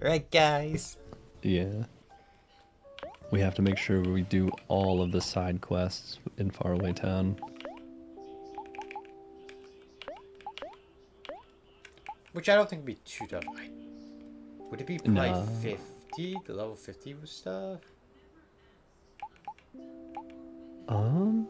Right, guys? Yeah. We have to make sure we do all of the side quests in Faraway Town. Which I don't think would be too tough. Would it be probably Nah. 50? The level 50 stuff? Um.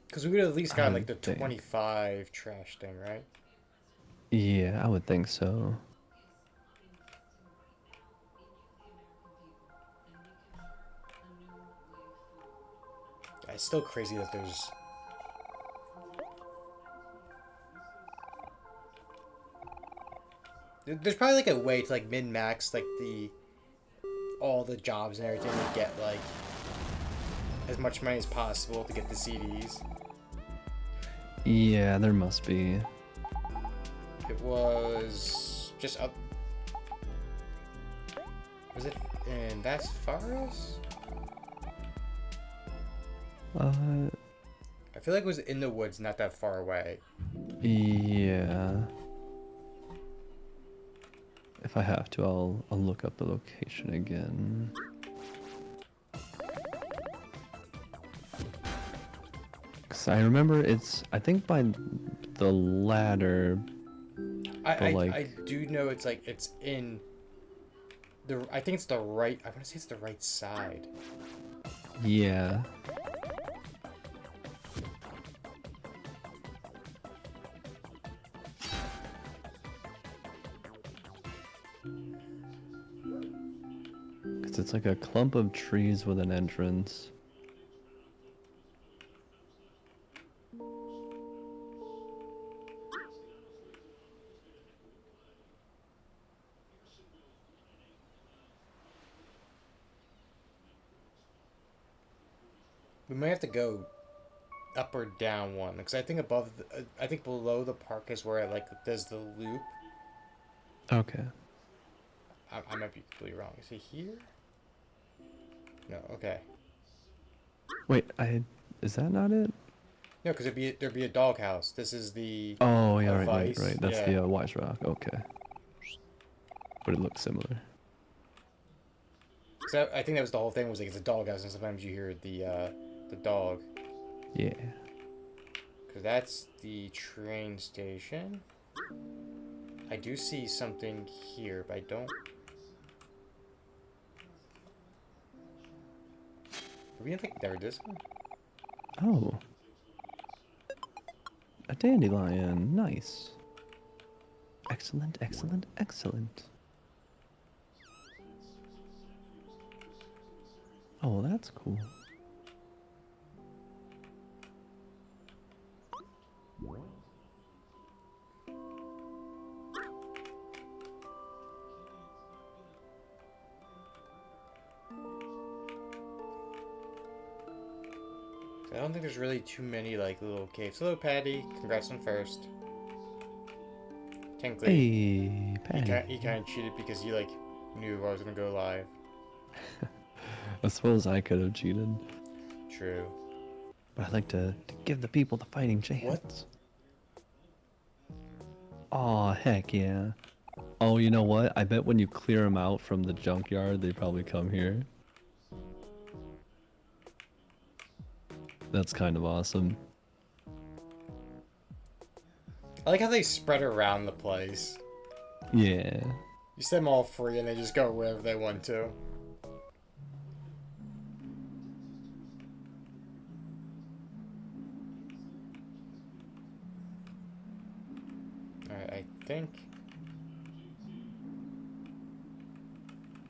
Because we would have at least gotten I like the think. 25 trash thing, right? Yeah, I would think so. It's still crazy that there's... There's probably like a way to like min-max like all the jobs and everything to get like as much money as possible to get the CDs. Yeah, there must be. It was just up. Was it in That's Forest? Uh. I feel like it was in the woods, not that far away. Yeah. If I have to, I'll look up the location again. Cause I remember I think by the ladder, but like, I do know it's in I think it's the right. I want to say it's the right side. yeah. Cause it's like a clump of trees with an entrance. We might have to go up or down one because I think I think below the park is where it like does the loop. Okay. I might be completely wrong. Is it here? No. Okay. Wait, is that not it? No, because there'd be a doghouse. This is the Oh, yeah, a right. vice. That's Yeah. the Wise Rock. Okay. But it looks similar. So I think that was the whole thing was like it's a doghouse, and sometimes you hear the dog. Yeah. Because that's the train station. I do see something here, but I don't. Are we in like there? This one? Oh. A dandelion. Nice. Excellent, excellent, excellent. Oh, that's cool. I don't think there's really too many like little caves. Hello, Patty. Congrats on first. Technically, Hey, Patty. he kind of cheated because he like knew I was gonna go live. I suppose I could have cheated. True. But I like to give the people the fighting chance. What? Aw, heck yeah. Oh, you know what? I bet when you clear them out from the junkyard, they probably come here. That's kind of awesome. I like how they spread around the place. Yeah. You set them all free and they just go wherever they want to. Alright, I think...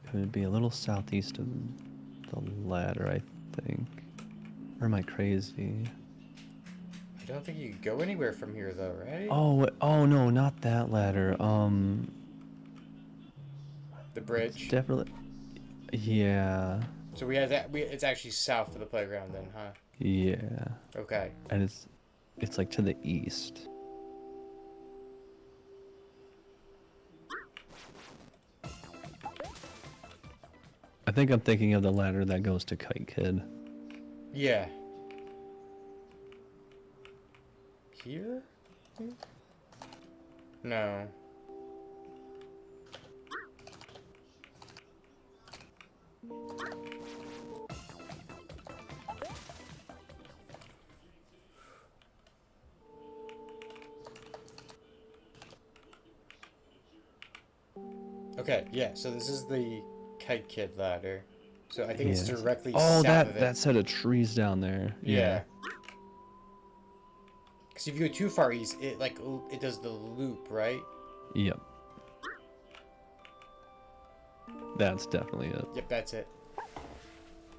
It would be a little southeast of the ladder, I think. Or am I crazy? I don't think you can go anywhere from here though, right? Oh no, not that ladder. The It's bridge. definitely... Yeah. So we have that. It's actually south of the playground then, huh? Yeah. Okay. And it's like to the east. I think I'm thinking of the ladder that goes to Kite Kid. Yeah. here? No. Okay, yeah, so this is the Kite Kid ladder. So I think it's Yes. directly Oh, south of it. that set of trees down there. Yeah. Because if you go too far east, it like it does the loop, right? Yep. That's definitely it. Yep, that's it.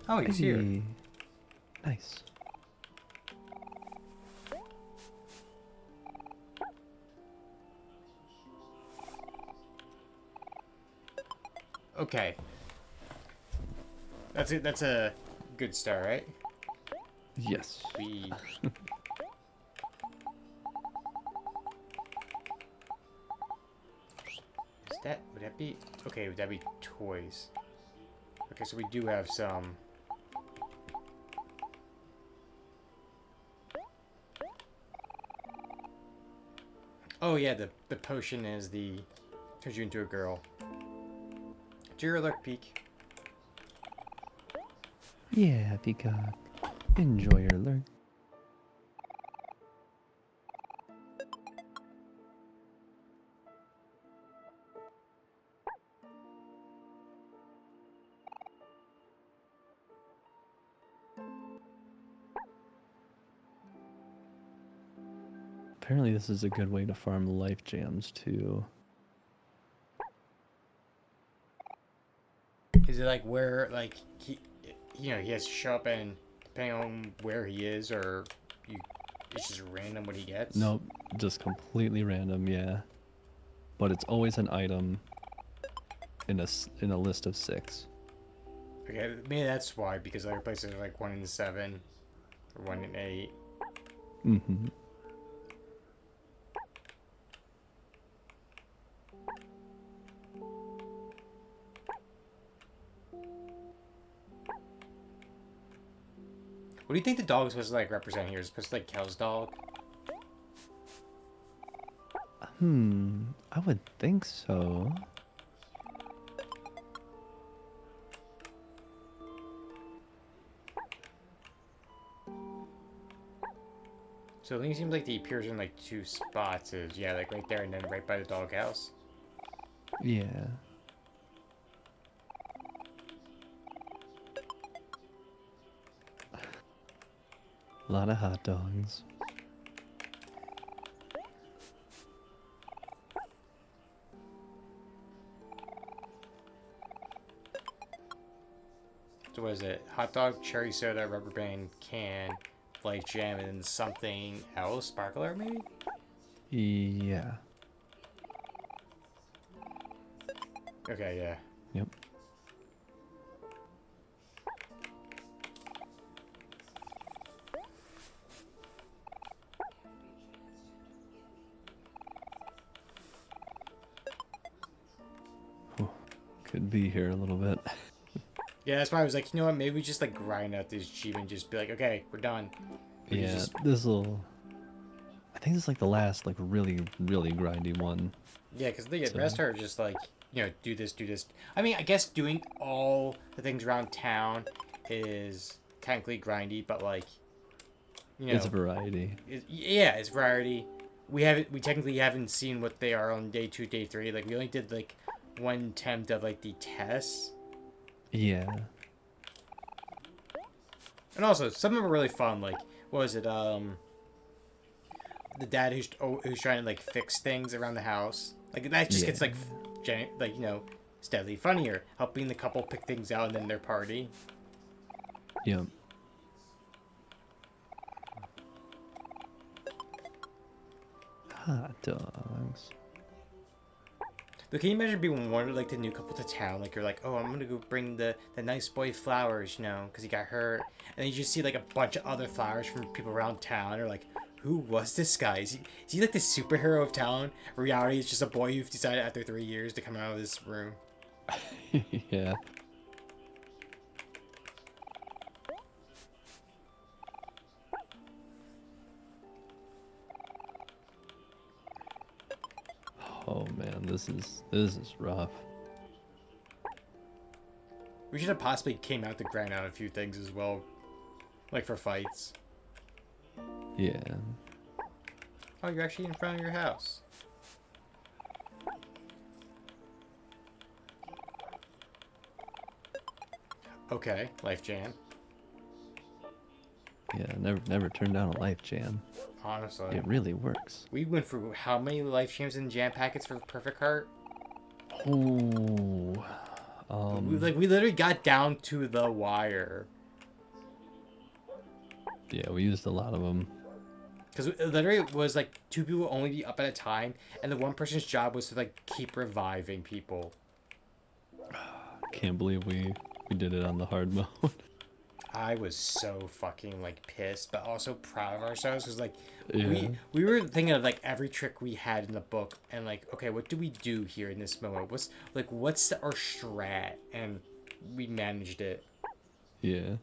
Oh, he's here. Hey. Nice. Okay. That's it. That's a good start, right? Yes. We. Is that? Would that be? Okay, would that be toys? Okay, so we do have some. Oh yeah, the potion is the turns you into a girl. Do your alert peak. Yeah, Peacock. Enjoy your lurk. Apparently this is a good way to farm life gems too. Is it like where like he has to show up and depending on where he is or you it's just random what he gets? Nope, just completely random, yeah. But it's always an item in a list of 6. Okay, maybe that's why because other places are like 1 in 7 or 1 in 8. Mm-hmm. What do you think the dog is supposed to like represent here? Is it supposed to like Kel's dog? I would think so. So it seems like he appears in like 2 spots. Is yeah, like right there and then right by the doghouse. Yeah. A lot of hot dogs. So what is it? Hot dog, cherry soda, rubber band, can, life jam, and then something else? Sparkler maybe? Yeah. Okay, yeah. Yep. Oh, could be here a little bit. Yeah, that's why I was like, you know what? Maybe we just like grind out this Jeep and just be like, okay, we're done. We Yeah, just... this'll. I think this is like the last, like really, really grindy one. Yeah, because the So- rest are just like, do this, do this. I mean, I guess doing all the things around town is technically grindy, but like, It's a variety. yeah, it's variety. We technically haven't seen what they are on day 2, day 3. Like we only did like 1 attempt of like the tests. Yeah. And also, some of them are really fun. Like, what was it? The dad who's trying to like fix things around the house. Like that just gets like, steadily funnier. Helping the couple pick things out and then their party. Yep. Hot dogs. But can you imagine being one of like the new couple to town? Like you're like, oh, I'm gonna go bring the nice boy flowers, because he got hurt, and then you just see like a bunch of other flowers from people around town. Or like, who was this guy? Is he like the superhero of town? Reality is just a boy who's decided after 3 years to come out of this room. Yeah. Oh man, this is rough. We should have possibly came out to grind out a few things as well. Like for fights. Yeah. Oh, you're actually in front of your house. Okay, life jam. Yeah, never turned down a life jam. Honestly. It really works. We went through how many life jams and jam packets for Perfect Heart? Oh. We literally got down to the wire. Yeah, we used a lot of them. Because literally it was like 2 people only be up at a time, and the one person's job was to like keep reviving people. Can't believe we did it on the hard mode. I was so fucking like pissed, but also proud of ourselves because like Yeah. we were thinking of like every trick we had in the book and like, okay, what do we do here in this moment? What's our strat? And we managed it. Yeah.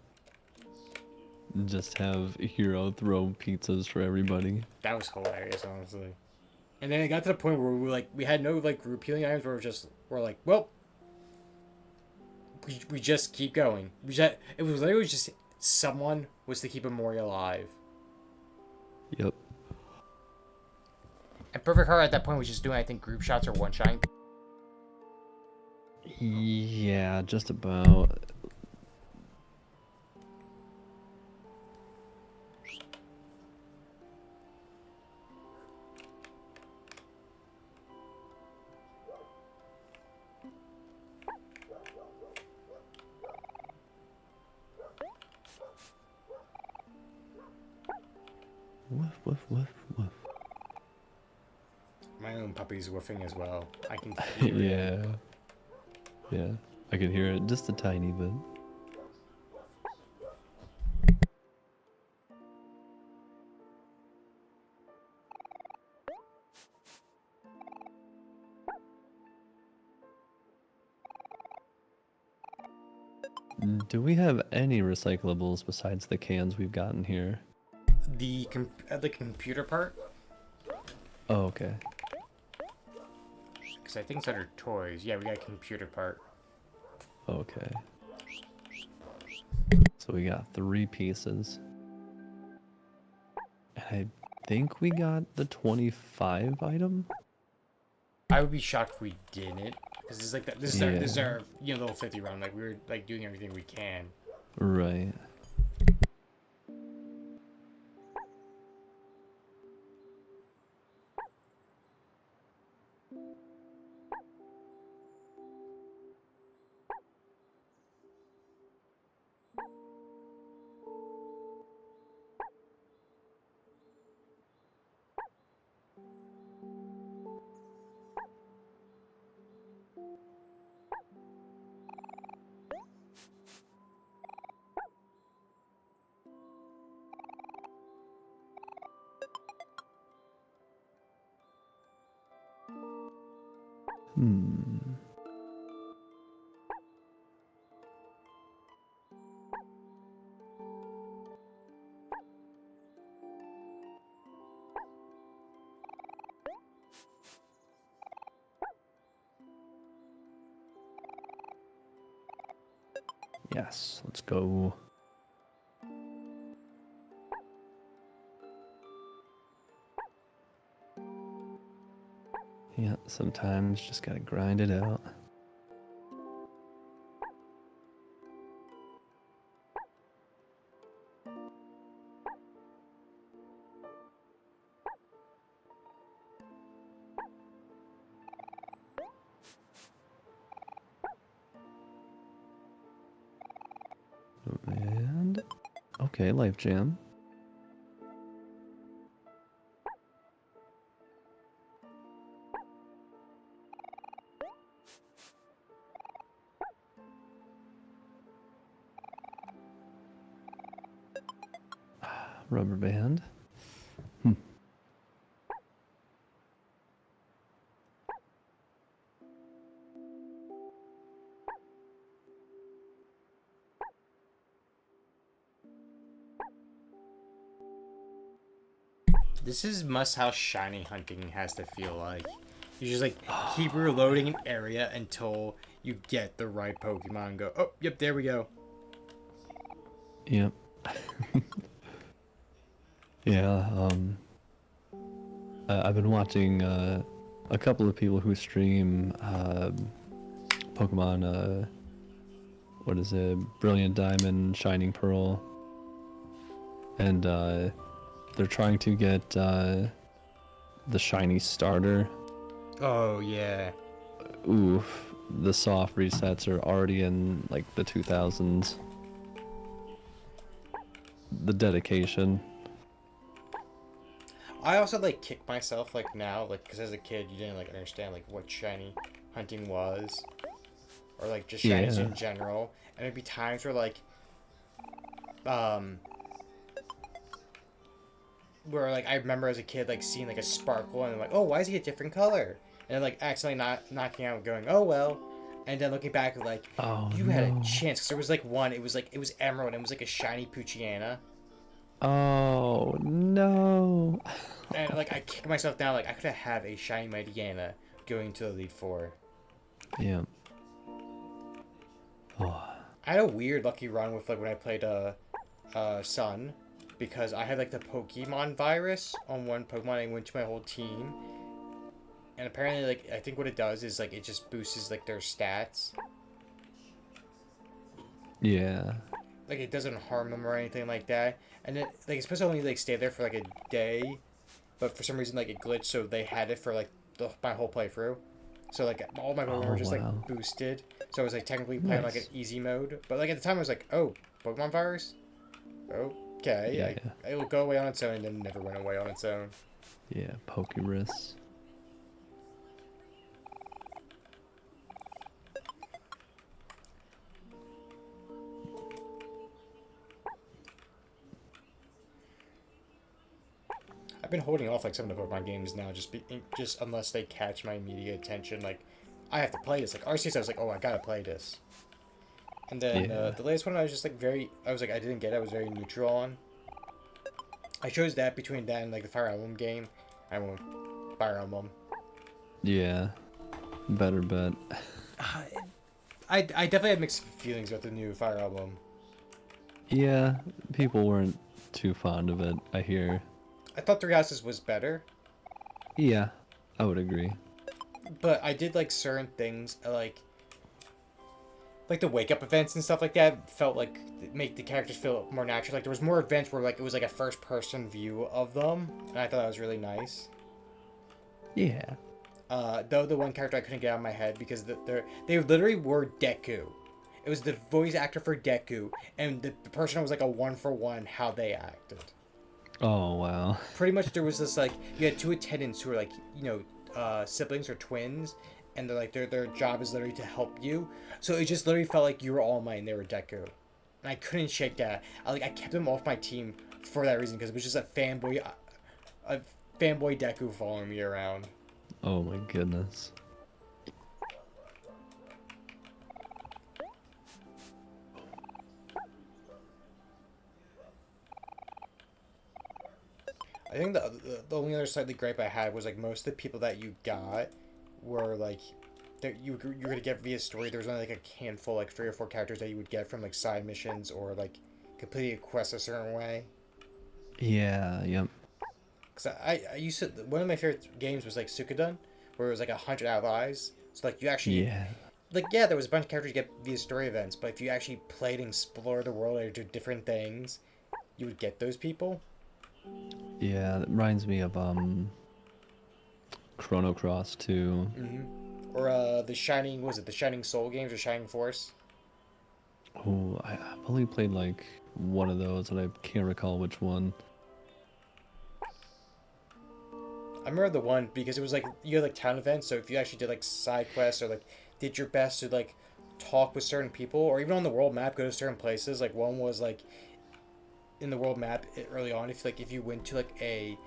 Just have a hero throw pizzas for everybody. That was hilarious, honestly. And then it got to the point where we had no like group healing items. We're like, well, we just keep going. It was literally just someone was to keep Omori alive. Yep. And Perfect Heart at that point was just doing, I think, group shots or one shot. Yeah, just about. Woof, woof, woof, woof. My own puppy's woofing as well. I can hear it. Yeah. Yeah. I can hear it just a tiny bit. Do we have any recyclables besides the cans we've gotten here? The computer part? Oh, okay. Because I think it's under toys. Yeah, we got a computer part. Okay. So we got 3 pieces. And I think we got the 25 item? I would be shocked if we didn't. Because this is like this is Yeah. our little 50 round. Like we were like doing everything we can. Right. Hmm. Yes, let's go. Yeah, sometimes just gotta grind it out. And okay, life jam. Rubber band. This is must how shiny hunting has to feel like. You just like keep reloading an area until you get the right Pokemon and go, oh, yep, there we go. Yep. Yeah, I've been watching a couple of people who stream Pokemon, what is it, Brilliant Diamond, Shining Pearl, and they're trying to get the shiny starter. Oh, yeah. Oof, the soft resets are already in like the 2000s. The dedication. I also like kick myself like now, like because as a kid you didn't like understand like what shiny hunting was, or like just shinies Yeah. in general, and there'd be times where like, um, where like I remember as a kid like seeing like a sparkle and I'm like, oh, why is he a different color? And then like accidentally not knocking out, going, oh well, and then looking back like, Oh you had a no. chance because there was like one, it was emerald and it was like a shiny Poochyena, Oh no. and like I kicked myself down like I could have a shiny Mightyena going to the Elite Four. Yeah. Oh. I had a weird lucky run with like when I played Sun, because I had like the Pokemon virus on one Pokemon and it went to my whole team. And apparently like I think what it does is like it just boosts like their stats. Yeah. Like it doesn't harm them or anything like that. And it like it's supposed to only like stay there for like a day, but for some reason like it glitched so they had it for like my whole playthrough. So like all my Pokemon were Oh just wow. like boosted. So I was like technically playing like an Nice. easy mode. But like at the time I was like, oh, Pokemon virus? Okay. Yeah. It will go away on its own and then never went away on its own. Yeah. Pokerus. I've been holding off like some of the Pokemon games now, just unless they catch my immediate attention. Like, I have to play this. Like Arceus, I was like, oh, I gotta play this. And then Yeah. the latest one, I was just like I was like, I didn't get it. I was very neutral on. I chose that between that and like the Fire Emblem game. I went Fire Emblem. Yeah. Better bet. I definitely had mixed feelings about the new Fire Emblem. Yeah. People weren't too fond of it, I hear. I thought Three Houses was better, Yeah. I would agree. but I did like certain things like the wake up events and stuff like that felt like make the characters feel more natural. Like there was more events where like it was like a first person view of them, and I thought that was really nice. Yeah. Though the one character I couldn't get out of my head because they literally were Deku. It was the voice actor for Deku, and the person was like a 1-for-1 how they acted. Oh wow. Pretty much there was this like you had two attendants who were like siblings or twins, and they're like their job is literally to help you. So it just literally felt like you were All Might and they were Deku, and I couldn't shake that. I kept them off my team for that reason because it was just a fanboy Deku following me around. Oh my goodness. I think the only other slightly gripe I had was like most of the people that you got were like that you were gonna get via story. There was only like a handful, like 3 or 4 characters that you would get from like side missions or like completing a quest a certain way. Yeah. Yep. Cause I used to one of my favorite games was like Suikoden, where it was like 100 allies. So like you actually Yeah. like yeah, there was a bunch of characters you get via story events, but if you actually played and explored the world or did different things, you would get those people. Yeah. That reminds me of Chrono Cross too. Or the Shining, was it the Shining Soul games or Shining Force? Oh, I've only played like one of those, and I can't recall which one. I remember the one because it was like you had like town events, so if you actually did like side quests or like did your best to like talk with certain people or even on the world map go to certain places, like one was like in the world map early on, if you went to like a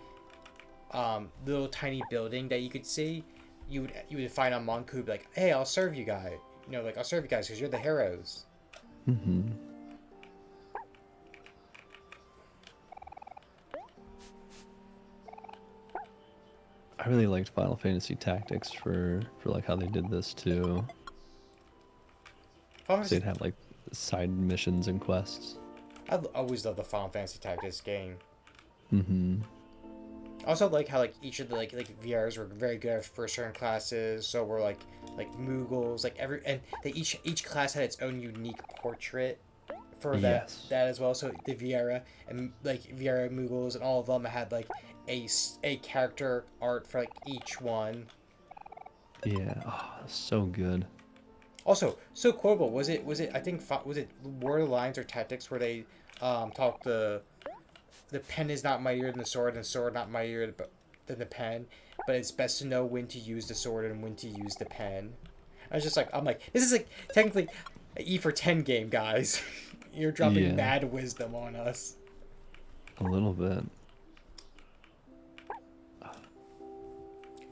little tiny building that you could see, you would find a monk who'd be like, hey, I'll serve you guys, like I'll serve you guys because you're the heroes. Mm-hmm. I really liked Final Fantasy Tactics for like how they did this too. Final So Fantasy, they'd have like side missions and quests. I always love the Final Fantasy Tactics game. Mm-hmm. I also like how like each of the like VRs were very good for certain classes. So we're like Moogles, like every and they each class had its own unique portrait for Yes. that as well. So the Viera and like Viera Moogles and all of them had like a character art for like each one. Yeah. Oh, so good. Also, so quotable was it I think was it War of the Lions or Tactics where they talked the pen is not mightier than the sword and the sword not mightier than the pen, but it's best to know when to use the sword and when to use the pen. I was just like I'm like this is like technically an E for 10 game, guys. You're dropping Yeah. mad wisdom on us. A little bit.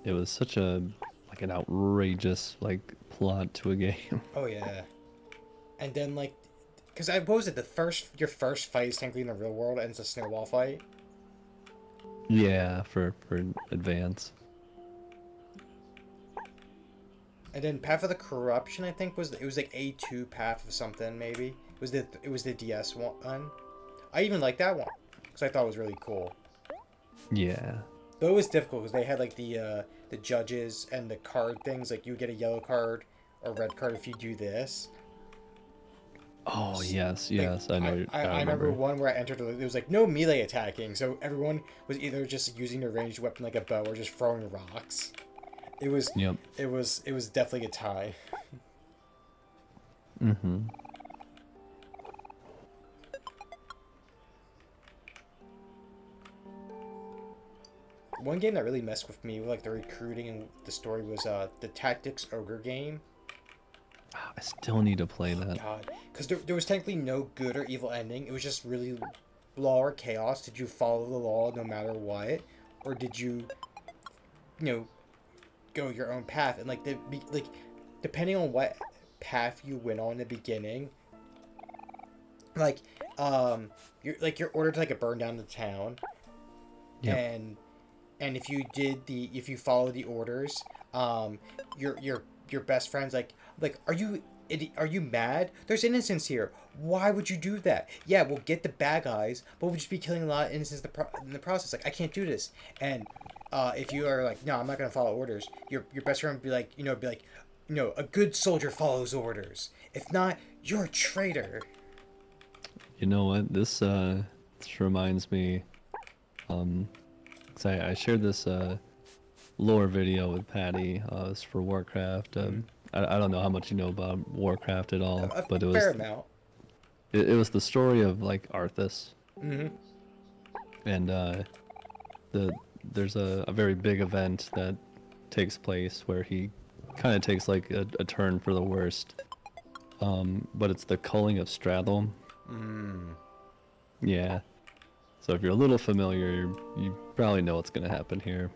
It was such a like an outrageous like plot to a game. Oh yeah. And then like because I what was it the first your first fight is technically in the real world and it's a snowball fight. Yeah, for advance. And then Path of the Corruption I think was it was like A2 Path of something maybe. It was the DS one. I even liked that one because I thought it was really cool. Yeah. Though it was difficult because they had like the judges and the card things like you would get a yellow card or red card if you do this. Oh yes, Like, yes, I know. I remember one where I entered it was like no melee attacking, so everyone was either just using their ranged weapon like a bow or just throwing rocks. It was Yep. it was definitely a tie. Mm-hmm. One game that really messed with me with like the recruiting and the story was the Tactics Ogre game. I still need to play that. God, because there was technically no good or evil ending. It was just really law or chaos. Did you follow the law no matter what, or did you, go your own path? And like depending on what path you went on in the beginning, like you're ordered to like burn down the town, Yep. and if you follow the orders, your best friend's like are you mad? There's innocents here. Why would you do that? Yeah, we'll get the bad guys, but we'll just be killing a lot of innocents in the process. Like I can't do this. And if you are like, no, I'm not gonna follow orders. Your best friend would be like, a good soldier follows orders. If not, you're a traitor. You know what? This reminds me. 'Cause I shared this lore video with Patty. It's for Warcraft. I don't know how much you know about Warcraft at all, but it was fair amount. it was the story of like Arthas, Mm-hmm. and there's a very big event that takes place where he kind of takes like a turn for the worst. But it's the culling of Strathel. Yeah. So if you're a little familiar, you probably know what's going to happen here.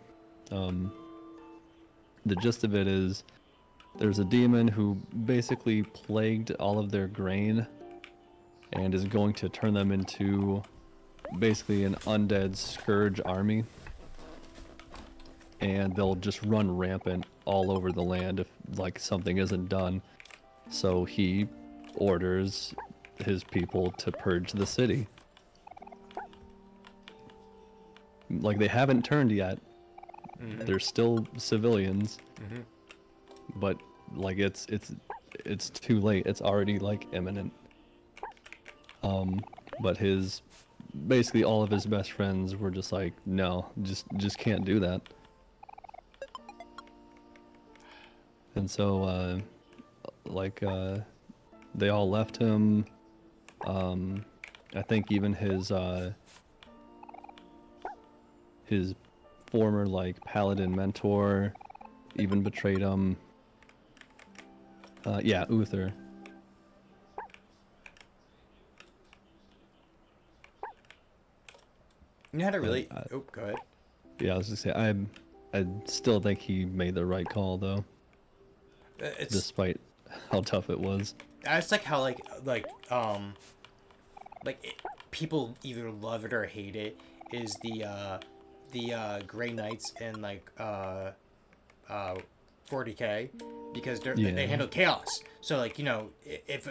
The gist of it is there's a demon who basically plagued all of their grain and is going to turn them into basically an undead scourge army. And they'll just run rampant all over the land if like something isn't done. So he orders his people to purge the city. Like they haven't turned yet. Mm-hmm. They're still civilians. Mm-hmm. But like it's too late. It's already like imminent. But his basically all of his best friends were just like, no, just can't do that. And so they all left him. I think even his former like paladin mentor even betrayed him. Yeah, Uther. You know how to really? I- Oh, go ahead. Yeah, I was just saying, I still think he made the right call though, It's despite how tough it was. I just like how people either love it or hate it. Is the the Grey Knights in like 40K because they handle chaos. So like if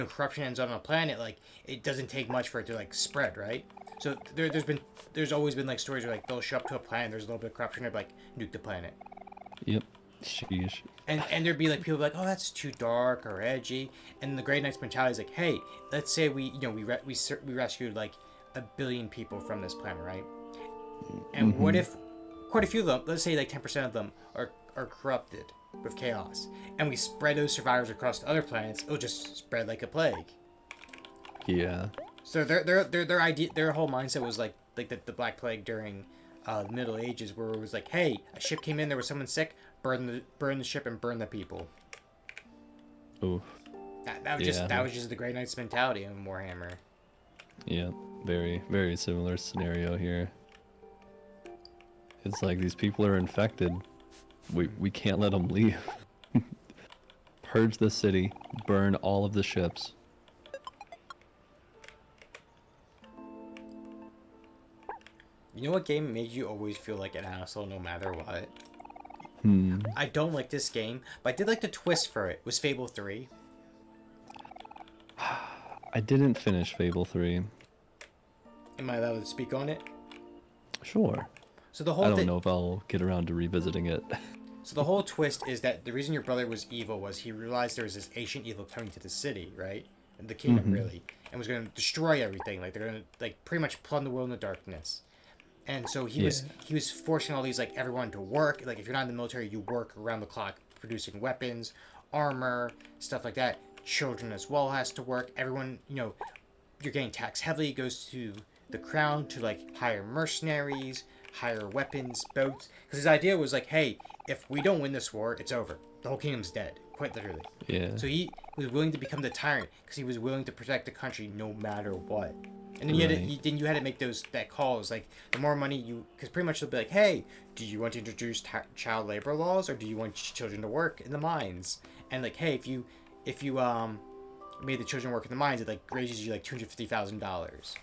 corruption ends on a planet, like it doesn't take much for it to like spread, right? So there's always been like stories where like they'll show up to a planet, there's a little bit of corruption, they're like nuke the planet. Yep. Sheesh. And there'd be like people like, oh, that's too dark or edgy, and the Grey Knight's mentality is like, hey, let's say we rescued like 1 billion people from this planet, right? And what if quite a few of them, let's say like 10% of them are corrupted with chaos, and we spread those survivors across to other planets, it'll just spread like a plague. Yeah. So their idea, their whole mindset was like the Black Plague during the Middle Ages, where it was like, hey, a ship came in, there was someone sick, burn the ship and burn the people. Oof. That was just the Grey Knight's mentality in Warhammer. Yeah, very, very similar scenario here. It's like these people are infected. We can't let them leave. Purge the city, burn all of the ships. You know what game made you always feel like an asshole no matter what? I don't like this game, but I did like the twist for it. Was Fable 3. I didn't finish Fable 3. Am I allowed to speak on it? Sure. So the whole I don't know if I'll get around to revisiting it. So the whole twist is that the reason your brother was evil was he realized there was this ancient evil coming to the city, right? The kingdom, really. And was going to destroy everything. Like, they're going to, like, pretty much plumb the world in the darkness. And so he was forcing all these, like, everyone to work. Like, if you're not in the military, you work around the clock producing weapons, armor, stuff like that. Children as well has to work. Everyone, you're getting taxed heavily. It goes to the crown to, like, hire mercenaries, hire weapons, boats. Because his idea was, like, hey, if we don't win this war, it's over. The whole kingdom's dead, quite literally. Yeah. So he was willing to become the tyrant because he was willing to protect the country no matter what. And then you had to make that calls, like the more money because pretty much they'll be like, hey, do you want to introduce child labor laws or do you want children to work in the mines? And like, hey, if you made the children work in the mines, it like raises you like $250,000,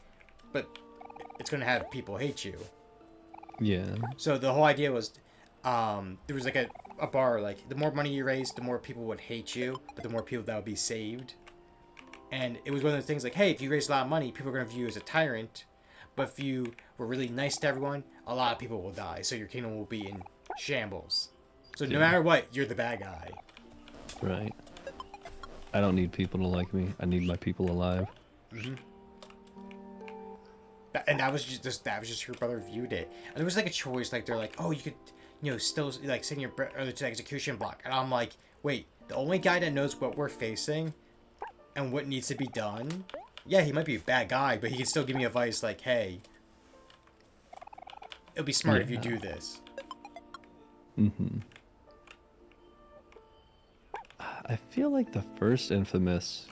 but it's gonna have people hate you. Yeah. So the whole idea was, there was like a bar, like the more money you raised, the more people would hate you, but the more people that would be saved. And it was one of those things like, hey, if you raise a lot of money, people are going to view you as a tyrant. But if you were really nice to everyone, a lot of people will die. So your kingdom will be in shambles. So no matter what, you're the bad guy. Right. I don't need people to like me. I need my people alive. And that was just your brother viewed it. And there was like a choice, like they're like, oh, you could, still like send your brother to the execution block. And I'm like, wait, the only guy that knows what we're facing and what needs to be done, yeah, he might be a bad guy, but he can still give me advice like, hey, it'll be smart if you do this. I feel like the first Infamous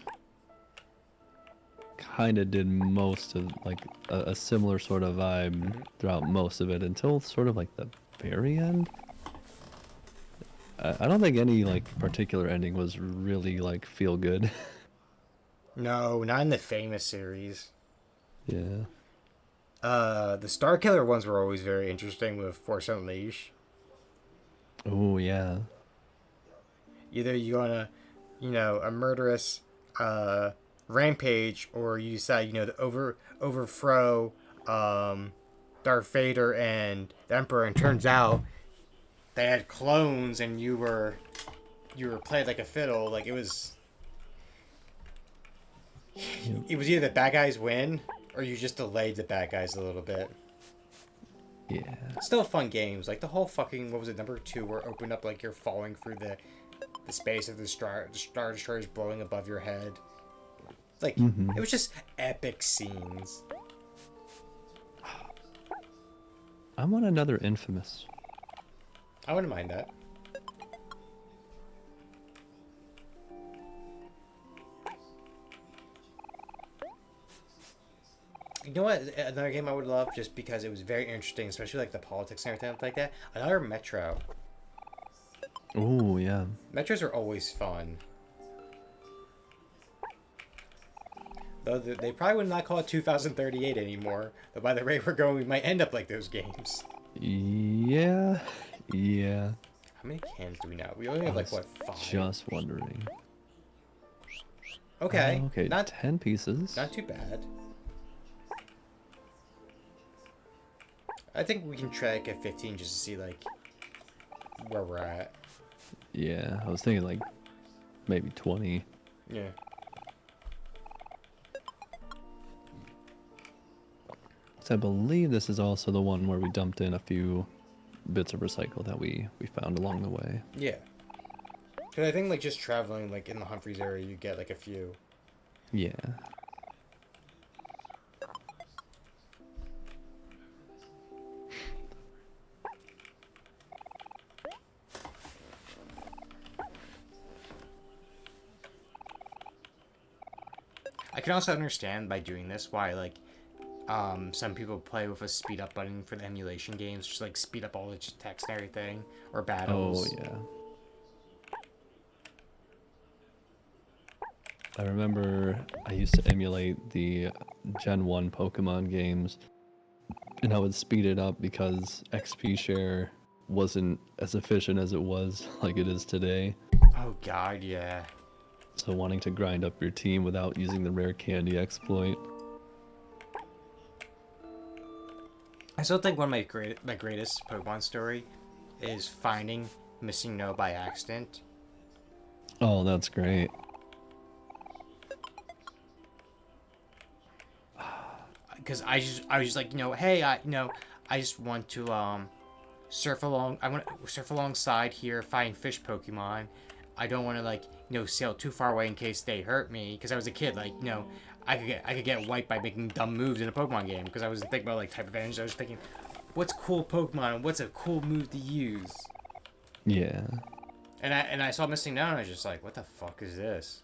kind of did most of like a similar sort of vibe throughout most of it until sort of like the very end. I don't think any like particular ending was really like feel good. No, not in the famous series. Yeah. The Starkiller ones were always very interesting with Force Unleashed. Oh yeah. Either you go on a murderous rampage, or you decide to overthrow Darth Vader and the Emperor, and turns out they had clones, and you were played like a fiddle. Like it was either the bad guys win, or you just delayed the bad guys a little bit. Yeah. Still fun games. Like the whole fucking, what was it, number 2, where it opened up like you're falling through the space of the Star Destroyers blowing above your head. Like, it was just epic scenes. I want another Infamous. I wouldn't mind that. You know what? Another game I would love, just because it was very interesting, especially like the politics and everything like that. Another Metro. Oh yeah. Metros are always fun. Though they probably would not call it 2038 anymore. But by the rate we're going, we might end up like those games. Yeah. Yeah. How many cans do we know? We only have I like was what, 5? just wondering. Okay, Okay, not 10 pieces. too bad. I think we can try like at 15 just to see like where we're at. Yeah, I was thinking like maybe 20. Yeah. So I believe this is also the one where we dumped in a few bits of recycle that we found along the way. Yeah. Cause I think like just traveling like in the Humphreys area, you get like a few. Yeah. I can also understand by doing this why like some people play with a speed up button for the emulation games, just like speed up all the text and everything, or Oh, battles. yeah. I remember I used to emulate the Gen 1 Pokemon games, and I would speed it up because XP share wasn't as efficient as it was like it is today. Oh god, yeah. So wanting to grind up your team without using the rare candy exploit. I still think one of my greatest Pokemon story is finding Missing No by accident. Oh, that's great. Because I was just like, hey, I just want to surf along. I want to surf alongside here, find fish Pokemon. I don't want to like sail too far away in case they hurt me. Because I was a kid, like I could get wiped by making dumb moves in a Pokemon game. Because I wasn't thinking about like type advantage. I was thinking, what's cool Pokemon? What's a cool move to use? Yeah. And I saw Missing No, and I was just like, what the fuck is this?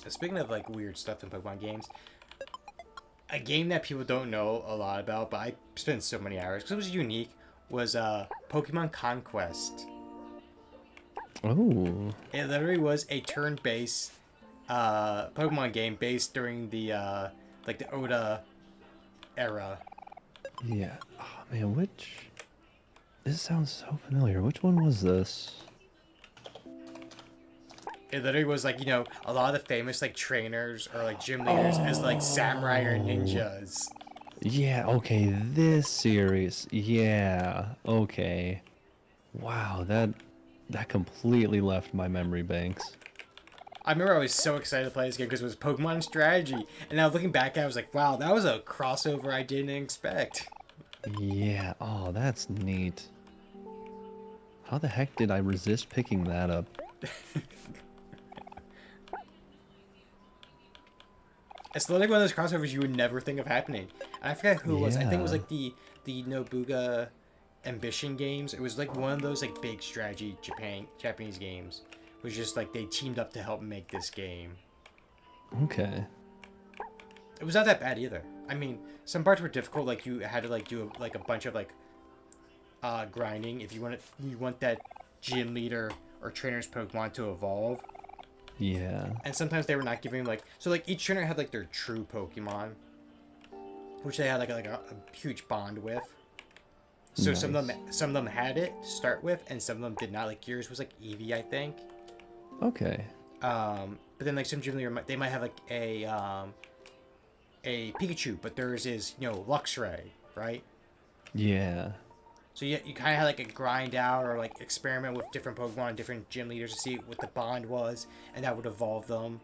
Speaking of like weird stuff in Pokemon games, a game that people don't know a lot about, but I spent so many hours because it was unique, was Pokemon Conquest. Oh. It literally was a turn-based Pokemon game based during the like the Oda era. Yeah. Oh man, this sounds so familiar. Which one was this? It literally was like a lot of the famous like trainers or like gym leaders as like samurai or ninjas. Yeah, okay, this series. Yeah, okay. Wow, that completely left my memory banks. I remember I was so excited to play this game because it was Pokemon strategy, and now looking back, I was like, wow, that was a crossover I didn't expect. Yeah, oh, that's neat. How the heck did I resist picking that up? It's literally one of those crossovers you would never think of happening. And I forget who it was. I think it was Yeah. like the Nobuga Ambition games. It was like one of those like big strategy Japanese games. It was just like they teamed up to help make this game. Okay. It was not that bad either. I mean, some parts were difficult. Like you had to like do like a bunch of like grinding if you want that gym leader or trainer's Pokemon to evolve. Yeah. And sometimes they were not giving like each trainer had like their true Pokemon, which they had like a huge bond with. So Nice. some of them had it to start with, and some of them did not. Like yours was like Eevee, I think. Okay. But then like some gym leader they might have like a Pikachu, but theirs is Luxray, right? Yeah. So you kind of had like a grind out or like experiment with different Pokemon, different gym leaders to see what the bond was, and that would evolve them.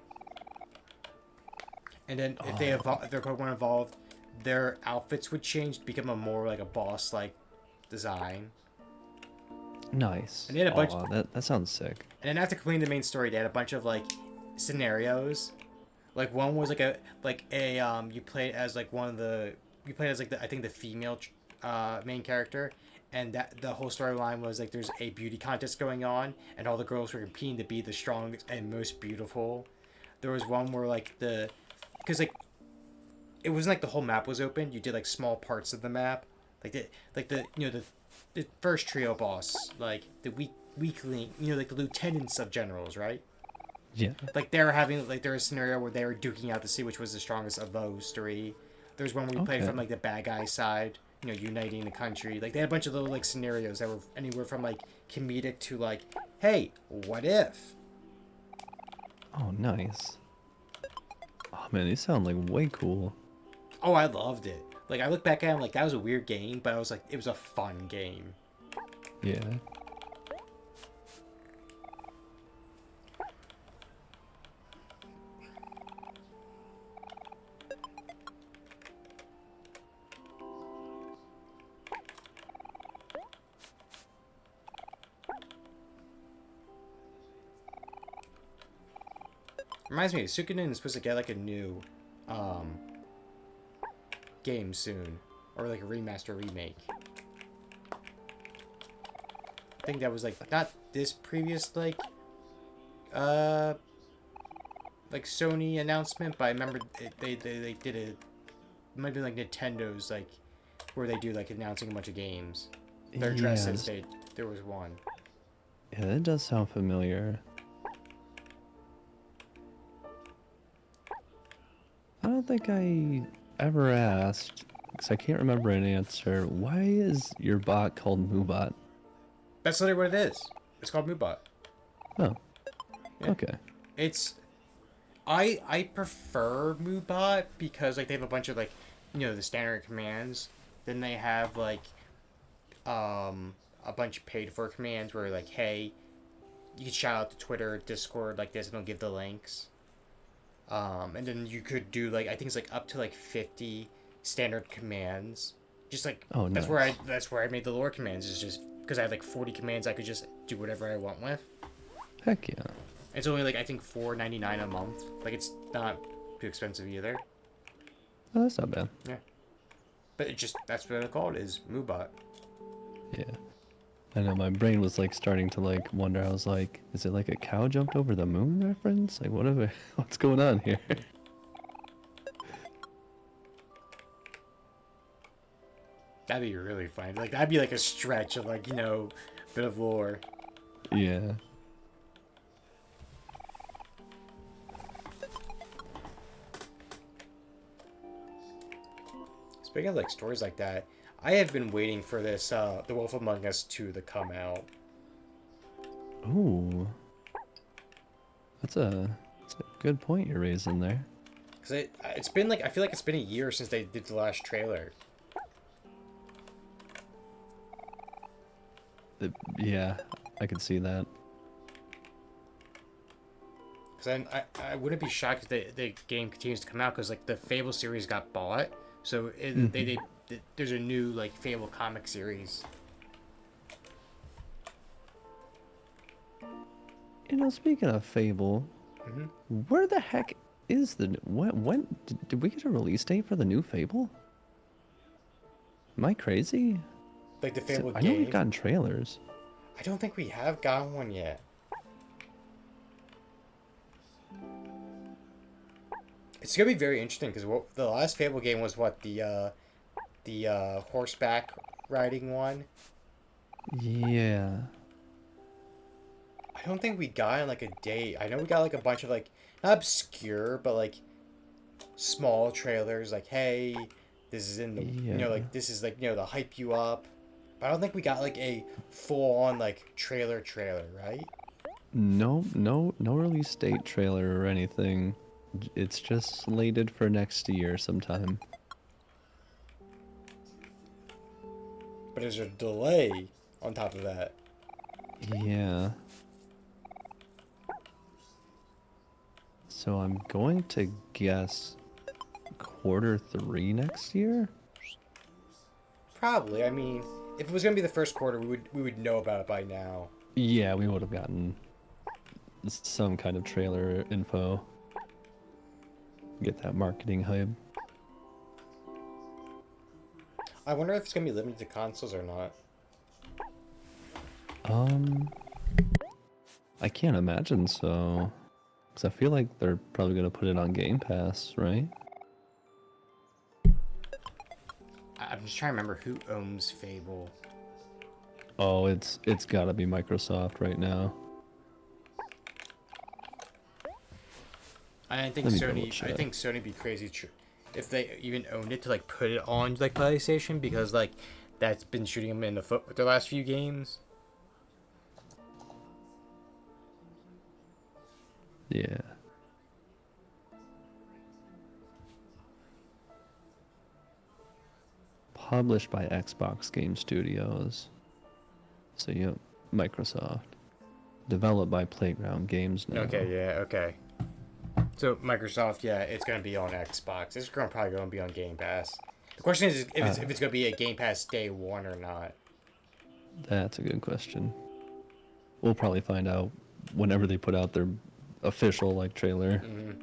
And then if they if their Pokemon evolved, their outfits would change to become a more like a boss like design. Nice. And they had a bunch. That sounds sick. And then after completing the main story, they had a bunch of like scenarios. Like one was like a you played as like I think the female main character, and that the whole storyline was like there's a beauty contest going on, and all the girls were competing to be the strongest and most beautiful. There was one where like because like it wasn't like the whole map was open. You did like small parts of the map, like the first trio boss, like the weakling, like the lieutenants of generals, right? Yeah. Like they were having like there was a scenario where they were duking out to see which was the strongest of those three. There was one where we played Okay. from like the bad guy side, you know, uniting the country. Like they had a bunch of little like scenarios that were anywhere from like comedic to like, hey, what if? Oh, nice. Oh man, these sound like way cool. Oh, I loved it. Like I look back at it, I'm like that was a weird game, but I was like it was a fun game. Yeah. Reminds me, Suikoden is supposed to get like a new um game soon. Or like a remaster remake. I think that was like not this previous uh like Sony announcement, but I remember they did it. Might be like Nintendo's like where they do like announcing a bunch of games. Their Yeah, dresses, there was one. yeah, that does sound familiar. I don't think I ever asked, because I can't remember an answer. Why is your bot called Moobot? That's literally what it is. It's called Moobot. Oh, Yeah. okay. It's I prefer Moobot because like they have a bunch of like you know the standard commands. Then they have like a bunch of paid for commands where like hey you can shout out to Twitter, Discord like this and it'll give the links. And then you could do like I think it's like up to like 50 standard commands. Just like Oh, that's nice. that's where I made the lore commands is just because I had like 40 commands I could just do whatever I want with. Heck yeah. It's only like I think $4.99 a month. Like it's not too expensive either. Oh, that's not bad. Yeah. But it just that's what it's called is Moobot. Yeah. I know my brain was like starting to like wonder. I was like, is it like a cow jumped over the moon reference? Like whatever. What's going on here? That'd be really fun. Like that'd be like a stretch of like, you know, bit of lore. Yeah. Speaking of like stories like that, I have been waiting for this The Wolf Among Us 2 to come out. Ooh. That's a good point you're raising there. Cuz it's been like I feel like it's been a year since they did the last trailer. Yeah, I could see that. Cuz I wouldn't be shocked if the game continues to come out cuz like the Fable series got bought. So there's a new like Fable comic series. You know, speaking of Fable, Mhm. where the heck is the when did we get a release date for the new Fable? Am I crazy? Like the 'Cause Fable I know we've game. gotten trailers. I don't think we have gotten one yet. It's gonna be very interesting because the last Fable game was what the horseback riding one. Yeah. I don't think we got in like a date. I know we got like a bunch of like not obscure but like small trailers. Like hey, this is in the you know Yeah. like this is like you know to hype you up. But I don't think we got like a full on like trailer right? No release date trailer or anything. It's just slated for next year sometime. But there's a delay on top of that. Yeah. So I'm going to guess Q3 next year? Probably. I mean, if it was gonna be the first quarter, we would know about it by now. Yeah, we would have gotten some kind of trailer info. Get that marketing hype. I wonder if it's gonna be limited to consoles or not. I can't imagine so. Because I feel like they're probably going to put it on Game Pass, right? I'm just trying to remember who owns Fable. Oh, it's got to be Microsoft right now. I think Let me double Sony. I check. think Sony be crazy if they even owned it to like put it on like PlayStation because like that's been shooting them in the foot with their last few games. Yeah. Published by Xbox Game Studios. So yep, Microsoft. Developed by Playground Games now. Okay, yeah, okay. So Microsoft, yeah, it's gonna be on Xbox. It's gonna probably gonna be on Game Pass. The question is if it's gonna be a Game Pass day one or not. That's a good question. We'll probably find out whenever they put out their official like trailer. Mm-hmm.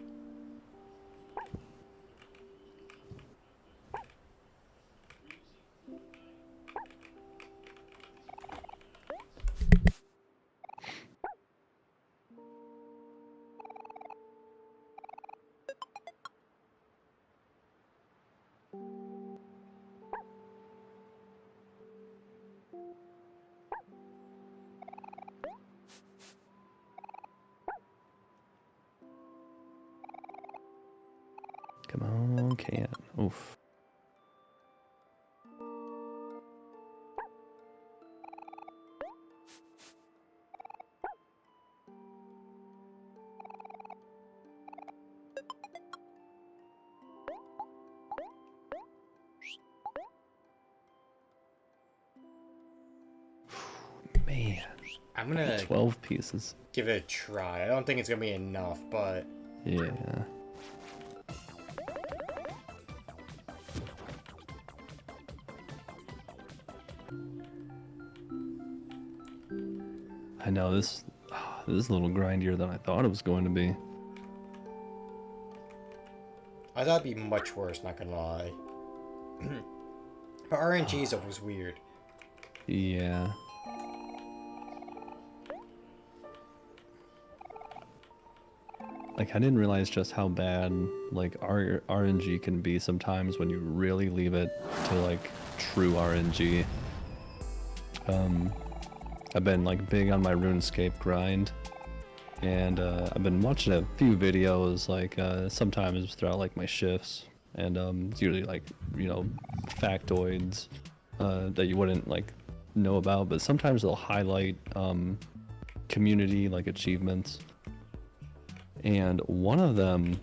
Come on, can. Oof. Man, I'm gonna 12 pieces. give it a try. I don't think it's gonna be enough, but Yeah. I know this is a little grindier than I thought it was going to be. I thought it'd be much worse. Not gonna lie. But RNG stuff was weird. Yeah. Like I didn't realize just how bad like RNG can be sometimes when you really leave it to like true RNG. I've been like big on my RuneScape grind, and I've been watching a few videos like sometimes throughout like my shifts, and it's usually like, you know, factoids that you wouldn't like know about, but sometimes they'll highlight community like achievements. And one of them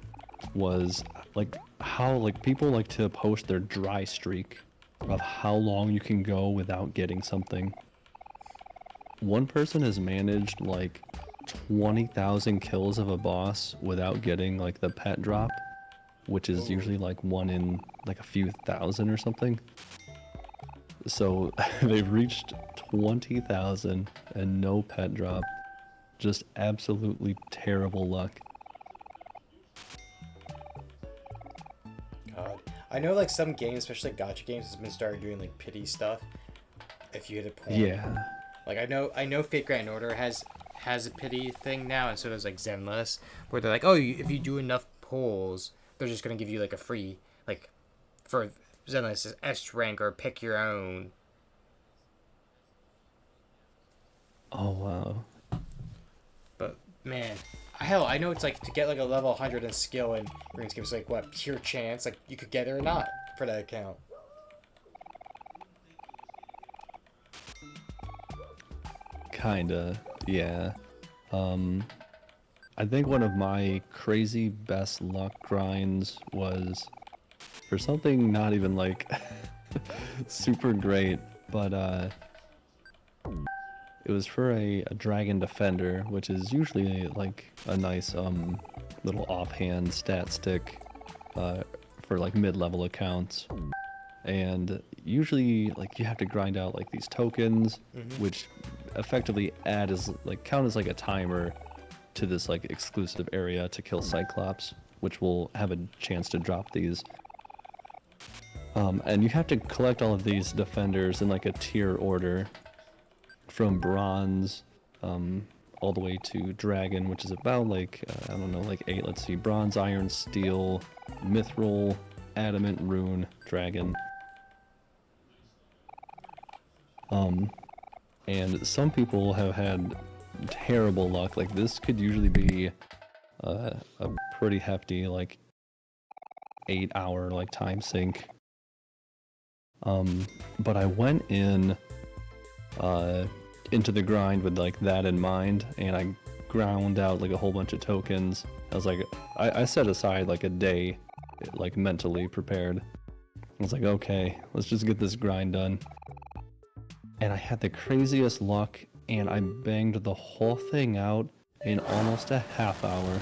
was like how like people like to post their dry streak of how long you can go without getting something. One person has managed like 20,000 kills of a boss without getting like the pet drop, which is usually like one in like a few thousand or something. So they've reached 20,000 and no pet drop. Just absolutely terrible luck. God, I know like some games, especially gacha games, has been started doing like pity stuff. If you hit a point. Yeah. Like I know Fate Grand Order has a pity thing now, and so does like Zenless, where they're like, oh, if you do enough pulls, they're just gonna give you like a free, like, for Zenless S rank or pick your own. Oh wow. But man, I know it's like to get like a level 100 in skill in RuneScape, it's like what, pure chance, like you could get it or not for that account. Kinda, yeah. I think one of my crazy best luck grinds was for something not even like super great, but it was for a dragon defender, which is usually like a nice little offhand stat stick for like mid-level accounts. And usually like you have to grind out like these tokens, which effectively count as like a timer to this like exclusive area to kill Cyclops, which will have a chance to drop these. And you have to collect all of these defenders in like a tier order from bronze all the way to dragon, which is about like I don't know, like 8. Let's see, bronze, iron, steel, mithril, adamant, rune, dragon. And some people have had terrible luck. Like this could usually be a pretty hefty, like 8-hour like time sink. But I went into the grind with like that in mind, and I ground out like a whole bunch of tokens. I was like, I set aside like a day, like mentally prepared. I was like, okay, let's just get this grind done. And I had the craziest luck, and I banged the whole thing out in almost a half hour.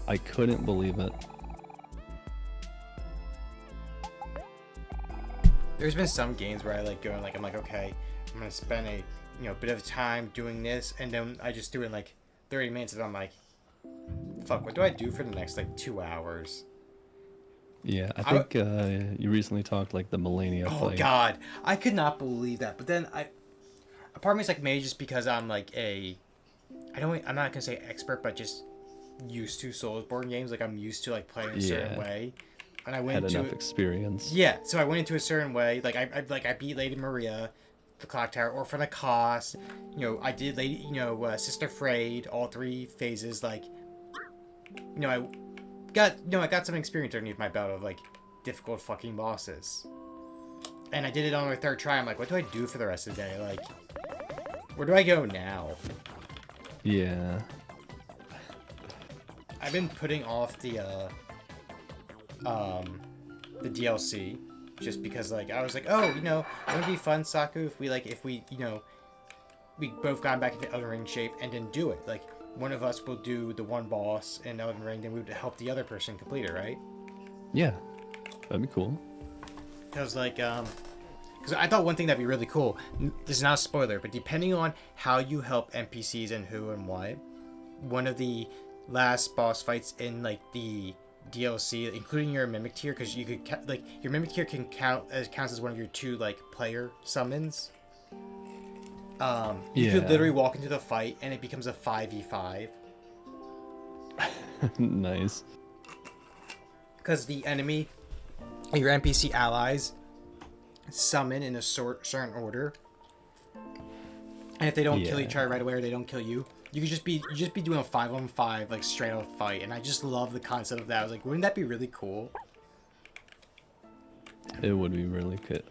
I couldn't believe it. There's been some games where I like going like I'm like, okay, I'm gonna spend a bit of time doing this, and then I just do it in like 30 minutes, and I'm like, fuck, what do I do for the next like 2 hours? Yeah, I think you recently talked like the Millennia Oh fight. God, I could not believe that. But then a part of me is like, maybe just because I'm like I'm not gonna say expert, but just used to Soulsborne games. Like I'm used to like playing a certain way, and I went had into enough experience. Yeah, so I went into a certain way. Like I beat Lady Maria, the Clock Tower, Orphan of Kos. I did Lady, Sister Frayed, all 3 phases. Like, I got some experience underneath my belt of like difficult fucking bosses. And I did it on my 3rd try. I'm like, what do I do for the rest of the day? Like, where do I go now? Yeah. I've been putting off the DLC just because like I was like, oh, it would be fun, Saku, if we we both got back into Elden Ring shape and didn't do it. Like one of us will do the one boss in Elden Ring, then we would help the other person complete it, right? Yeah. That'd be cool. Because like because I thought one thing that'd be really cool. This is not a spoiler, but depending on how you help NPCs and who and what, one of the last boss fights in like the DLC, including your mimic tier, because you could like your mimic tier can counts as one of your 2 like player summons. You could literally walk into the fight and it becomes a 5v5. Nice. Because the enemy, your NPC allies, summon in a certain order, and if they don't kill each other right away or they don't kill you, you could just be doing a 5-on-5 like straight up fight. And I just love the concept of that. I was like, wouldn't that be really cool? It would be really good.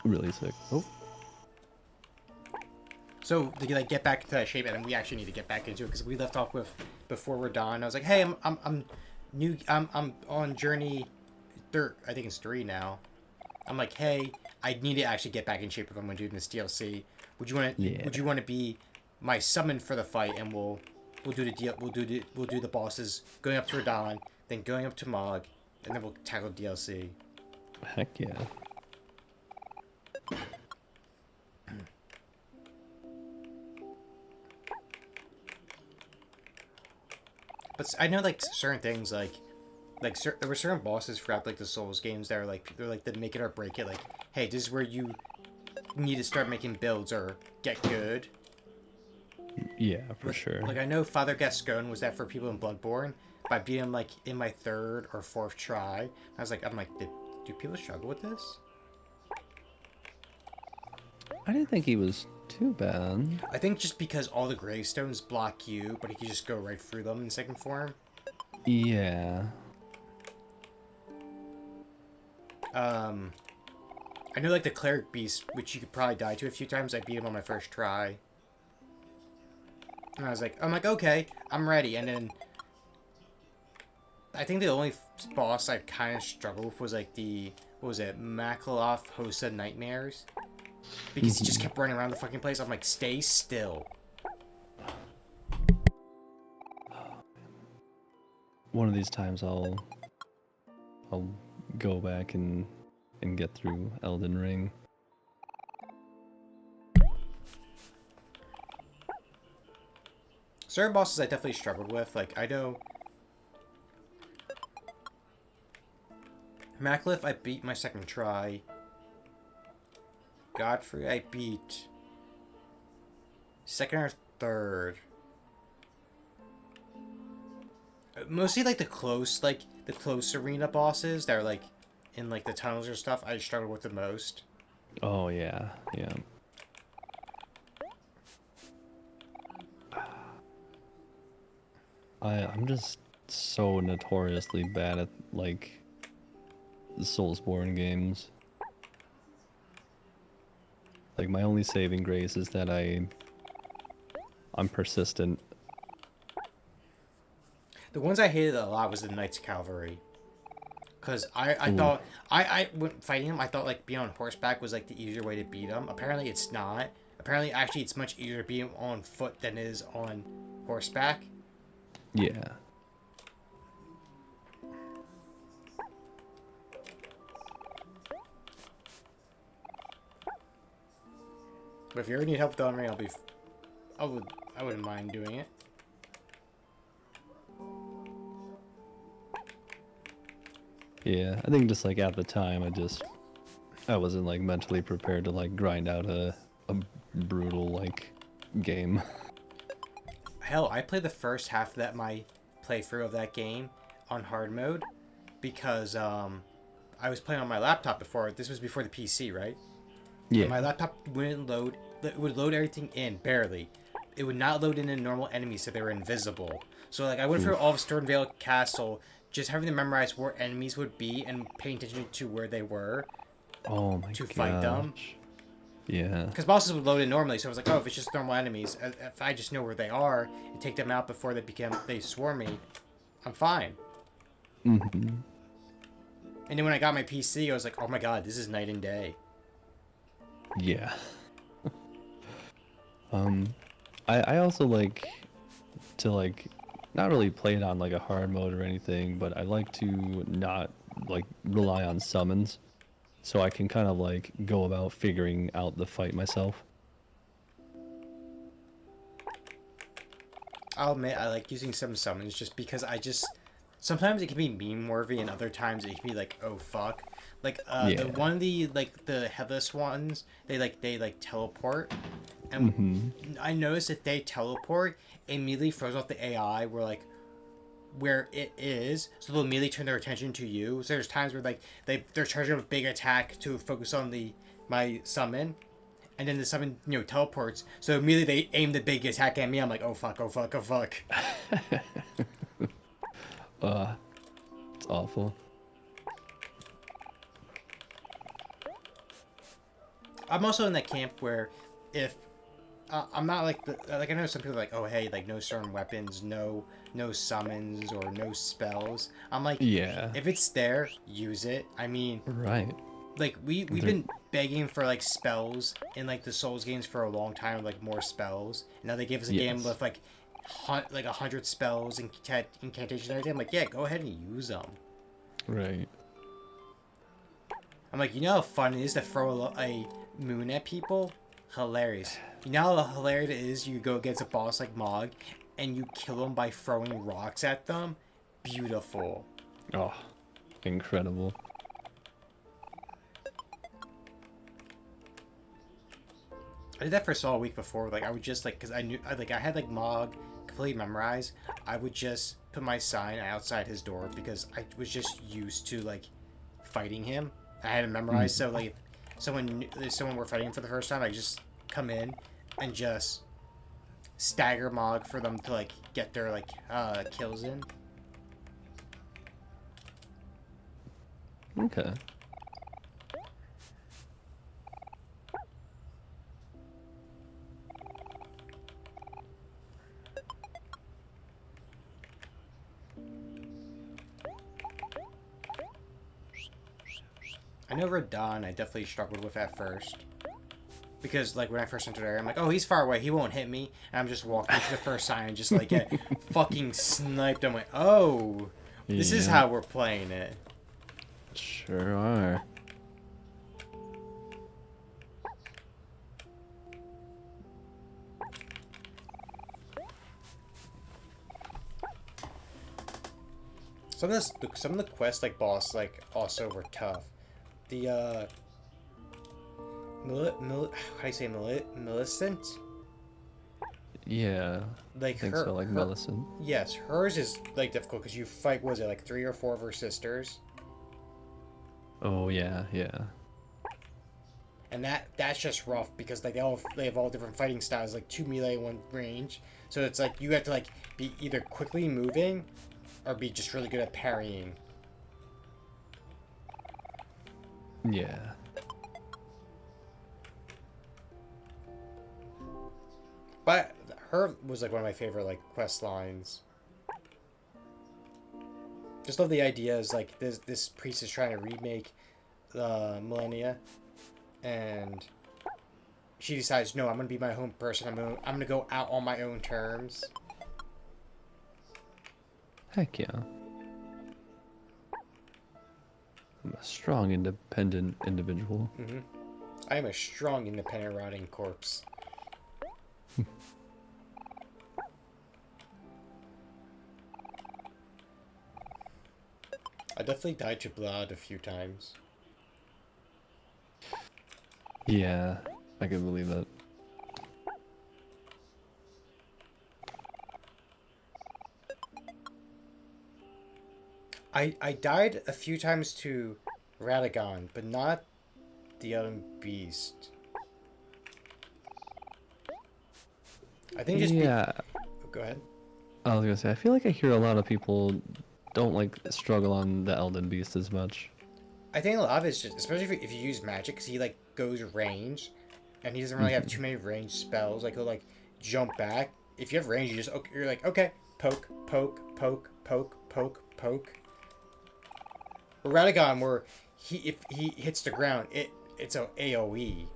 Really sick. Oh. So to like get back into that shape, and then we actually need to get back into it because we left off with before we're done. I was like, hey, I'm new. I'm on journey 3. I think it's 3 now. I'm like, hey, I need to actually get back in shape if I'm gonna do this DLC. Would you want to? Yeah. Would you want to be my summon for the fight, and we'll do the deal. We'll do the bosses going up to Radon, then going up to Mog, and then we'll tackle DLC. Heck yeah. But I know like certain things like there were certain bosses throughout like the Souls games that are like they're like the make it or break it. Like, hey, this is where you need to start making builds or get good. Yeah, for sure. Like I know Father Gascon was that for people in Bloodborne, but I beat him like in my 3rd or 4th try. I'm like, do people struggle with this? I didn't think he was too bad. I think just because all the gravestones block you, but he can just go right through them in second form. Yeah. I know like the Cleric Beast, which you could probably die to a few times, I beat him on my 1st try. And I'm like, okay, I'm ready. And then I think the only boss I kind of struggled with was like what was it, Makaloff Hosa Nightmares. Because he just kept running around the fucking place. I'm like, stay still. One of these times I'll go back and get through Elden Ring. Certain bosses I definitely struggled with. Like, I know Macliffe I beat my 2nd try. Godfrey I beat 2nd or 3rd. Mostly like the close arena bosses that are like in like the tunnels or stuff I struggled with the most. Oh yeah, yeah. I'm just so notoriously bad at like the Soulsborne games. Like my only saving grace is that I'm persistent. The ones I hated a lot was the Knights Cavalry. Because I Ooh. thought, when fighting him, I thought, like, being on horseback was, like, the easier way to beat him. Apparently, it's not. Apparently, actually, it's much easier to beat him on foot than it is on horseback. Yeah. But if you ever need help with Elden Ring, I wouldn't mind doing it. Yeah, I think just like at the time I wasn't like mentally prepared to like grind out a brutal like game. Hell, I played the first half of my playthrough of that game on hard mode because I was playing on my laptop before. This was before the PC, right? Yeah. And my laptop wouldn't load. It would load everything in barely. It would not load in normal enemies, so they were invisible. So like I went through all of Sternvale Castle, just having to memorize where enemies would be and paying attention to where they were Oh my to gosh. fight them. Yeah. Because bosses would load in normally, so I was like, oh, if it's just normal enemies, if I just know where they are and take them out before they swarm me, I'm fine. Mm-hmm. And then when I got my PC, I was like, oh my god, this is night and day. Yeah. I also like to like not really play it on like a hard mode or anything, but I like to not like rely on summons, so I can kind of like go about figuring out the fight myself. I'll admit I like using some summons just because sometimes it can be meme worthy and other times it can be like, oh fuck. Like Yeah. the headless ones, they teleport. And I noticed if they teleport, it immediately throws off the AI where it is, so they'll immediately turn their attention to you. So there's times where like they're charging a big attack to focus on my summon, and then the summon teleports. So immediately they aim the big attack at me. I'm like, oh fuck, oh fuck, oh fuck. It's awful. I'm also in that camp where if I'm not like I know some people are like, oh hey, like no certain weapons, no summons or no spells. I'm like, Yeah. if it's there, use it. I mean, Right. like we've been begging for like spells in like the Souls games for a long time, like more spells. And now they gave us a game with like 100 spells and incantations and everything. I'm like, yeah, go ahead and use them. Right. I'm like, you know how fun it is to throw a moon at people? Hilarious. You know how hilarious it is you go against a boss like Mog and you kill them by throwing rocks at them? Beautiful. Oh, incredible. I did that for Saw a week before. Like I would just like, because I knew I had like Mog completely memorized. I would just put my sign outside his door because I was just used to like fighting him. I had it memorized, so like if someone were fighting for the first time, I just come in and just stagger Mog for them to like get their like kills in. Okay. I know Radon I definitely struggled with at first. Because, like, when I first entered the area, I'm like, oh, he's far away, he won't hit me. And I'm just walking to the first sign and just, like, get fucking sniped. I'm like, oh, this is how we're playing it. Sure are. Some of the quests, like, boss, like, also were tough. The, how do you say Millicent? Yeah. Like I think so, like Millicent. Yes, hers is, like, difficult because you fight, what was it, like, 3 or 4 of her sisters? Oh, yeah, yeah. and that's just rough because like they have all different fighting styles, like 2 melee, 1 range. So it's like you have to like be either quickly moving, or be just really good at parrying. Yeah. But her was like one of my favorite like quest lines. Just love the idea is like this priest is trying to remake the millennia, and she decides, no, I'm gonna be my own person. I'm gonna go out on my own terms. Heck yeah. I'm a strong, independent individual. Mm-hmm. I am a strong, independent, rotting corpse. I definitely died to blood a few times. Yeah, I can believe that. I died a few times to Radagon, but not the other beast. I think just Yeah, go ahead. I was gonna say, I feel like I hear a lot of people don't like struggle on the Elden Beast as much. I think a lot of it's just, especially if you use magic, because he like goes range, and he doesn't really have too many range spells. Like he'll like jump back. If you have range, you're like, okay, poke, poke, poke, poke, poke, poke. Or Radagon, where if he hits the ground, it's a AOE.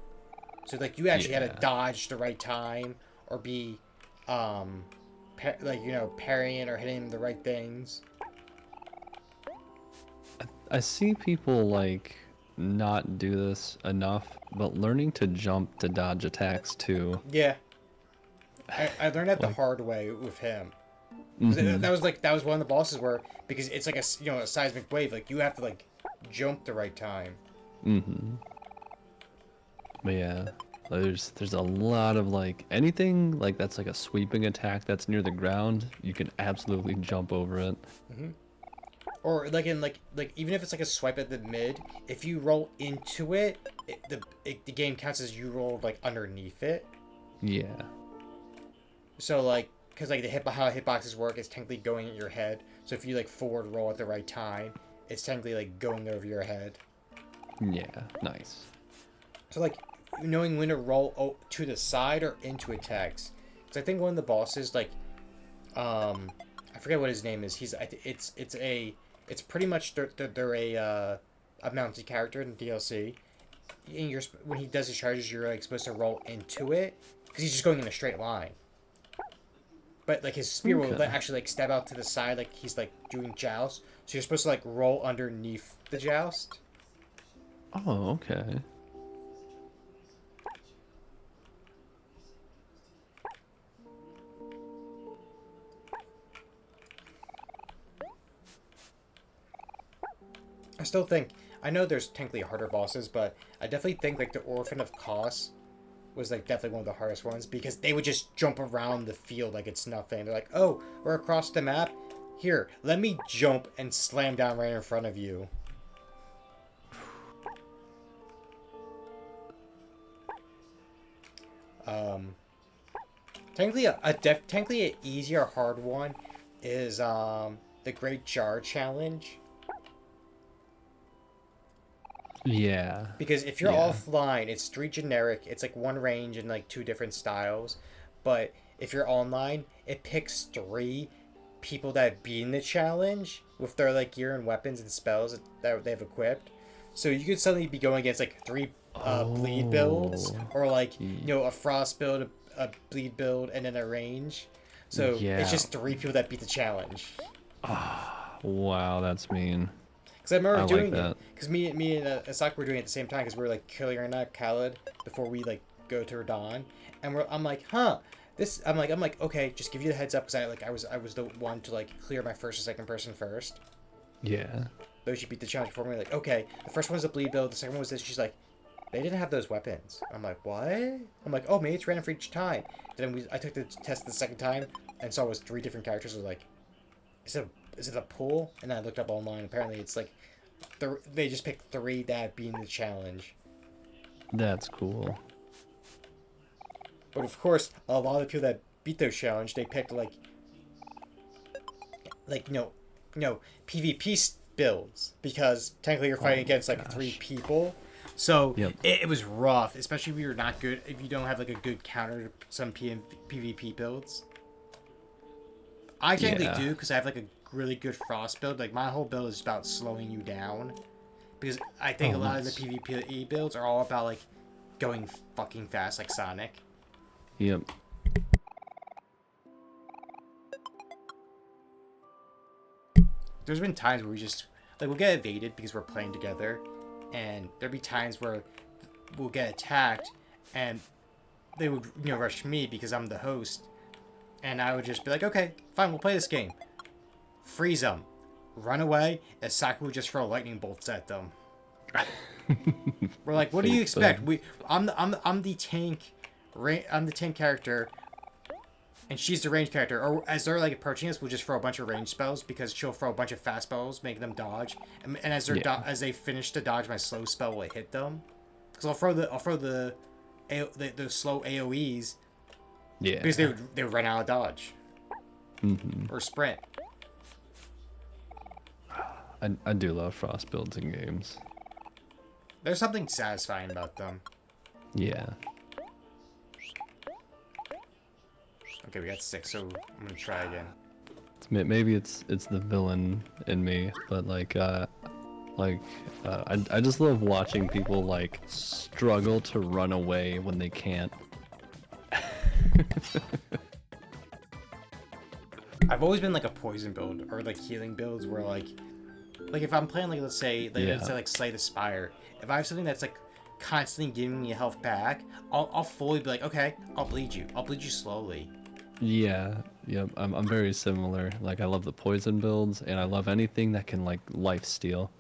So like you actually had to dodge the right time, or be, like parrying or hitting the right things. I see people like not do this enough, but learning to jump to dodge attacks too. Yeah, I learned that the Like, hard way with him. mhm. That was one of the bosses where, because it's like a seismic wave, like you have to like jump the right time. But yeah, there's a lot of like anything like that's like a sweeping attack that's near the ground, you can absolutely jump over it. Or like even if it's like a swipe at the mid, if you roll into it, the game counts as you rolled like underneath it. Yeah. So like, because like how hitboxes work is technically going at your head. So if you like forward roll at the right time, it's technically like going over your head. Yeah, nice. So like knowing when to roll to the side or into attacks. Because I think one of the bosses like, I forget what his name is. It's pretty much they're a mounted character in DLC. And when he does his charges, you're like supposed to roll into it because he's just going in a straight line. But like his spear will actually like step out to the side, like he's like doing joust. So you're supposed to like roll underneath the joust. Oh, okay. I still think, I know there's technically harder bosses, but I definitely think like the Orphan of Kos was like definitely one of the hardest ones because they would just jump around the field like it's nothing. They're like, oh, we're across the map. Here, let me jump and slam down right in front of you. Technically an easier hard one is the Great Jar Challenge. Yeah. Because if you're offline, it's 3 generic. It's like 1 range and like 2 different styles. But if you're online, it picks 3 people that have beaten the challenge with their like gear and weapons and spells that they've equipped. So you could suddenly be going against like 3 bleed builds, or like a frost build, a bleed build, and then a range. So it's just 3 people that beat the challenge. Wow, that's mean. Because I remember doing like it. Because me and Asaka were doing it at the same time. Because we were like killing Khaled before we like go to Radahn, and I'm like, huh. I'm like, okay, just give you the heads up because I was the one to like clear my first and second person first. Yeah. Those you beat the challenge before me. Like, okay, the first one was a bleed build. The second one was this. She's like, they didn't have those weapons. I'm like, what? I'm like, oh, maybe it's random for each time. Then I took the test the second time and saw it was 3 different characters. I was like, is it a pool? And then I looked up online. Apparently, it's like they just picked 3 that being the challenge. That's cool. But of course, a lot of people that beat those challenge, they picked PvP builds because technically you're fighting against like 3 people. So Yep. it was rough, especially if you're not good, if you don't have like a good counter to some PvP builds. I technically do because I have like a really good frost build. Like my whole build is about slowing you down because I think a lot of the PvP builds are all about like going fucking fast, like Sonic. Yep. There's been times where we just like we'll get evaded because we're playing together, and there'll be times where we'll get attacked, and they would rush me because I'm the host, and I would just be like, okay, fine, we'll play this game. Freeze them, run away, and Saku would just throw lightning bolts at them. We're like, what do you expect? I'm the tank, I'm the tank character. And she's the range character. Or as they're like approaching us, we'll just throw a bunch of range spells because she'll throw a bunch of fast spells, making them dodge. And as as they finish to dodge, my slow spell will hit them. Because I'll throw the slow AOE's. Yeah. Because they would run out of dodge. Or sprint. I do love frost builds in games. There's something satisfying about them. Yeah. Okay, we got 6, so I'm gonna try again. Maybe it's the villain in me, but I just love watching people like struggle to run away when they can't. I've always been like a poison build or like healing builds where like if I'm playing like let's say Slay the Spire, if I have something that's like constantly giving me health back, I'll fully be like, okay, I'll bleed you slowly. Yeah, yep. I'm very similar. Like I love the poison builds, and I love anything that can like life steal.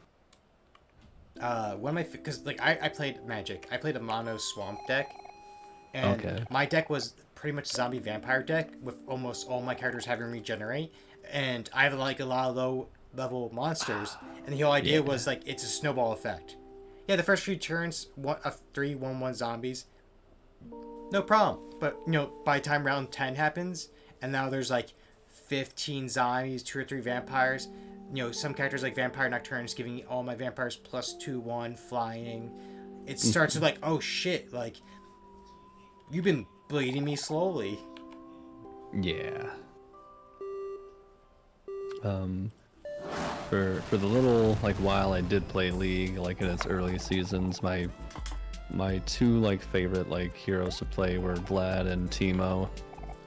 One of my because like I played Magic. I played a mono swamp deck, and my deck was pretty much a zombie vampire deck with almost all my characters having regenerate, and I have like a lot of low level monsters, and the whole idea was like it's a snowball effect. Yeah, the first 3 turns, 3/1/1 zombies. No problem. But, by the time round 10 happens, and now there's like 15 zombies, 2 or 3 vampires, some characters like Vampire Nocturne's giving all my vampires +2/1 flying. It starts with like, oh shit, like, you've been bleeding me slowly. Yeah. For the little like while I did play League, like in its early seasons, my 2 like favorite like heroes to play were Vlad and Teemo.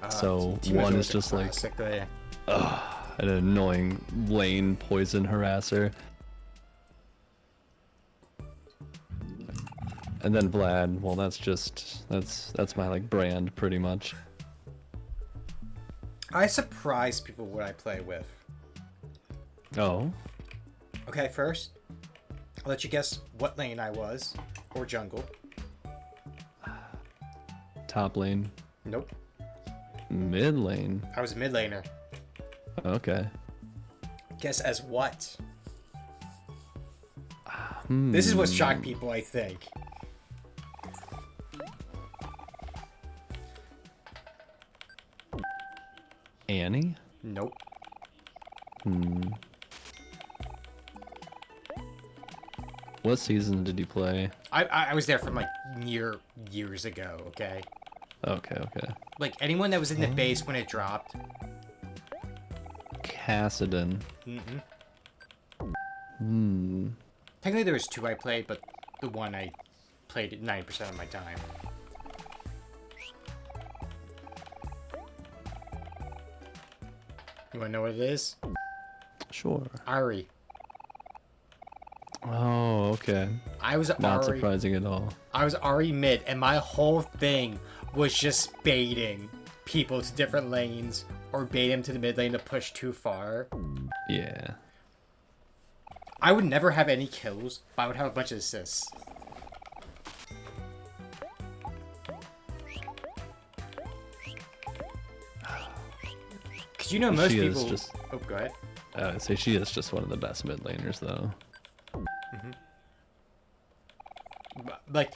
So Teemo's one always is just like an annoying lane poison harasser. And then Vlad, well that's my like brand pretty much. I surprise people what I play with. Oh. Okay, first, I'll let you guess what lane I was, or jungle. Top lane. Nope. Mid lane. I was a mid laner. Okay. Guess as what? This is what shocked people, I think. Annie? Nope. What season did you play? I was there from like years ago, okay? Okay. Like anyone that was in the base when it dropped. Kassadin. Technically there was 2 I played, but the one I played 90% of my time. You wanna know what it is? Sure. Ari. Oh, okay. I was Not Ari. surprising at all. I was Ari mid, and my whole thing was just baiting people to different lanes, or bait him to the mid lane to push too far. Yeah. I would never have any kills, but I would have a bunch of assists. Because most she people... Is just... Oh, go ahead. I'd say she is just one of the best mid laners, though. Like,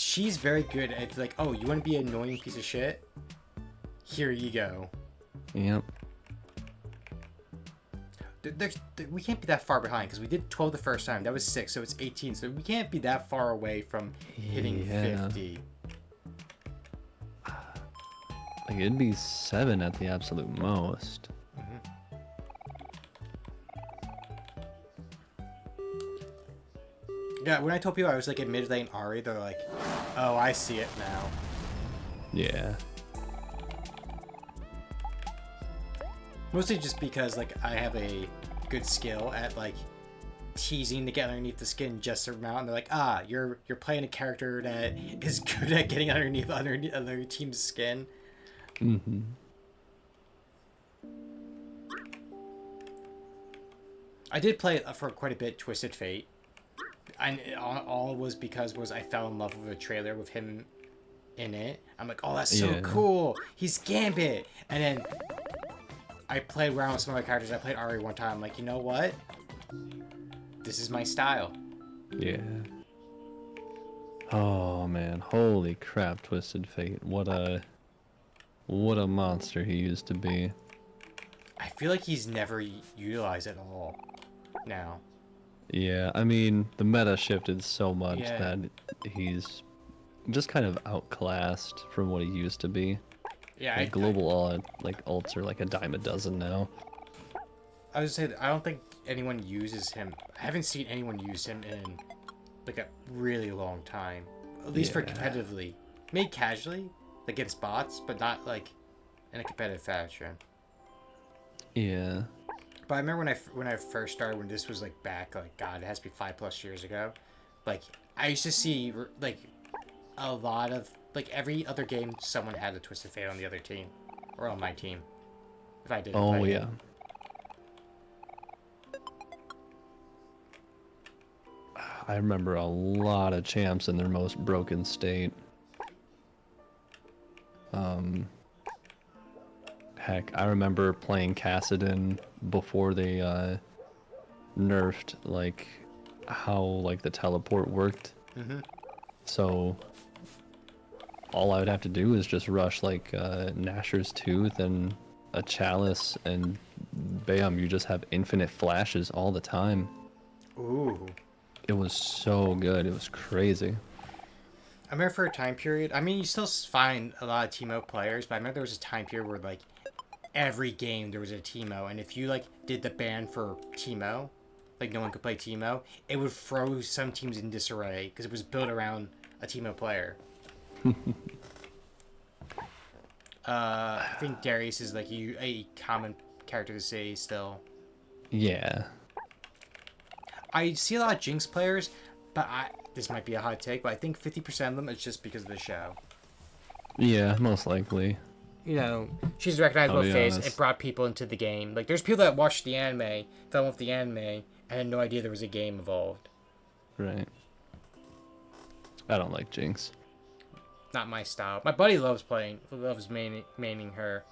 she's very good at like, oh, you want to be an annoying piece of shit? Here you go. Yep. We can't be that far behind because we did 12 the first time. That was 6, so it's 18. So we can't be that far away from hitting 50. Like, it'd be 7 at the absolute most. Yeah, when I told people I was like in mid lane Ari, they're like, oh, I see it now. Yeah. Mostly just because like I have a good skill at like teasing to get underneath the skin just a amount, and they're like, ah, you're playing a character that is good at getting underneath other team's skin. Mm-hmm. I did play for quite a bit Twisted Fate. And all was because I fell in love with a trailer with him in it. I'm like, oh, that's so cool. He's Gambit. And then I played around with some other characters. I played Ari one time. I'm like, you know what? This is my style. Yeah. Oh man, holy crap, Twisted Fate. What a monster he used to be. I feel like he's never utilized at all now. Yeah, I mean, the meta shifted so much that he's just kind of outclassed from what he used to be. Yeah, like global like ults are like a dime a dozen now. I was saying, I don't think anyone uses him. I haven't seen anyone use him in like a really long time. At least for competitively. Maybe casually, like against bots, but not like in a competitive fashion. Yeah. But I remember when I first started, when this was like back, like God, it has to be 5+ years ago. Like I used to see like a lot of like every other game, someone had a Twisted Fate on the other team, or on my team, if I didn't. Oh yeah. I remember a lot of champs in their most broken state. Heck, I remember playing Kassadin before they nerfed like how like the teleport worked. So all I would have to do is just rush like Nashor's Tooth and a Chalice, and bam, you just have infinite flashes all the time. Ooh. It was so good. It was crazy. I remember for a time period, I mean, you still find a lot of Teemo players, but I remember there was a time period where like every game there was a Teemo, and if you like did the ban for Teemo, like no one could play Teemo, it would throw some teams in disarray because it was built around a Teemo player. I think Darius is like a common character to say still. Yeah. I see a lot of Jinx players, but this might be a hot take, but I think 50% of them is just because of the show. Yeah, most likely. You know, she's a recognizable face. It brought people into the game. Like, there's people that watched the anime, fell off the anime, and had no idea there was a game involved. Right. I don't like Jinx. Not my style. My buddy loves maining her,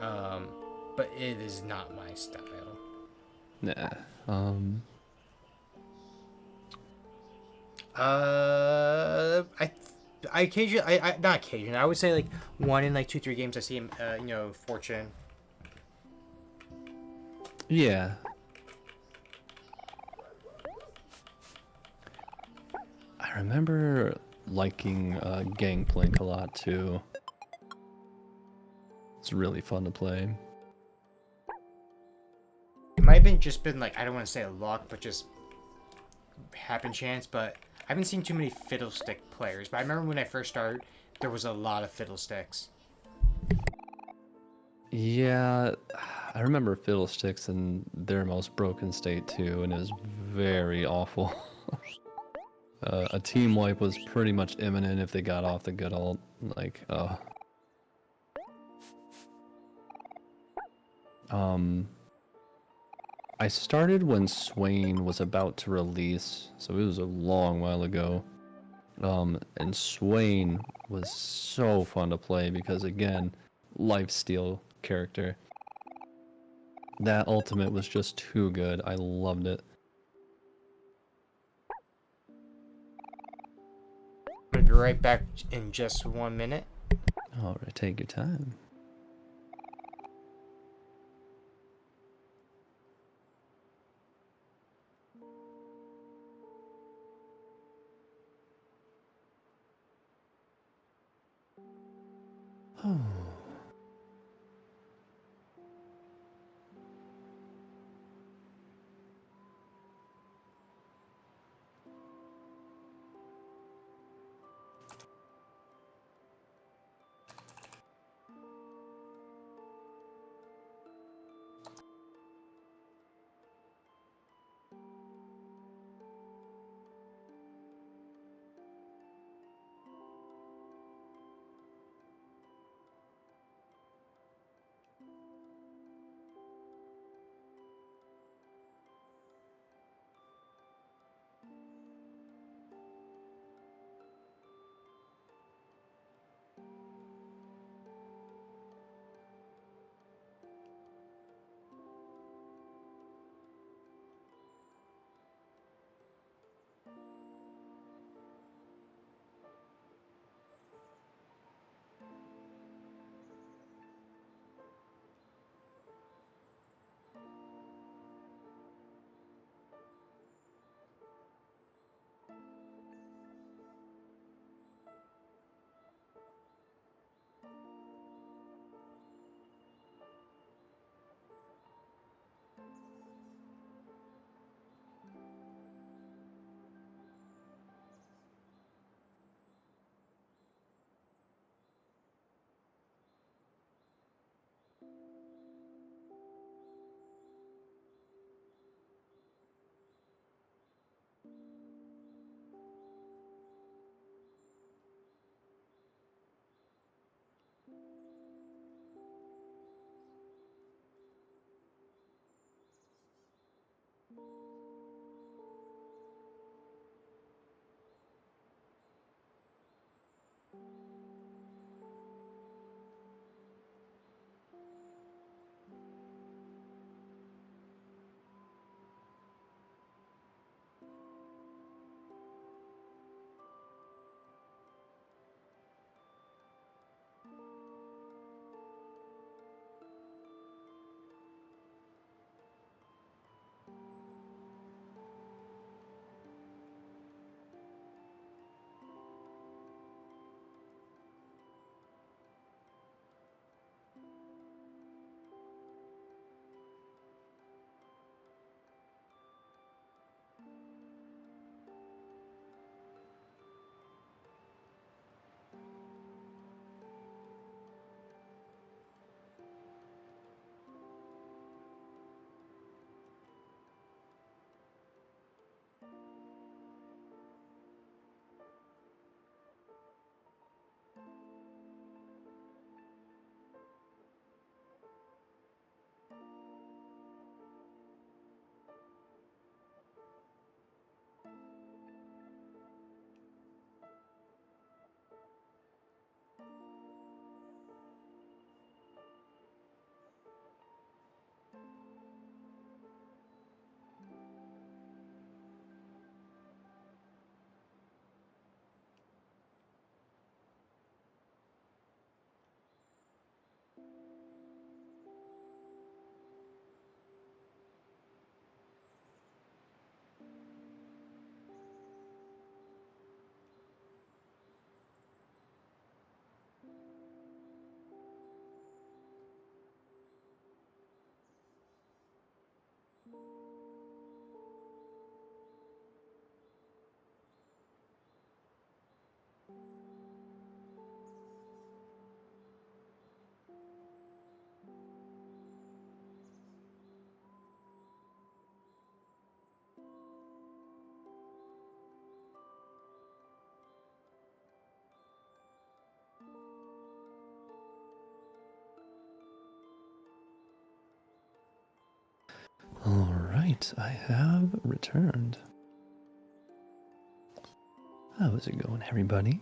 but it is not my style. Nah. I occasionally, not occasionally, I would say like 1 in like 2-3 games I see him, you know, Fortune. Yeah. I remember liking Gangplank a lot too. It's really fun to play. It might have been like, I don't want to say luck, but just happen chance, but I haven't seen too many Fiddlestick players, but I remember when I first started, there was a lot of Fiddlesticks. Yeah, I remember Fiddlesticks in their most broken state too, and it was very awful. A team wipe was pretty much imminent if they got off the good ult. Like, I started when Swain was about to release, so it was a long while ago. And Swain was so fun to play because, again, lifesteal character. That ultimate was just too good. I loved it. I'm gonna be right back in just 1 minute. All right, take your time. Oh. All right, I have returned. How's it going, everybody?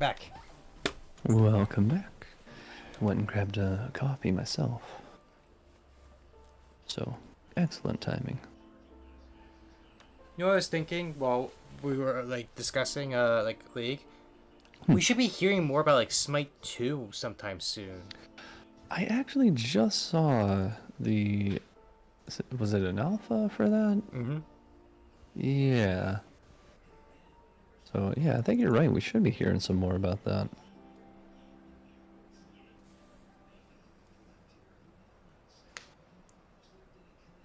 Back. Welcome back. I went and grabbed a coffee myself. So, excellent timing. You know what I was thinking while we were like discussing like League? We should be hearing more about like Smite 2 sometime soon. I actually just saw the... Was it an alpha for that? Mm-hmm. Yeah. So, yeah, I think you're right. We should be hearing some more about that.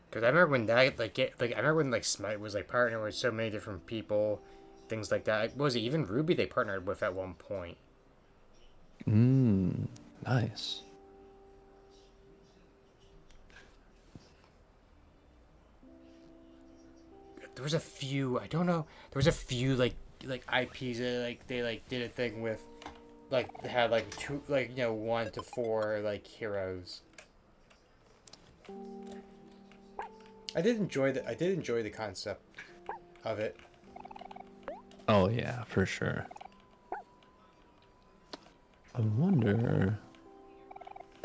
Because I remember when that I remember when like Smite was like partnering with so many different people, things like that. What was it even Ruby they partnered with at one point? Nice. There was a few. I don't know. There was a few like IPs that like they like did a thing with, like they had like two 1 to 4 like heroes. I did enjoy the concept of it. Oh, yeah, for sure. I wonder...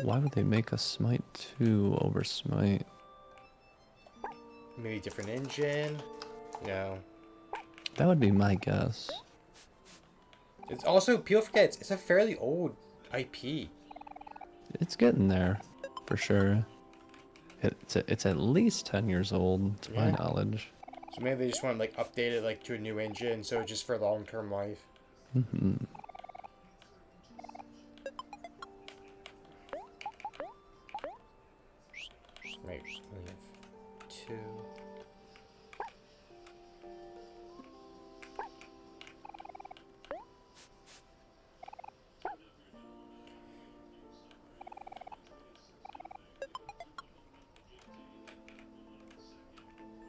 Why would they make a Smite 2 over Smite? Maybe different engine. No. That would be my guess. It's also people forget it's a fairly old IP. It's getting there, for sure. It's at least 10 years old, to my knowledge. So maybe they just want to like update it like to a new engine, so just for long-term life. Mm-hmm. Right. We have 2.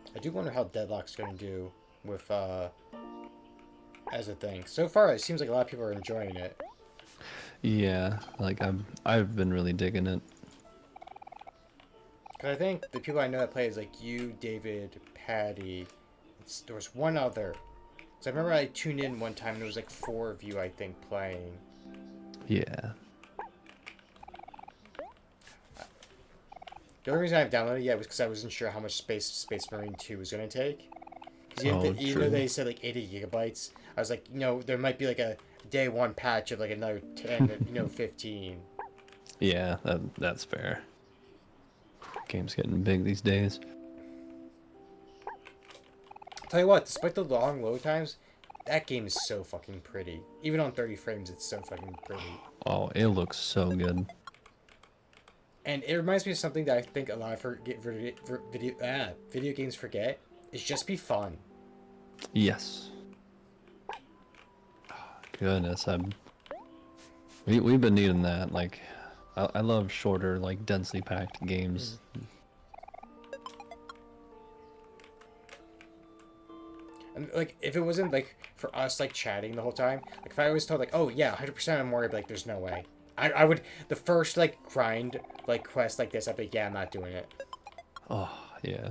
I do wonder how Deadlock's going to do with as a thing. So far, it seems like a lot of people are enjoying it. Yeah, like I've been really digging it. Cause I think the people I know that play is like you, David, Patty. There was one other. So I remember I tuned in one time and there was like 4 of you I think playing. Yeah. The only reason I've downloaded it yet was because I wasn't sure how much space Space Marine 2 was going to take. Because even though they said like 80 gigabytes, I was like, there might be like a day 1 patch of like another 10, 15. Yeah, that's fair. Game's getting big these days. Tell you what, despite the long load times, that game is so fucking pretty. Even on 30 frames, it's so fucking pretty. Oh, it looks so good. And it reminds me of something that I think a lot of video games forget. Is just be fun. Yes. Goodness, we've been needing that. Like, I love shorter, like densely packed games. And like, if it wasn't like for us like chatting the whole time, like if I was told like, oh yeah, 100% Omori, I'd be like, there's no way. I would the first like grind like quest like this, I'd be like, yeah, I'm not doing it. Oh yeah.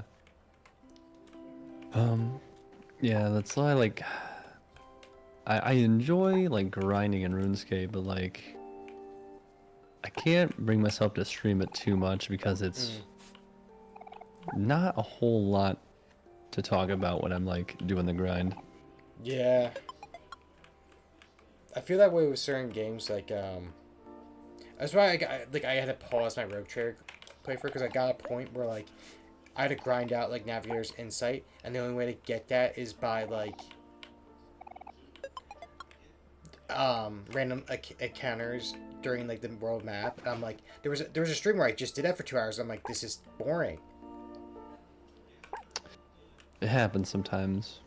Yeah, that's why like I enjoy like grinding in RuneScape, but like I can't bring myself to stream it too much because it's not a whole lot to talk about when I'm like doing the grind. Yeah. I feel that way with certain games like that's why I had to pause my Rogue Trader playthrough because I got a point where like I had to grind out like Navigator's Insight, and the only way to get that is by like random encounters during like the world map. And I'm like, there was a stream where I just did that for 2 hours. I'm like, this is boring. It happens sometimes.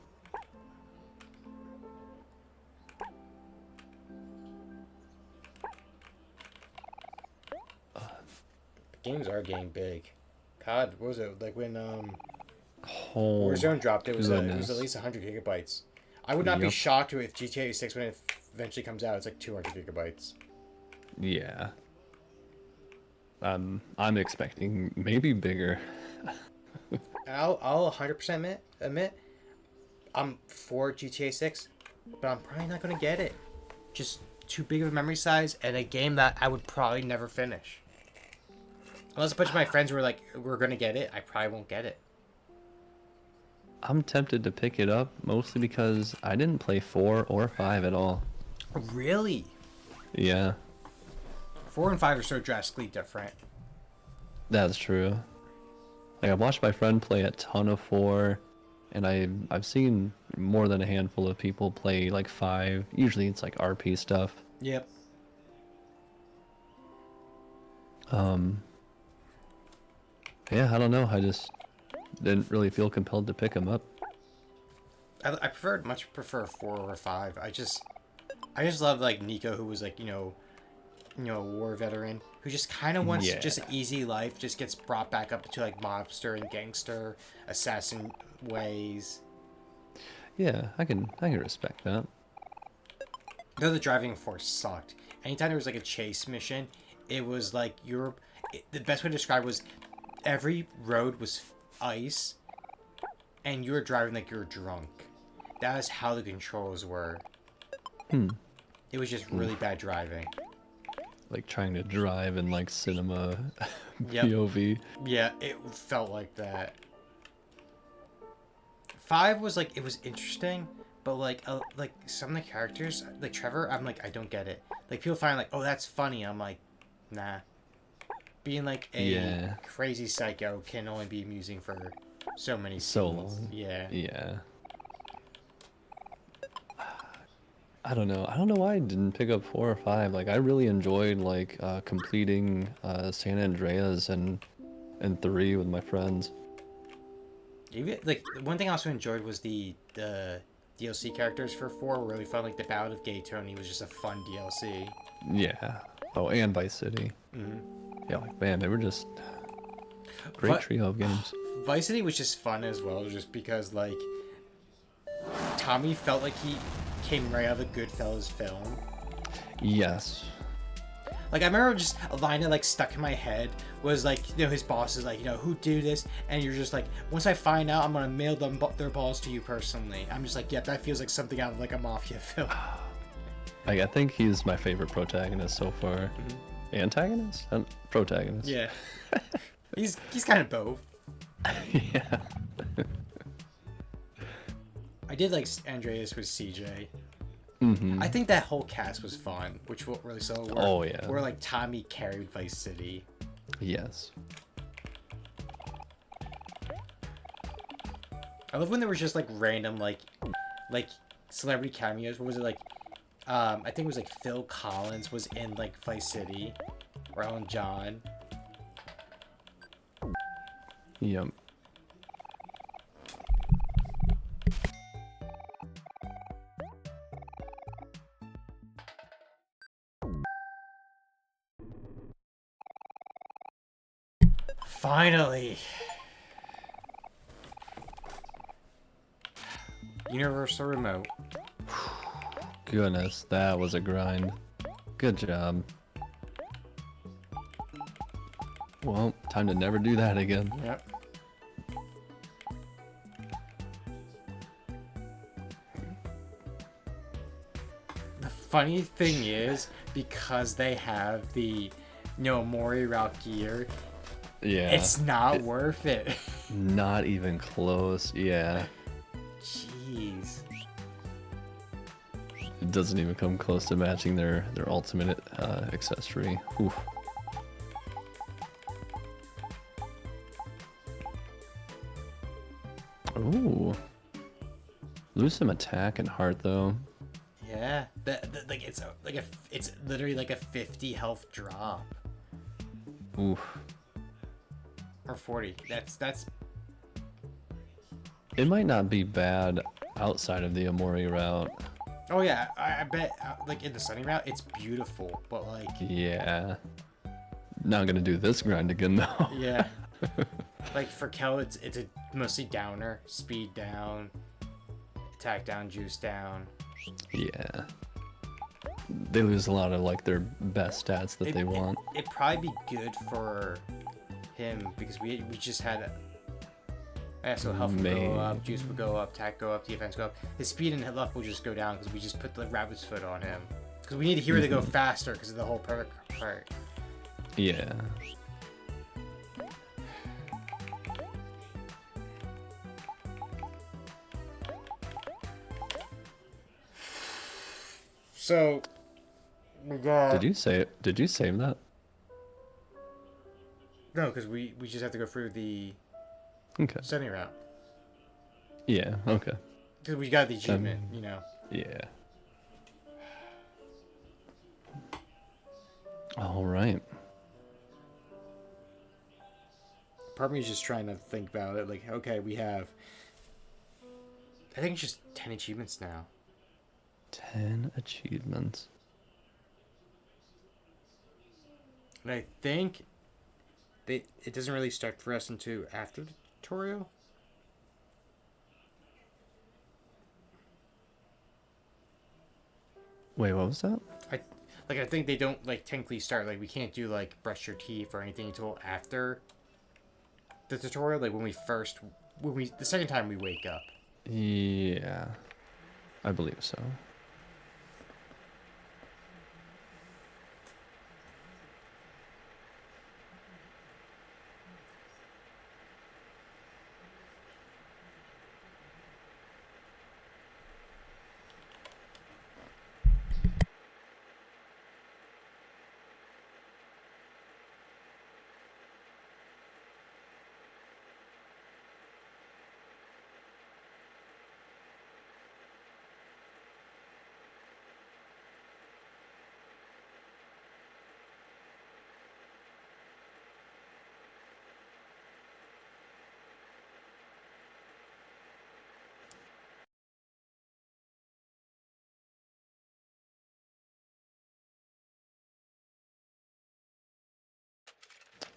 Games are getting big. God, what was it like when Oh, Warzone dropped? It was at goodness. least 100 gigabytes. I would not be shocked if GTA 6 when it eventually comes out, it's like 200 gigabytes. Yeah. I'm expecting maybe bigger. I'll 100% admit I'm for GTA 6, but I'm probably not gonna get it. Just too big of a memory size, and a game that I would probably never finish. Unless a bunch of my friends were like, we're gonna get it, I probably won't get it. I'm tempted to pick it up mostly because I didn't play 4 or 5 at all. Really? Yeah, 4 and 5 are so drastically different. that's true. Like I watched my friend play a ton of 4, and I've seen more than a handful of people play like 5. Usually it's like RP stuff. Yep. Yeah, I don't know. I just didn't really feel compelled to pick them up. I much prefer 4 or 5. I just love like Nico, who was like, a war veteran who just kind of wants just an easy life, just gets brought back up to like mobster and gangster assassin ways. Yeah, I can respect that. Though the driving force sucked. Anytime there was like a chase mission, it was like the best way to describe was every road was ice, and you were driving like you were drunk. That is how the controls were. It was just really bad driving. Like trying to drive in like cinema Yep. POV. Yeah, it felt like that. 5 was like, it was interesting, but like some of the characters, like Trevor, I'm like, I don't get it. Like people find like, oh, that's funny. I'm like, nah. Being like a crazy psycho can only be amusing for so many So scenes. long. Yeah. Yeah. I don't know. I don't know why I didn't pick up 4 or 5. Like I really enjoyed like completing San Andreas and 3 with my friends. Even, like one thing I also enjoyed was the DLC characters for 4 were really fun. Like the Ballad of Gay Tony was just a fun DLC. Yeah. Oh, and Vice City. Yeah, like man, they were just great trio of games. Vice City was just fun as well, just because like Tommy felt like he came right out of the Goodfellas film. Yes. Like I remember just a line that like stuck in my head was like, his boss is like, who do this, and you're just like, once I find out, I'm gonna mail them their balls to you personally. I'm just like, yeah, that feels like something out of like a mafia film. Like I think he's my favorite protagonist so far. Antagonist? Protagonist. Yeah. he's kind of both. Yeah. I did like Andreas with CJ. Mm-hmm. I think that whole cast was fun, which will really so. Oh yeah. Where like Tommy carried Vice City. Yes. I love when there was just like random like celebrity cameos. What was it like? I think it was like Phil Collins was in like Vice City, or Ellen John. Yep. Finally. Universal Remote. Goodness, that was a grind. Good job. Well, time to never do that again. Yep. The funny thing is, because they have the Omori route gear, Yeah. it's not worth it. Not even close. Yeah. Jeez. It doesn't even come close to matching their ultimate accessory. Oof. Ooh. Lose some attack and heart though. Yeah, like it's literally like a 50 health drop, Oof. or 40. That's. It might not be bad outside of the Omori route. Oh yeah, I bet like in the Sunny route it's beautiful, but like Yeah. Not gonna do this grind again though. yeah, like for Kel it's a mostly downer, speed down, attack down, juice down. Yeah. They lose a lot of like their best stats that they want. It'd probably be good for him because we just had. Yeah, so health will go up, juice will go up, attack go up, defense go up. His speed and luck will just go down because we just put the rabbit's foot on him. Because we need Hero to go faster because of the whole perk part. Yeah. So, we got... Did you save that? No, because we just have to go through the Okay. sunny route. Yeah, okay. Because we got the achievement, you know. Yeah. All right. Part of me is just trying to think about it. Like, okay, we have... I think it's just 10 achievements now. 10 achievements. And I think it doesn't really start for us until after the tutorial. Wait, what was that? I think they don't like technically start, like we can't do like brush your teeth or anything until after the tutorial, like the second time we wake up. Yeah. I believe so.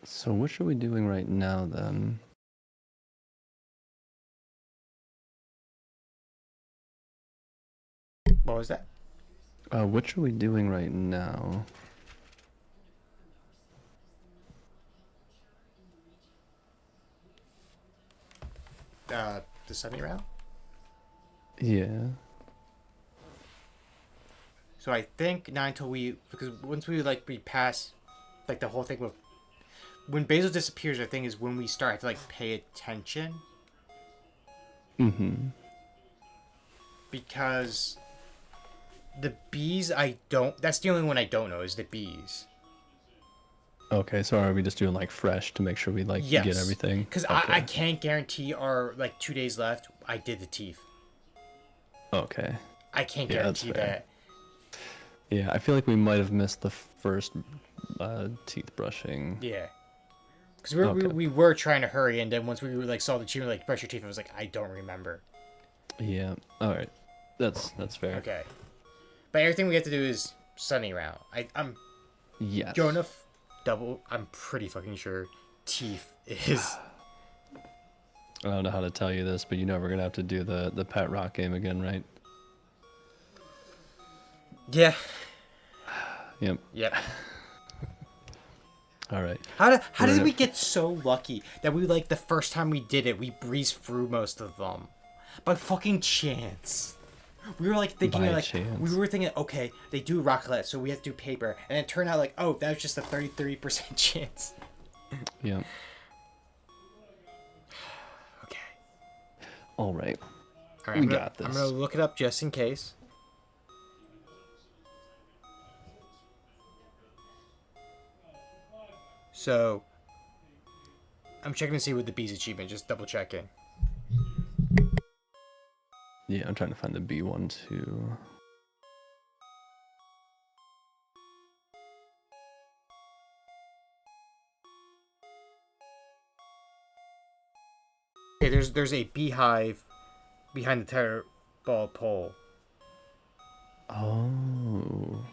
So what are we doing right now then? What was that? What are we doing right now? The sunny route. Yeah. So I think not until because once we pass like the whole thing with when Basil disappears, I think is when we start to like pay attention. Mm-hmm. Because the bees, that's the only one I don't know is the bees. Okay, so are we just doing like fresh to make sure we like Yes. get everything? Because Okay. I can't guarantee our like 2 days left. I did the teeth. Okay. I can't Yeah, that's guarantee fair. that. Yeah, I feel like we might have missed the first teeth brushing. Yeah. Because Okay. we were trying to hurry, and then once we like saw the achievement, like brush your teeth, I was like, I don't remember. Yeah. All right. That's fair. Okay. But everything we have to do is sunny round. I'm Yes. going to double. I'm pretty fucking sure teeth is. I don't know how to tell you this, but you know we're gonna have to do the pet rock game again, right? Yeah. Yep. Yep. All right. How did we get so lucky that we like the first time we did it, we breezed through most of them by fucking chance? We were like thinking By like chance. we were thinking, okay, they do raclette, so we have to do paper, and it turned out like, oh, that was just a 33% chance. Yep. Okay. All right. All right, We got this. I'm gonna look it up just in case. So, I'm checking to see what the bees achievement. Just double checking. Yeah, I'm trying to find the B one too. Okay, there's a beehive behind the tire ball pole. Oh.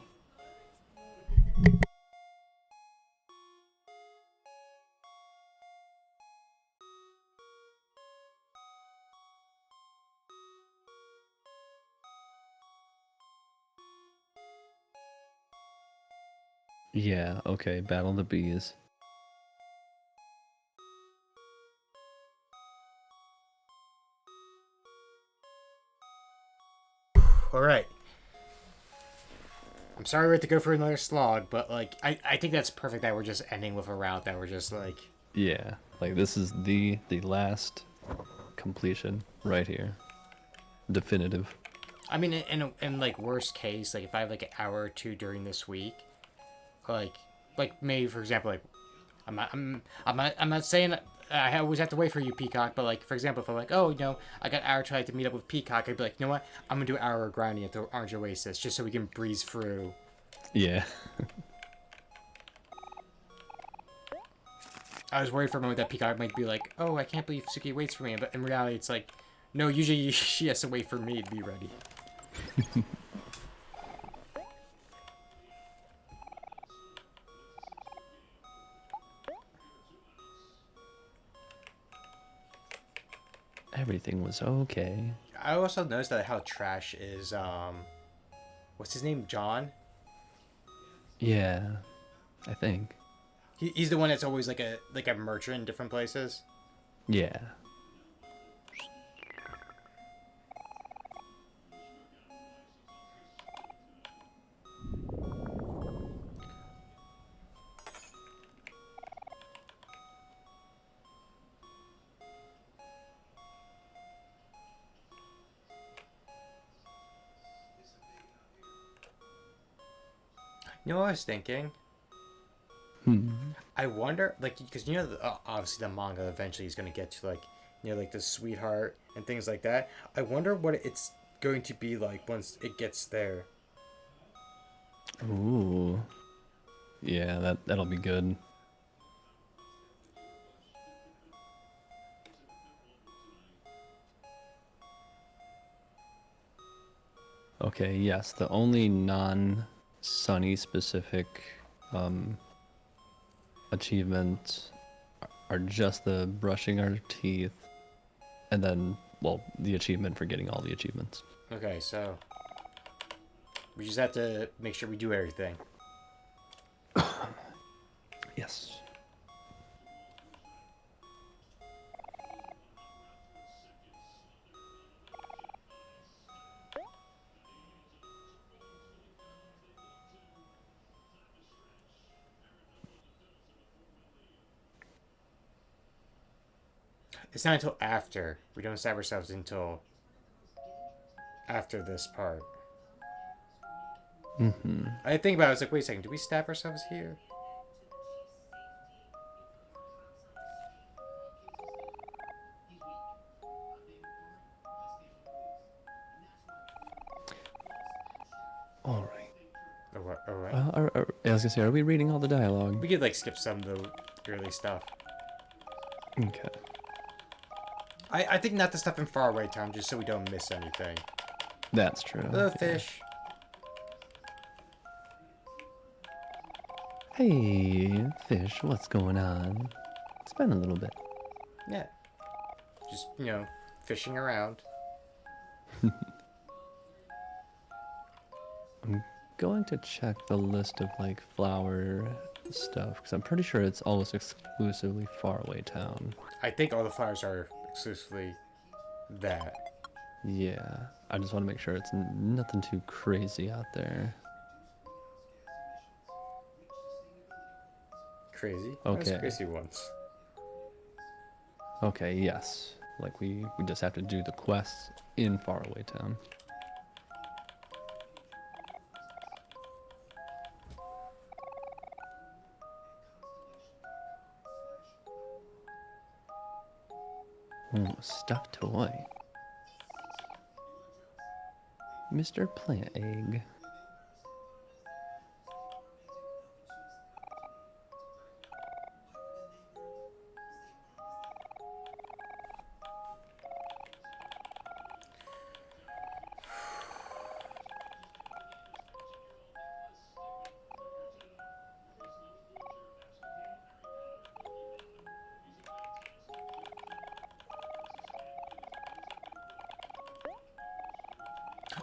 Yeah, okay, battle the bees. All right. sorry we have to go for another slog, but like I think that's perfect that we're just ending with a route that we're just like. Yeah, like this is the last completion right here. Definitive. I mean, in like worst case, like if I have like an hour or two during this week, like maybe for example, like I'm not saying I always have to wait for you, Peacock, but like for example, if I'm like, oh, I got an hour to meet up with Peacock, I'd be like, you know what, I'm gonna do an hour of grinding at the Orange Oasis just so we can breeze through. Yeah. I was worried for a moment that Peacock might be like, oh, I can't believe Suki waits for me, but in reality, it's like, no, usually she has to wait for me to be ready. Everything was okay. I also noticed that how Trash is, what's his name, John? Yeah, I think. He's the one that's always like a merchant in different places. Yeah. You know what I was thinking? I wonder, like, because obviously the manga eventually is going to get to, like, like the sweetheart and things like that. I wonder what it's going to be like once it gets there. Ooh. Yeah, that'll be good. Okay, yes, the only non-Sunny specific achievements are just the brushing our teeth and then, well, the achievement for getting all the achievements. Okay, so we just have to make sure we do everything. Yes. It's not until after. We don't stab ourselves until after this part. I think about it, I was like, wait a second, do we stab ourselves here? All right. All right. I was gonna say, are we reading all the dialogue? We could like skip some of the early stuff. Okay. I think not the stuff in Faraway Town, just so we don't miss anything. That's true. Hello, fish. Hey, fish, what's going on? It's been a little bit. Yeah. Just, fishing around. I'm going to check the list of, like, flower stuff, because I'm pretty sure it's almost exclusively Faraway Town. I think all the flowers are exclusively that. Yeah, I just want to make sure it's nothing too crazy out there. Crazy? Okay. There's crazy ones. Okay, yes. Like, we just have to do the quests in Faraway Town. Ooh, stuffed toy. Mr. Plant Egg.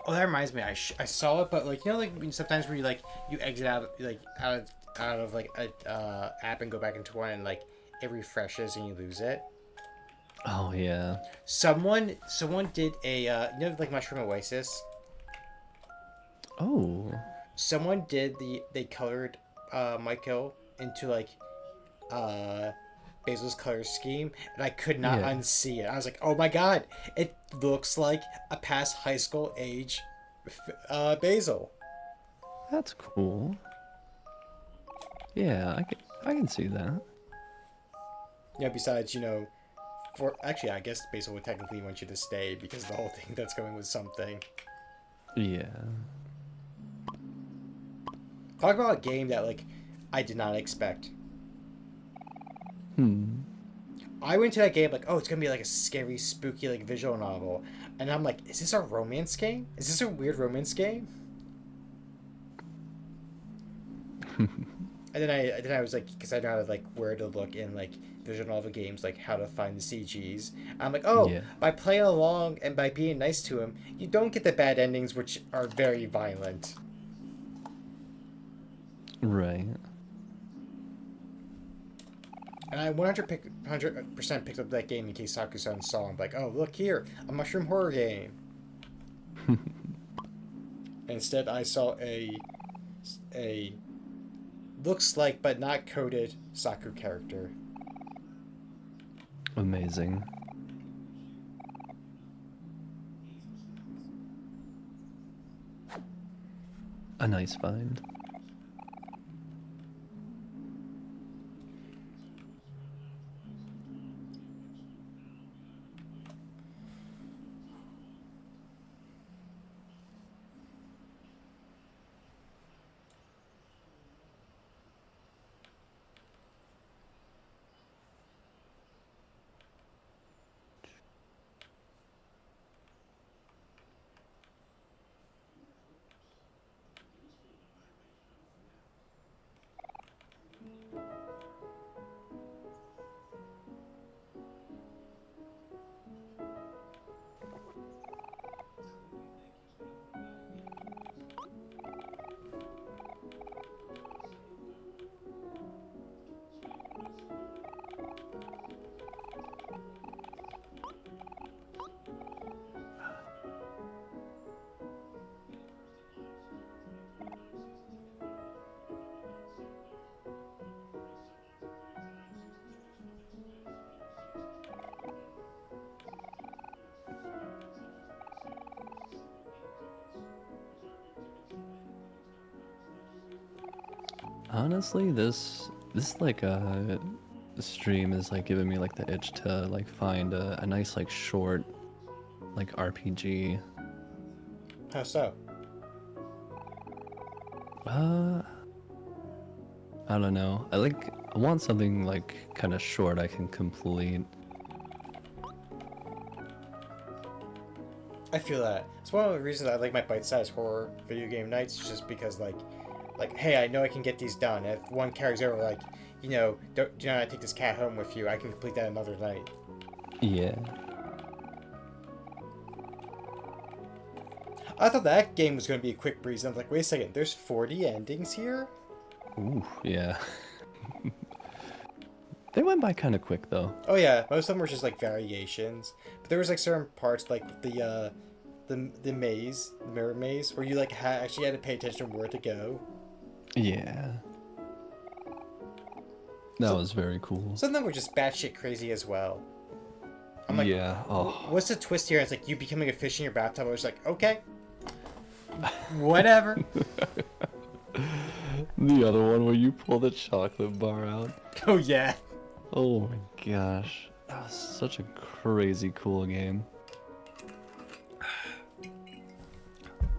Oh, that reminds me. I saw it, but like like sometimes where you exit out of like a app and go back into one and like it refreshes and you lose it. Oh, yeah. Someone did a like Mushroom Oasis. Oh. someone they colored Michael into like uh Basil's color scheme, and I could not Yeah, unsee it. I was like, oh my god, it looks like a past high school age Basil. that's cool. Yeah, I can see that. Besides, for actually, I guess Basil would technically want you to stay because the whole thing that's going with something. Yeah. Talk about a game that like I did not expect. Hmm. I went to that game like, oh, it's gonna be like a scary, spooky, like visual novel, and I'm like, is this a romance game? Is this a weird romance game? And then I was like, because I know how to like where to look in like visual novel games, like how to find the CGs. I'm like, oh, Yeah. by playing along and by being nice to him, you don't get the bad endings, which are very violent. Right. And I 100% picked up that game in case Saku-san saw. I'm like, oh, look here, a mushroom horror game. Instead, I saw a looks like but not coded Saku character. Amazing. A nice find. Honestly, this like stream is like giving me like the itch to like find a nice like short like RPG. How so? Uh, I don't know. I want something like kind of short I can complete. I feel that. It's one of the reasons I like my bite-sized horror video game nights, just because hey, I know I can get these done. If one carries over, like, do not take this cat home with you. I can complete that another night. Yeah. I thought that game was going to be a quick breeze. And I was like, wait a second, there's 40 endings here? Ooh, yeah. They went by kind of quick though. Oh yeah, most of them were just like variations. But there was like certain parts like the maze, the mirror maze, where you like actually had to pay attention to where to go. Yeah. That was very cool. Some of them were just batshit crazy as well. I'm like, yeah. Oh. What's the twist here? It's like you becoming a fish in your bathtub. I was like, okay, whatever. The other one where you pull the chocolate bar out. Oh yeah. Oh my gosh. That was such a crazy cool game.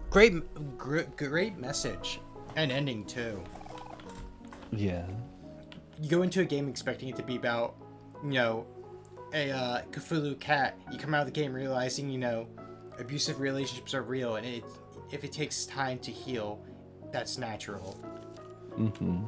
Great message and ending too. Yeah. You go into a game expecting it to be about, a Cthulhu cat. You come out of the game realizing, abusive relationships are real, and if it takes time to heal, that's natural. Mm-hmm.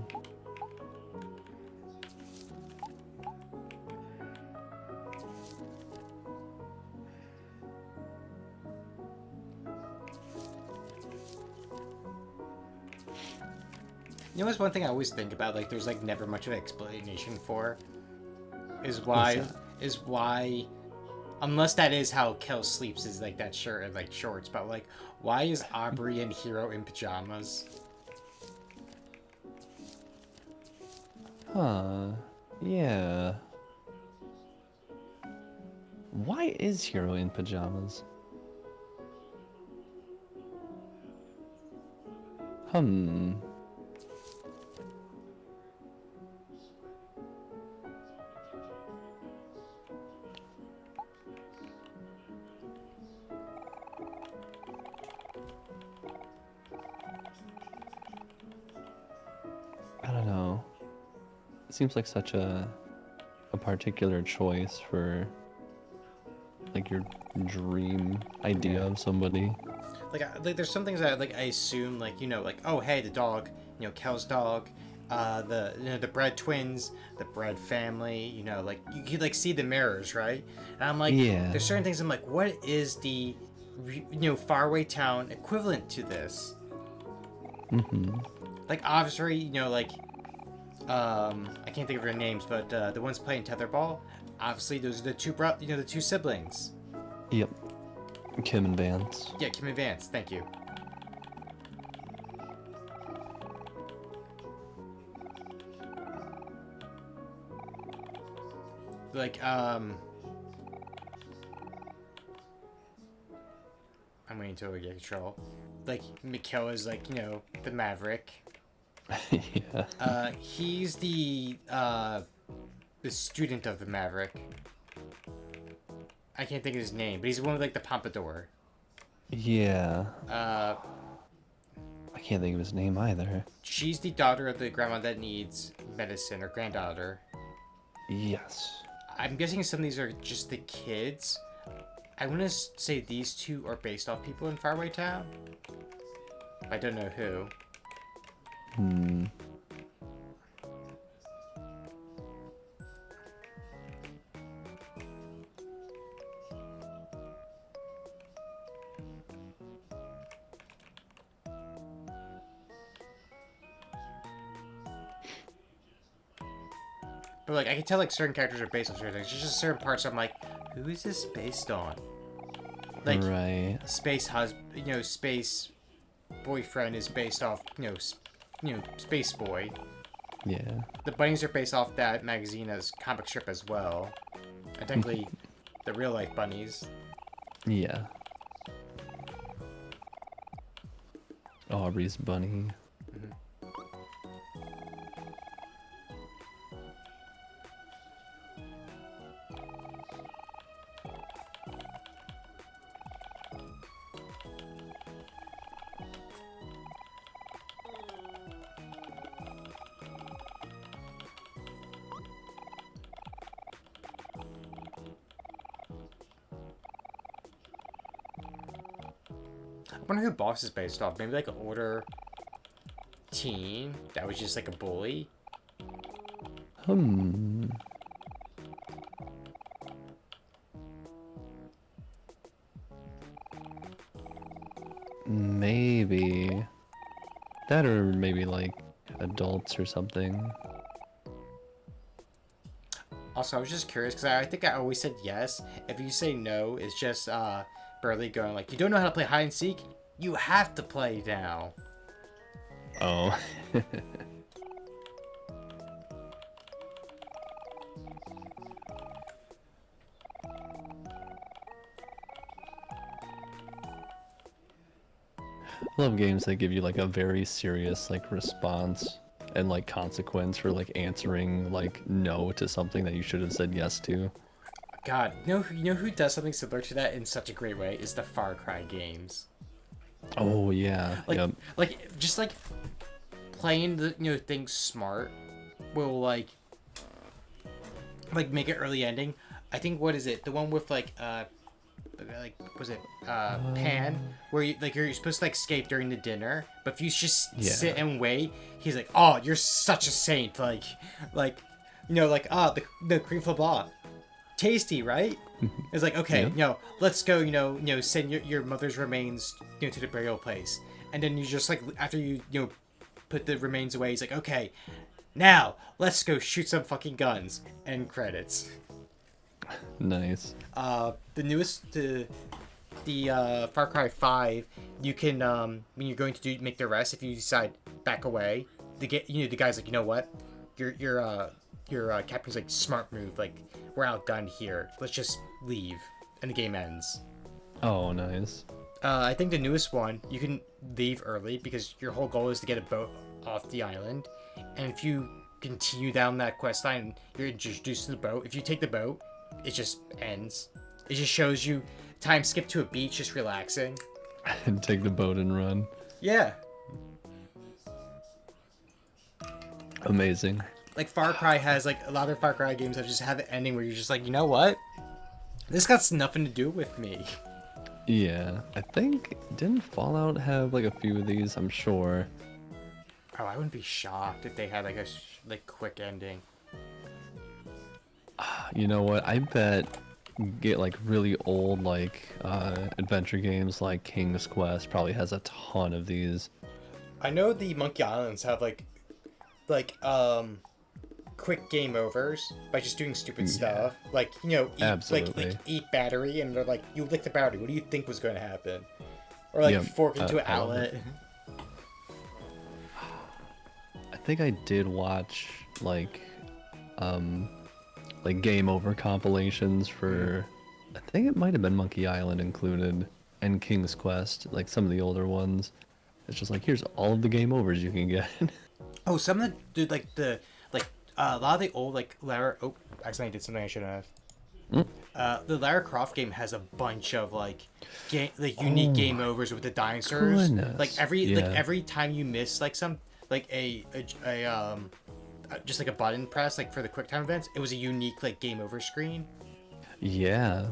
What's one thing I always think about, like, there's, like, never much of an explanation for, is why, unless that is how Kel sleeps, is, like, that shirt and, like, shorts, but, like, why is Aubrey and Hiro in pajamas? Huh. Yeah. Why is Hero in pajamas? Hmm. I don't know. It seems like such a particular choice for like your dream idea of somebody. Like there's some things that like I assume like like oh hey the dog Kel's dog, the the bread twins, the bread family, like you could like see the mirrors, right? And I'm like, Yeah. there's certain things I'm like, what is the faraway town equivalent to this? Mm-hmm. Like obviously like I can't think of their names, but the ones playing tetherball, obviously those are the the two siblings. Yep. Kim and Vance. Yeah, Kim and Vance, thank you. Like, I'm waiting until we get control. Like, Mikhail is like, the Maverick. Yeah. He's the student of the Maverick. I can't think of his name, but he's the one with like the pompadour. Yeah. Uh, I can't think of his name either. she's the daughter of the grandma that needs medicine, or granddaughter. Yes. I'm guessing some of these are just the kids. I want to say these two are based off people in Faraway Town. I don't know who. Hmm. But like I can tell like certain characters are based on certain things. There's just certain parts I'm like, who is this based on? Like Right. space space boyfriend is based off Space Boy. Yeah. The bunnies are based off that magazine as comic strip as well. And technically, the real life bunnies. Yeah. Aubrey's bunny. I wonder who Boss is based off. Maybe like an older teen that was just like a bully. Hmm. Maybe. That or maybe like adults or something. Also, I was just curious because I think I always said yes. If you say no, it's just Burley going like, you don't know how to play hide and seek? You have to play now. Oh. Love games that give you like a very serious like response and like consequence for like answering like no to something that you should have said yes to. God, you know who does something similar to that in such a great way is the Far Cry games. Oh yeah. Like, Yep. like just like playing the things smart will like make it early ending. I think what is it? The one with like was it Pan, where you're supposed to like escape during the dinner, but if you just sit and wait, he's like, oh, you're such a saint, like the cream flan blah, tasty, right? It's like, okay, let's go, send your mother's remains to the burial place, and then you just like after you put the remains away, he's like, okay, now let's go shoot some fucking guns. End credits. Nice. The newest, the Far Cry 5, you can when you're going to make the arrest, if you decide back away, the guy's like, you know what, your captain's like, smart move, like, we're outgunned here. Let's just leave, and the game ends. Oh, nice. I think the newest one, you can leave early because your whole goal is to get a boat off the island. And if you continue down that quest line, you're introduced to the boat. If you take the boat, it just ends. It just shows you time skip to a beach, just relaxing. And take the boat and run. Yeah. Amazing. Like Far Cry has, like, a lot of Far Cry games that just have an ending where you're just like, you know what? This got nothing to do with me. Yeah, I think, didn't Fallout have like a few of these? I'm sure. Oh, I wouldn't be shocked if they had like a quick ending. You know what? I bet get like really old like adventure games like King's Quest probably has a ton of these. I know the Monkey Islands have like quick game overs by just doing stupid stuff. Like, you know, eat battery, and they're like, you lick the battery. What do you think was going to happen? Or like fork into an outlet. I think I did watch like game over compilations for I think it might have been Monkey Island included and King's Quest, like some of the older ones. It's just like, here's all of the game overs you can get. Oh, some of the dude, like a lot of the old like Lara. Oh, accidentally did something I shouldn't have. The Lara Croft game has a bunch of unique game overs with the dinosaurs. Goodness. Like every time you miss like some like just like a button press like for the QuickTime events, it was a unique like game over screen. Yeah.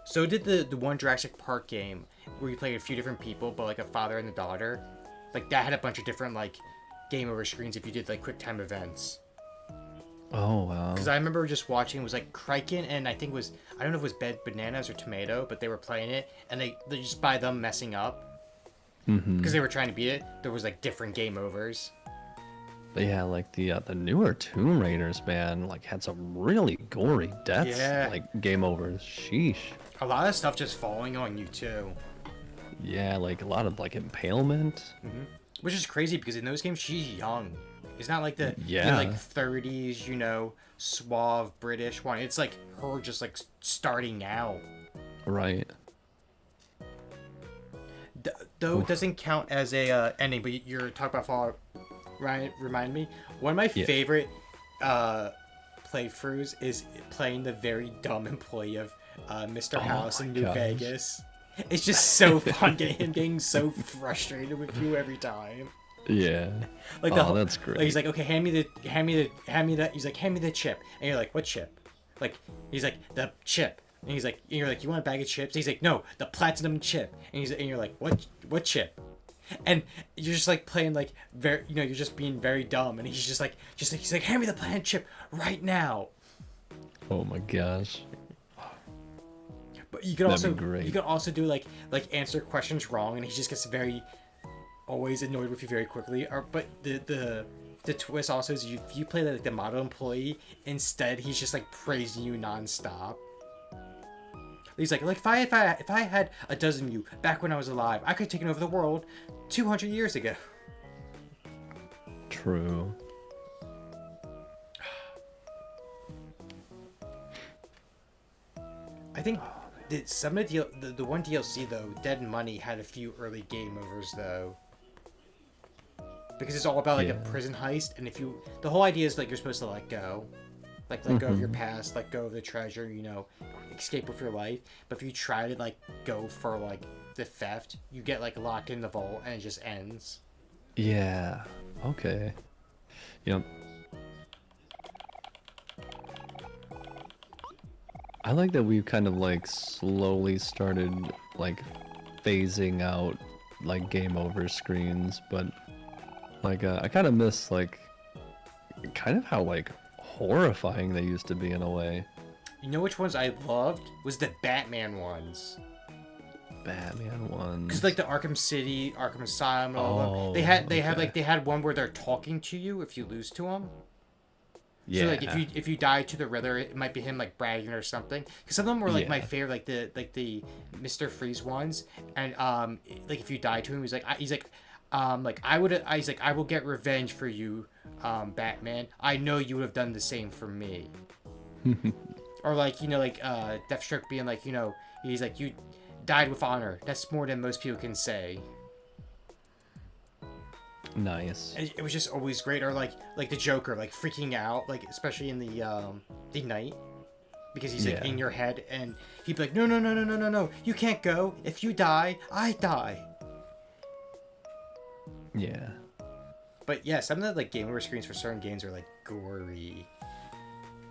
So did the one Jurassic Park game where you played a few different people, but like a father and a daughter. Like that had a bunch of different like game over screens if you did like QuickTime events. Oh wow. Because I remember just watching, it was like Criken and I think it was, I don't know if it was Bed Bananas or Tomato, but they were playing it and they just by them messing up because they were trying to beat it, there was like different game overs. But yeah, like the newer Tomb Raiders, man, like had some really gory deaths. Yeah. Like game overs. Sheesh. A lot of stuff just falling on you too. Yeah, like a lot of like impalement. Which is crazy because in those games she's young. It's not like the like 30s, you know, suave British one. It's like her just like starting out. Right. Though it doesn't count as a ending, but you're talking about Fallout. Right, remind me. One of my favorite playthroughs is playing the very dumb employee of Mr. House in New Vegas. It's just so fun getting so frustrated with you every time. Yeah. Like that's great. Like he's like, okay, hand me that. He's like, hand me the chip, and you're like, what chip? Like he's like, the chip, and he's like, and you're like, you want a bag of chips? And he's like, no, the platinum chip, and you're like, what chip? And you're just like playing like very, you know, you're just being very dumb, and he's just like, he's like, hand me the platinum chip right now. Oh my gosh. But you can also do like answer questions wrong, and he just gets very always annoyed with you very quickly. But the twist also is if you play like the model employee instead, he's just like praising you nonstop. He's like if I had a dozen of you back when I was alive, I could have taken over the world 200 years ago. True. I think some of the one DLC though, Dead Money, had a few early game overs though. Because it's all about like a prison heist, and the whole idea is like you're supposed to let go. Like let go of your past, let go of the treasure, you know, escape with your life. But if you try to like go for like the theft, you get like locked in the vault and it just ends. Yeah. Okay. Yep. I like that we've kind of like slowly started like phasing out like game over screens, but like I kind of miss like kind of how like horrifying they used to be in a way. You know which ones I loved was the Batman ones. Batman ones. Because like the Arkham City, Arkham Asylum, and all of them. They had one where they're talking to you if you lose to them. Yeah. So like if you die to the Riddler, it might be him like bragging or something. Because some of them were like my favorite, like the Mr. Freeze ones, and like if you die to him, he's like I will get revenge for you Batman, I know you would have done the same for me. Or like, Deathstroke being like, he's like, you died with honor. That's more than most people can say. Nice. And it was just always great. Or like the Joker, like freaking out, like especially in the night, because he's like in your head, and he'd be like, no, no, no, no, no, no, no, you can't go. If you die, I die. Yeah. But yeah, some of the like game over screens for certain games are like gory.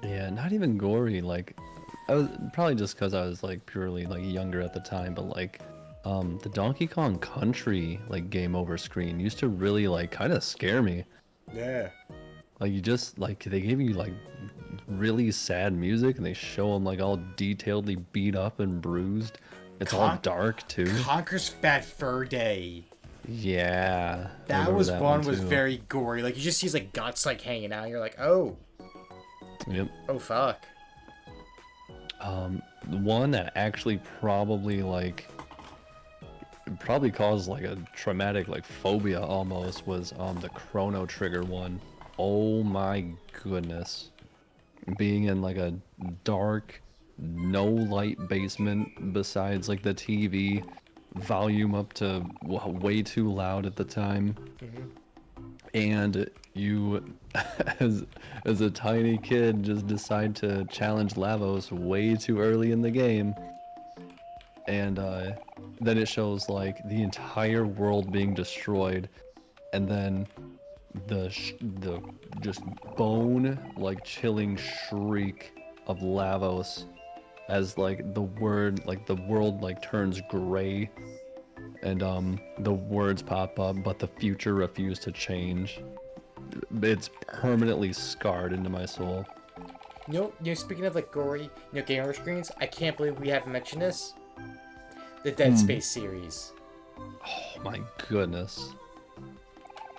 Yeah, not even gory. Like, I was probably just because I was like purely like younger at the time, but like, the Donkey Kong Country like game over screen used to really like kind of scare me. Yeah. Like you just like they gave you like really sad music and they show them like all detailedly beat up and bruised. It's all dark too. Conker's Bad Fur Day. Yeah. That was one was very gory. Like you just see like guts like hanging out. And you're like, oh. Yep. Oh fuck. The one that actually probably caused like a traumatic like phobia almost was the Chrono Trigger one. Oh my goodness. Being in like a dark, no light basement besides like the TV, volume up to way too loud at the time. And you as a tiny kid just decide to challenge Lavos way too early in the game. And then it shows like the entire world being destroyed, and then the just bone like chilling shriek of Lavos as like the world like turns gray, and the words pop up, but the future refused to change. It's permanently scarred into my soul. Speaking of like gory, game over screens, I can't believe we haven't mentioned this. The Dead Space series. Oh my goodness.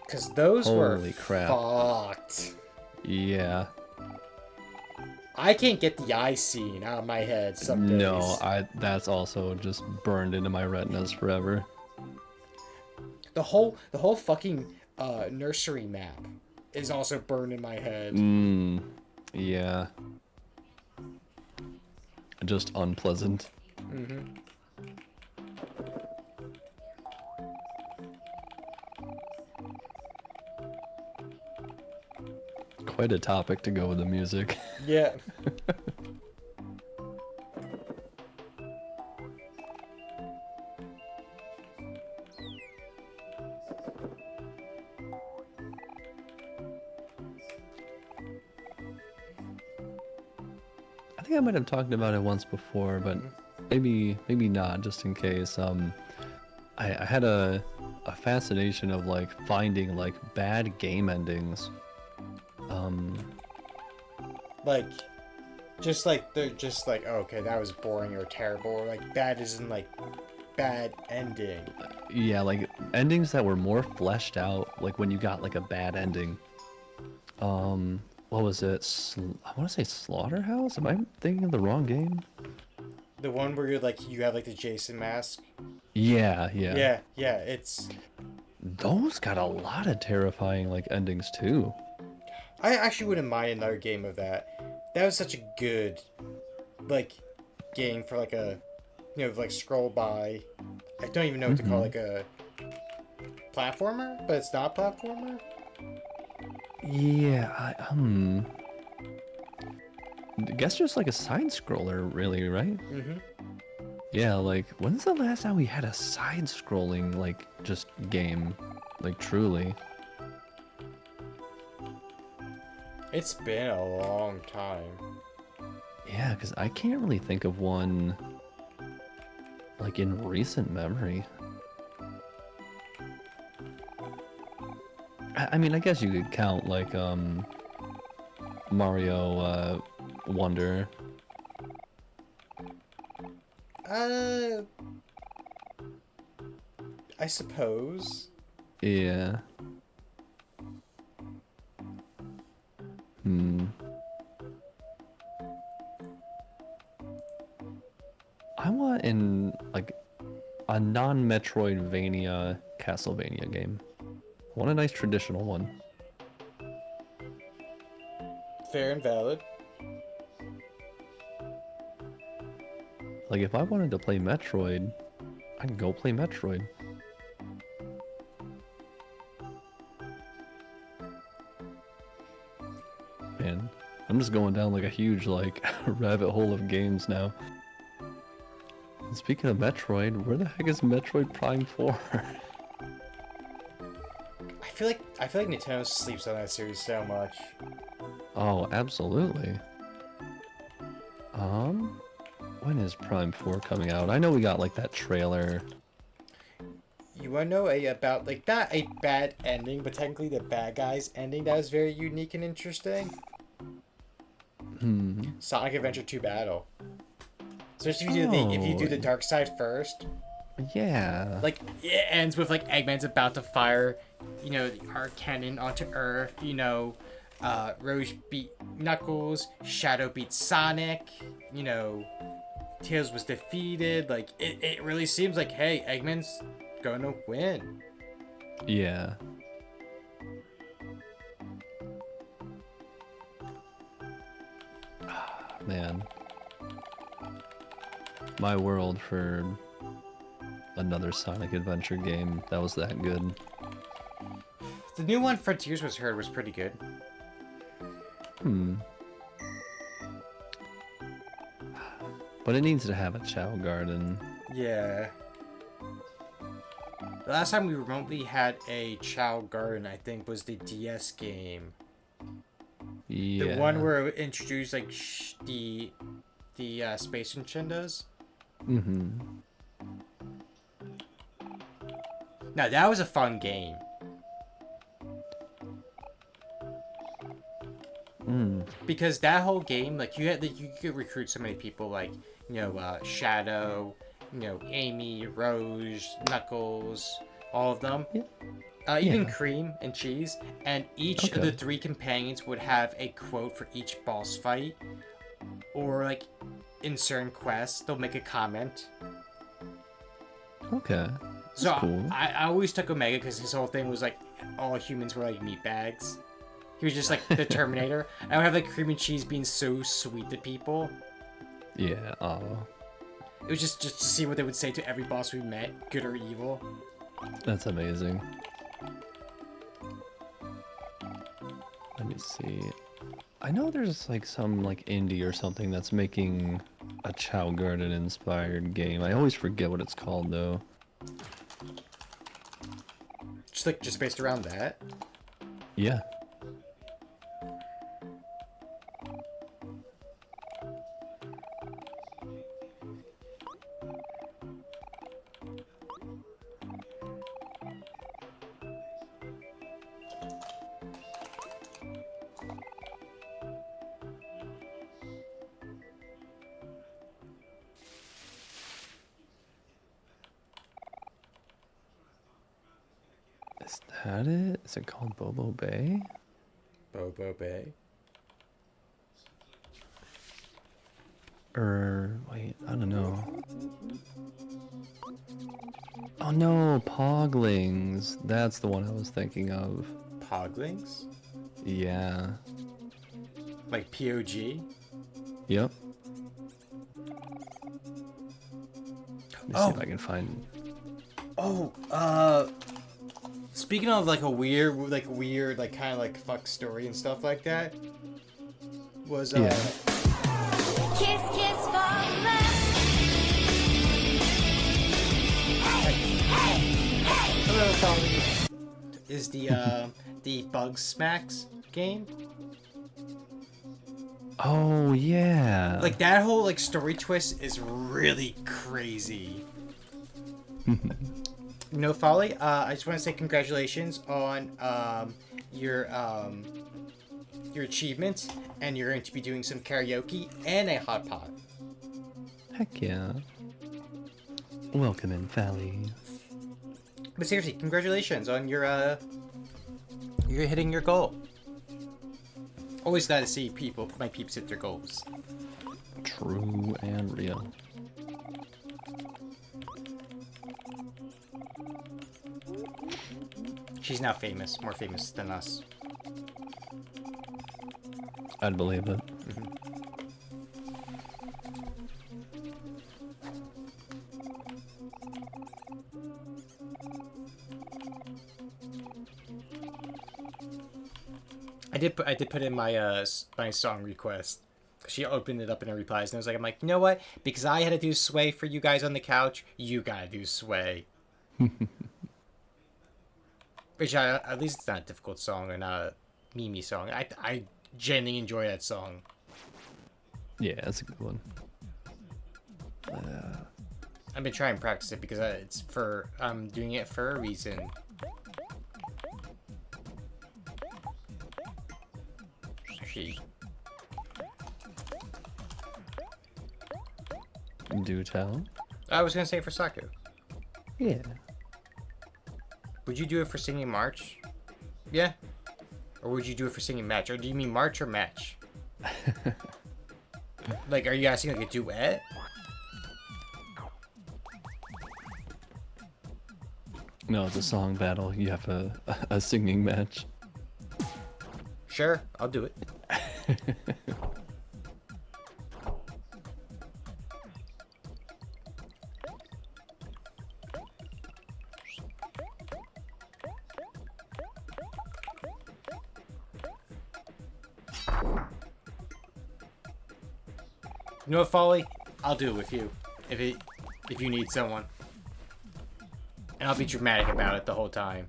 Because those Holy were crap. fucked. Yeah. I can't get the eye scene out of my head some days. No, that's also just burned into my retinas forever. The whole fucking nursery map is also burned in my head. Yeah. Just unpleasant. Quite a topic to go with the music. Yeah. I think I might have talked about it once before, but maybe not, just in case. I had a fascination of like finding like bad game endings. Like, just like they're just like, oh, okay, that was boring or terrible, or like bad isn't like bad ending. Yeah, like endings that were more fleshed out, like when you got like a bad ending. What was it? I want to say Slaughterhouse? Am I thinking of the wrong game? The one where you have like the Jason mask. Yeah. Yeah, it's. Those got a lot of terrifying like endings too. I actually wouldn't mind another game of that. That was such a good, like, game for like a, like scroll by. I don't even know what to call like a platformer, but it's not a platformer. Yeah, I guess just like a side scroller, really, right? Yeah, like when's the last time we had a side scrolling like just game, like truly? It's been a long time. Yeah, because I can't really think of one like in recent memory. I mean, I guess you could count like Mario Wonder. I suppose. Yeah. I want in like a non-Metroidvania Castlevania game. I want a nice traditional one. Fair and valid. Like, if I wanted to play Metroid, I can go play Metroid. Man, I'm just going down like a huge, like, rabbit hole of games now. And speaking of Metroid, where the heck is Metroid Prime 4? I feel like Nintendo sleeps on that series so much. Oh, absolutely. When is Prime 4 coming out? I know we got like that trailer. You wanna know about like not a bad ending, but technically the bad guy's ending that was very unique and interesting? Sonic Adventure 2 Battle. Especially if you do the dark side first. Yeah. Like it ends with like Eggman's about to fire, you know, the arc cannon onto Earth. You know, Rouge beat Knuckles, Shadow beat Sonic. You know, Tails was defeated. Like it really seems like, hey, Eggman's gonna win. Yeah. Man. My world for another Sonic Adventure game that was that good. The new one, Frontiers was pretty good. But it needs to have a Chow Garden. Yeah. The last time we remotely had a Chow Garden, I think, was the DS game. Yeah. The one where it introduced like the Space Chinchillas. Now that was a fun game. Because that whole game, like you could recruit so many people, like Shadow, Amy, Rose, Knuckles, all of them. Even Cream and Cheese, and each of the 3 companions would have a quote for each boss fight, or like in certain quests they'll make a comment. Okay. That's so cool. I always took Omega because his whole thing was like all humans were like meat bags. He was just like the Terminator. I would have like Cream and Cheese being so sweet to people. Yeah. It was just to see what they would say to every boss we met, good or evil. That's amazing. Let me see. I know there's like some like indie or something that's making a Chow Garden inspired game. I always forget what it's called though. Just based around that? Yeah. Is that it? Is it called Bobo Bay? Bobo Bay? Or, wait, I don't know. Oh no, Poglings. That's the one I was thinking of. Poglings? Yeah. Like POG? Yep. Let me see if I can find... Speaking of like a weird, like kind of like fuck story and stuff like that, was Yeah. Kiss, kiss for love. Hello, Tommy. Is the Bug Smacks game? Oh yeah. Like that whole like story twist is really crazy. No Folly, I just want to say congratulations on your achievements, and you're going to be doing some karaoke and a hot pot. Heck yeah. Welcome in, Valley. But seriously, congratulations on you're hitting your goal. Always glad to see my peeps hit their goals. True and real. She's now famous, more famous than us. I'd believe it. I did put in my my song request. She opened it up in her replies, and I was like, you know what? Because I had to do Sway for you guys on the couch, you gotta do Sway. Which at least it's not a difficult song or not a Mimi song. I genuinely enjoy that song. Yeah, that's a good one. I've been trying to practice it because it's for I'm doing it for a reason. She. Do tell. I was gonna say for Saku. Yeah. Would you do it for singing March? Yeah. Or would you do it for singing Match? Or do you mean March or Match? Like, are you asking like a duet? No, it's a song battle. You have a singing match. Sure, I'll do it. You know what, Folly? I'll do it with you. If you need someone. And I'll be dramatic about it the whole time.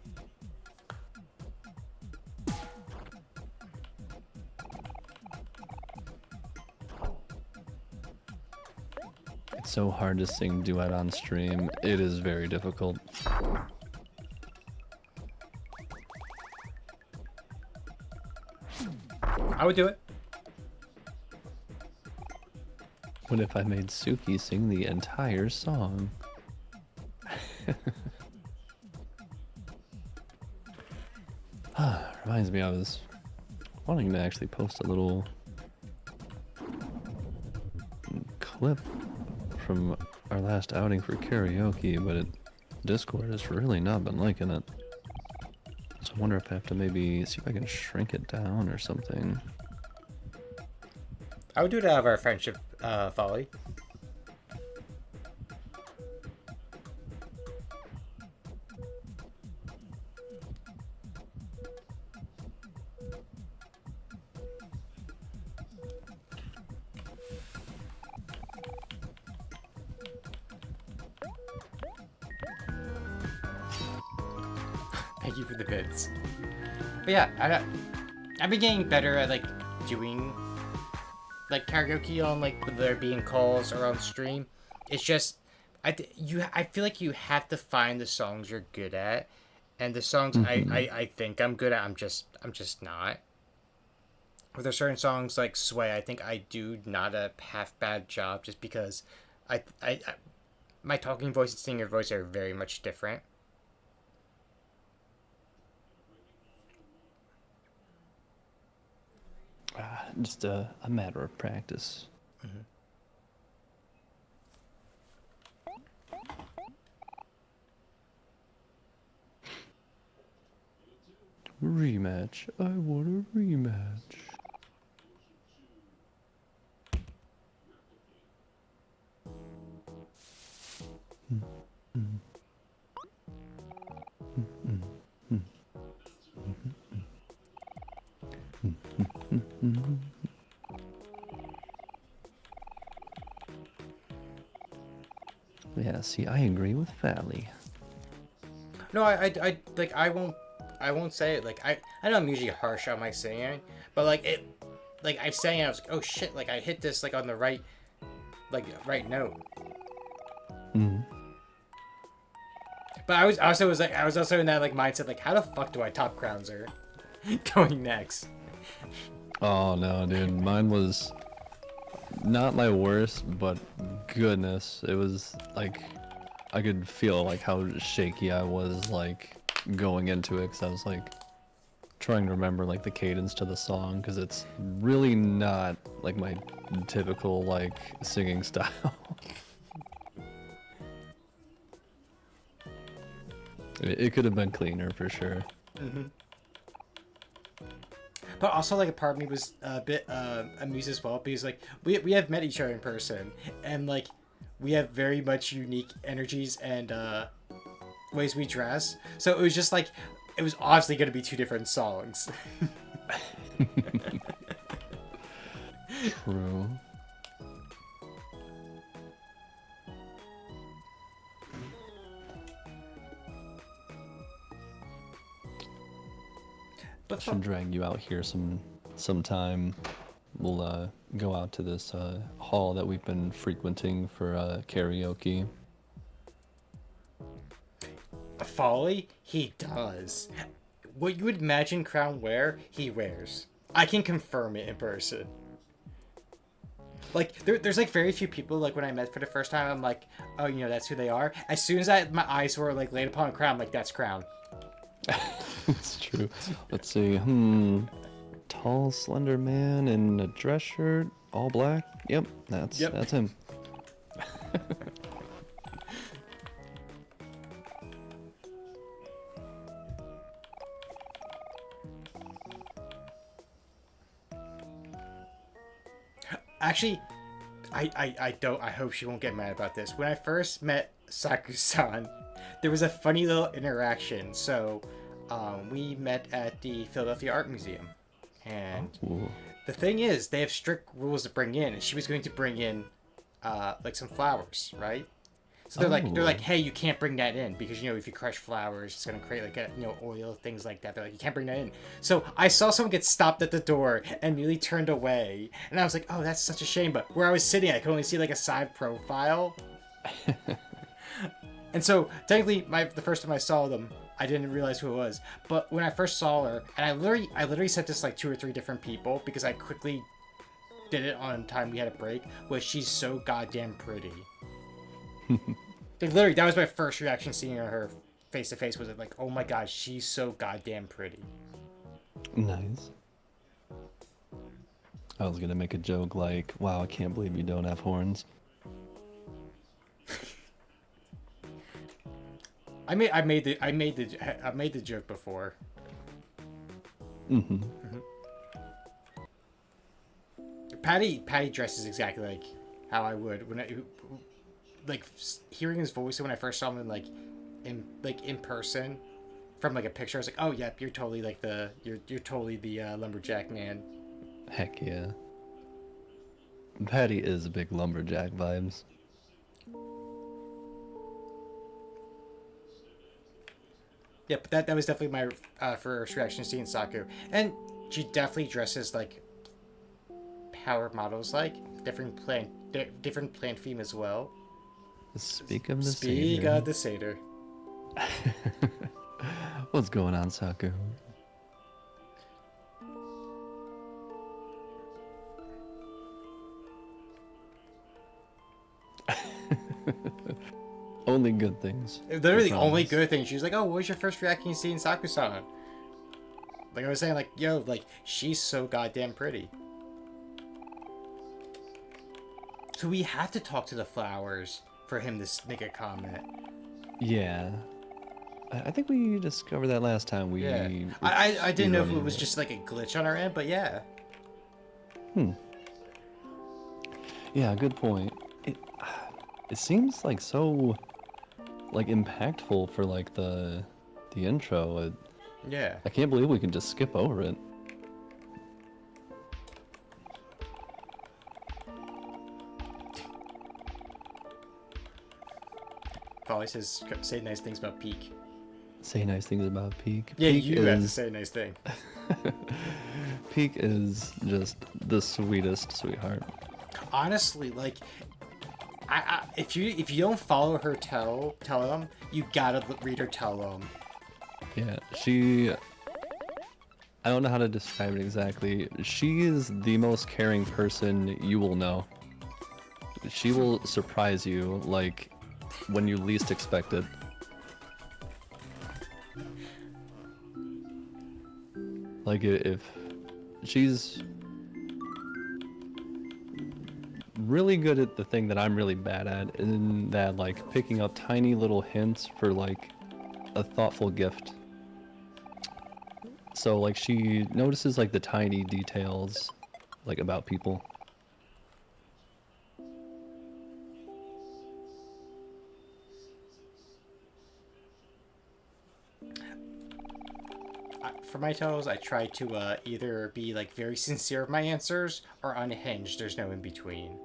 It's so hard to sing duet on stream. It is very difficult. I would do it. What if I made Suki sing the entire song? Reminds me, I was wanting to actually post a little clip from our last outing for karaoke, but Discord has really not been liking it. So I wonder if I have to maybe see if I can shrink it down or something. I would do it out of our friendship, Folly. Thank you for the bits. But yeah, I've been getting better at like doing like karaoke on like with there being calls or on stream. It's just I feel like you have to find the songs you're good at, and the songs I think I'm good at, I'm just not. With there certain songs like Sway, I think I do not a half bad job just because I my talking voice and singer voice are very much different. Just a matter of practice. Rematch. I want a rematch. Yeah, see, I agree with Fally. No, I like I won't say it. Like I know I'm usually harsh on my singing, but like it, like I sang it, I was like, oh shit, like I hit this like on the right note. But I was also in that like mindset, like how the fuck do I top Qrownzer going next? Oh no, dude, mine was not my worst, but goodness, it was like I could feel like how shaky I was like going into it, because I was like trying to remember like the cadence to the song, because it's really not like my typical like singing style. It could have been cleaner for sure. But also, like, a part of me was a bit amused as well because, like, we have met each other in person, and like, we have very much unique energies and ways we dress. So it was just like, it was obviously going to be two different songs. True. But Should drag you out here sometime. We'll go out to this hall that we've been frequenting for karaoke. Folly, he does. What you would imagine Crown wear, he wears. I can confirm it in person. Like, there's like very few people, like, when I met for the first time, I'm like, oh, you know, that's who they are. As soon as my eyes were, like, laid upon Crown, I'm like, that's Crown. It's true. Let's see. Tall, slender man in a dress shirt, all black. Yep, that's him. Actually, I hope she won't get mad about this. When I first met Saku-san, there was a funny little interaction. So, we met at the Philadelphia Art Museum. And the thing is, they have strict rules to bring in, and she was going to bring in, like, some flowers, right? So they're like, hey, you can't bring that in because, you know, if you crush flowers, it's gonna create, like, a, you know, oil, things like that. They're like, you can't bring that in. So I saw someone get stopped at the door and immediately turned away, and I was like, oh, that's such a shame. But where I was sitting, I could only see, like, a side profile. And so technically, the first time I saw them, I didn't realize who it was. But when I first saw her, and I literally said this like 2 or 3 different people because I quickly did it on time we had a break, was she's so goddamn pretty. Like, literally, that was my first reaction seeing her face to face, was it like, oh my god, she's so goddamn pretty. Nice. I was gonna make a joke like, wow, I can't believe you don't have horns. I made the joke before. Patty dresses exactly like how I would when like hearing his voice when I first saw him in person from like a picture. I was like, oh yep, you're totally like you're totally the lumberjack man. Heck yeah. Patty is big lumberjack vibes. Yeah, but that was definitely my first reaction to seeing Saku, and she definitely dresses like power models, like different plant theme as well. Speak of the Speak satyr. of the satyr. What's going on, Saku? Only good things. Literally, I the only promise. good thing. She was like, "Oh, what was your first reaction to seeing Saku-san?" Like I was saying, like, yo, like she's so goddamn pretty. So we have to talk to the flowers for him to make a comment. Yeah. I think we discovered that last time we... Yeah. I didn't know if it was just like a glitch on our end, but yeah. Yeah, good point. It seems like so, like, impactful for, like, the intro. Yeah. I can't believe we can just skip over it. Folly says, say nice things about Peak. Say nice things about Peak. Yeah, Peak you have to say a nice thing. Peak is just the sweetest sweetheart. Honestly, like, if you don't follow her tell them, you gotta read her tell them. Yeah, I don't know how to describe it exactly. She is the most caring person you will know. She will surprise you, like, when you least expect it. Like, if she's really good at the thing that I'm really bad at, in that, like, picking up tiny little hints for, like, a thoughtful gift. So like she notices like the tiny details, like about people. For my toes, I try to either be like very sincere with my answers or unhinged. There's no in between.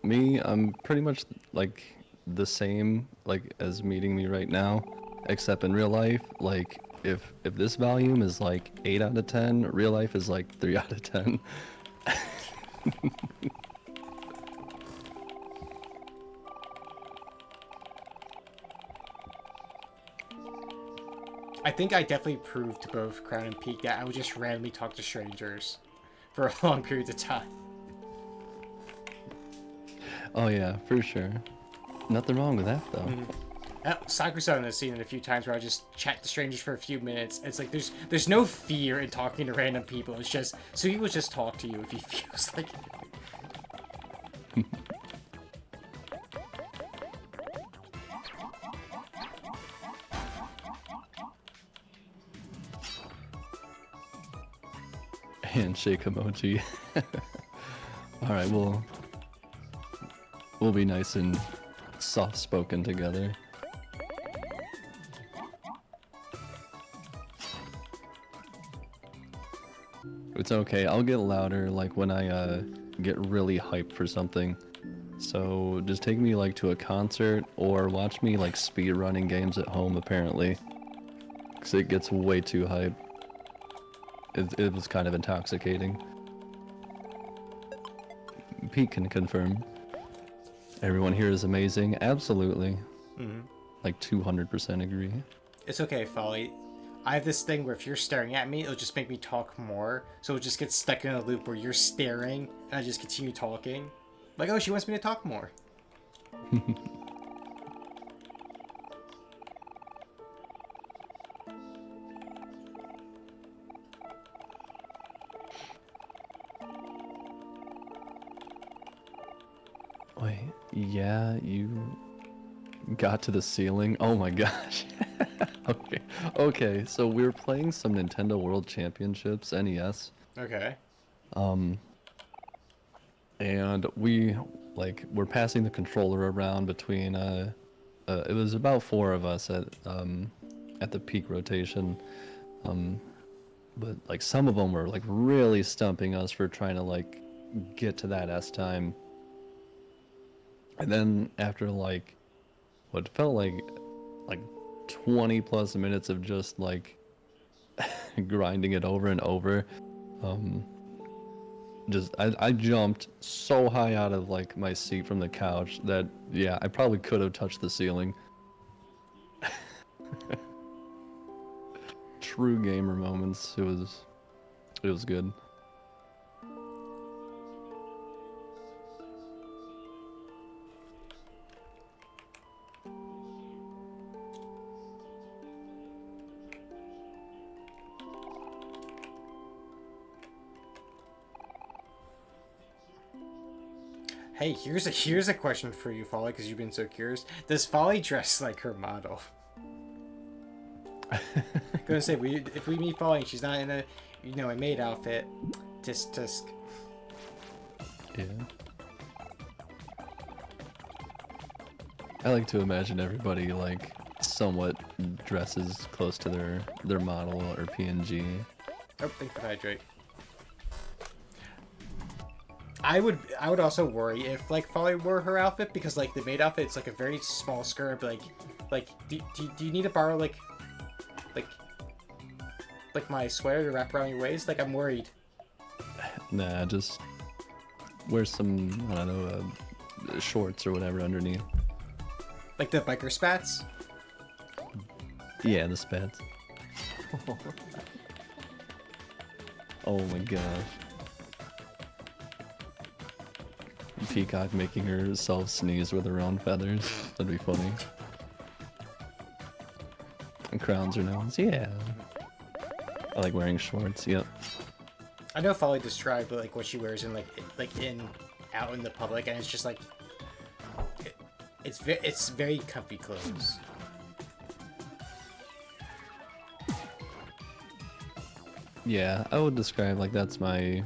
Me, I'm pretty much like the same like as meeting me right now, except in real life, like if this volume is like 8 out of 10, real life is like 3 out of 10. I think I definitely proved to both Crown and Peak that I would just randomly talk to strangers for long periods of time. Oh yeah, for sure. Nothing wrong with that though. Sakusan has seen it a few times where I just chat to strangers for a few minutes. It's like there's no fear in talking to random people. It's just so he will just talk to you if he feels like it. Handshake emoji. Alright, we'll be nice and soft spoken together. It's okay, I'll get louder like when I get really hyped for something. So just take me like to a concert or watch me like speed running games at home apparently. Cause it gets way too hype. It was kind of intoxicating. Pete can confirm. Everyone here is amazing. Absolutely. Like 200% agree. It's okay, Folly. I have this thing where if you're staring at me, it'll just make me talk more. So it'll just get stuck in a loop where you're staring and I just continue talking. Like, oh, she wants me to talk more. Wait, yeah, you got to the ceiling? Oh my gosh. Okay, so we were playing some Nintendo World Championships, NES. Okay. And we're passing the controller around between it was about 4 of us at the peak rotation. But like some of them were like really stumping us for trying to like get to that S time. And then after like what felt like 20 plus minutes of just like grinding it over and over, I jumped so high out of like my seat from the couch that yeah, I probably could have touched the ceiling. True gamer moments. It was good. Hey, here's a question for you, Folly, because you've been so curious. Does Folly dress like her model? Gonna say if we meet Folly and she's not in a maid outfit, tisk. Yeah. I like to imagine everybody like somewhat dresses close to their model or PNG. Oh, thank you for hydrate. I would also worry if like Folly wore her outfit because like the maid outfit it's like a very small skirt, but like do you need to borrow like my sweater to wrap around your waist? Like I'm worried. Nah, just wear some I don't know shorts or whatever underneath. Like the biker spats? Yeah, the spats. Oh my gosh. Peacock making herself sneeze with her own feathers. That'd be funny. And Qrownzer knows. Yeah. I like wearing shorts. Yep. I know Folly described like what she wears in like out in the public, and it's just like it's very comfy clothes. Yeah, I would describe like that's my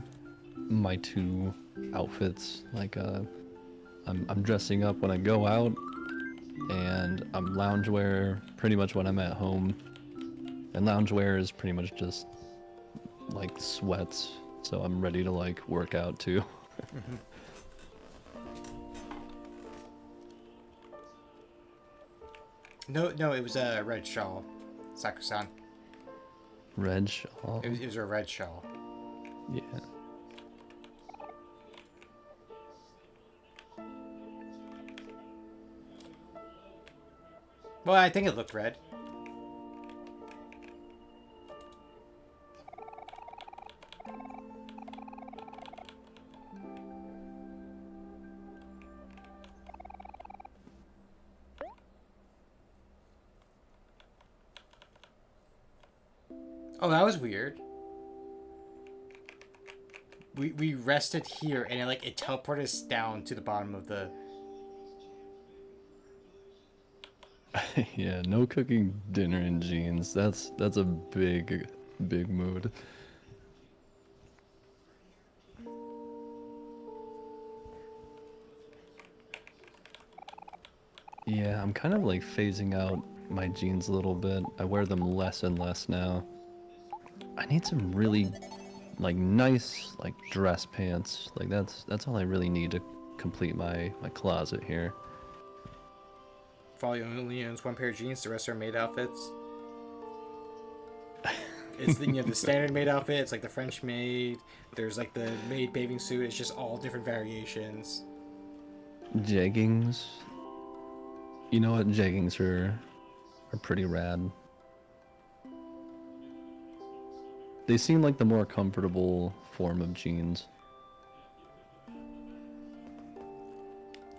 two outfits. Like I'm dressing up when I go out, and I'm loungewear pretty much when I'm at home. And loungewear is pretty much just like sweats, so I'm ready to like work out too. No, it was a red shawl, Sakusan. Red shawl. It was a red shawl. Yeah. Well, I think it looked red. Oh, that was weird. We rested here and it teleported us down to the bottom of the. Yeah, no cooking dinner in jeans. That's a big mood. Yeah, I'm kind of like phasing out my jeans a little bit. I wear them less and less now. I need some really like nice like dress pants. Like that's all I really need to complete my closet here. Folly only owns one pair of jeans. The rest are maid outfits. It's the the standard maid outfit. It's like the French maid. There's like the maid bathing suit. It's just all different variations. Jeggings. You know what? Jeggings are pretty rad. They seem like the more comfortable form of jeans.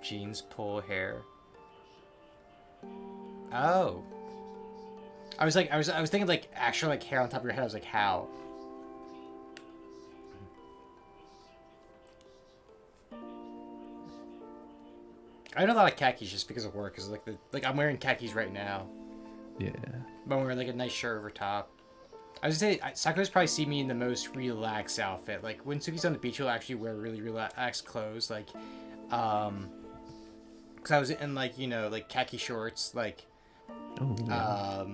Jeans pull hair. Oh. I was thinking like actual like hair on top of your head. I was like, how? I know a lot of khakis just because of work. Cause like I'm wearing khakis right now. Yeah. But I'm wearing like a nice shirt over top. I was gonna say Sakura's probably see me in the most relaxed outfit. Like when Suki's on the beach, she'll actually wear really relaxed clothes. Like, cause I was in like like khaki shorts, like, Oh. Yeah.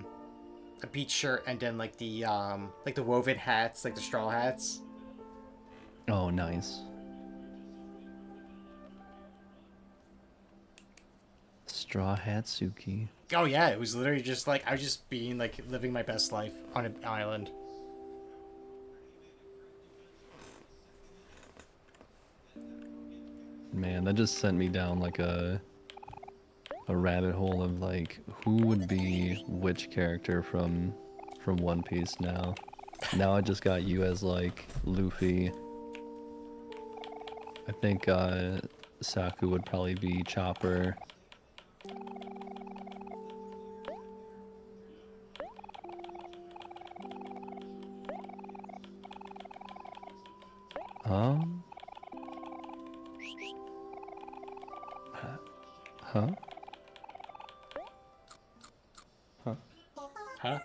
a beach shirt, and then like the woven hats, like the straw hats. Oh, nice. Straw hat Suki. Oh yeah, it was literally just like I was just being like living my best life on an island. Man, that just sent me down like a rabbit hole of like who would be which character from One Piece now. Now I just got you as like Luffy. I think Saku would probably be Chopper. Um. Huh? Huh?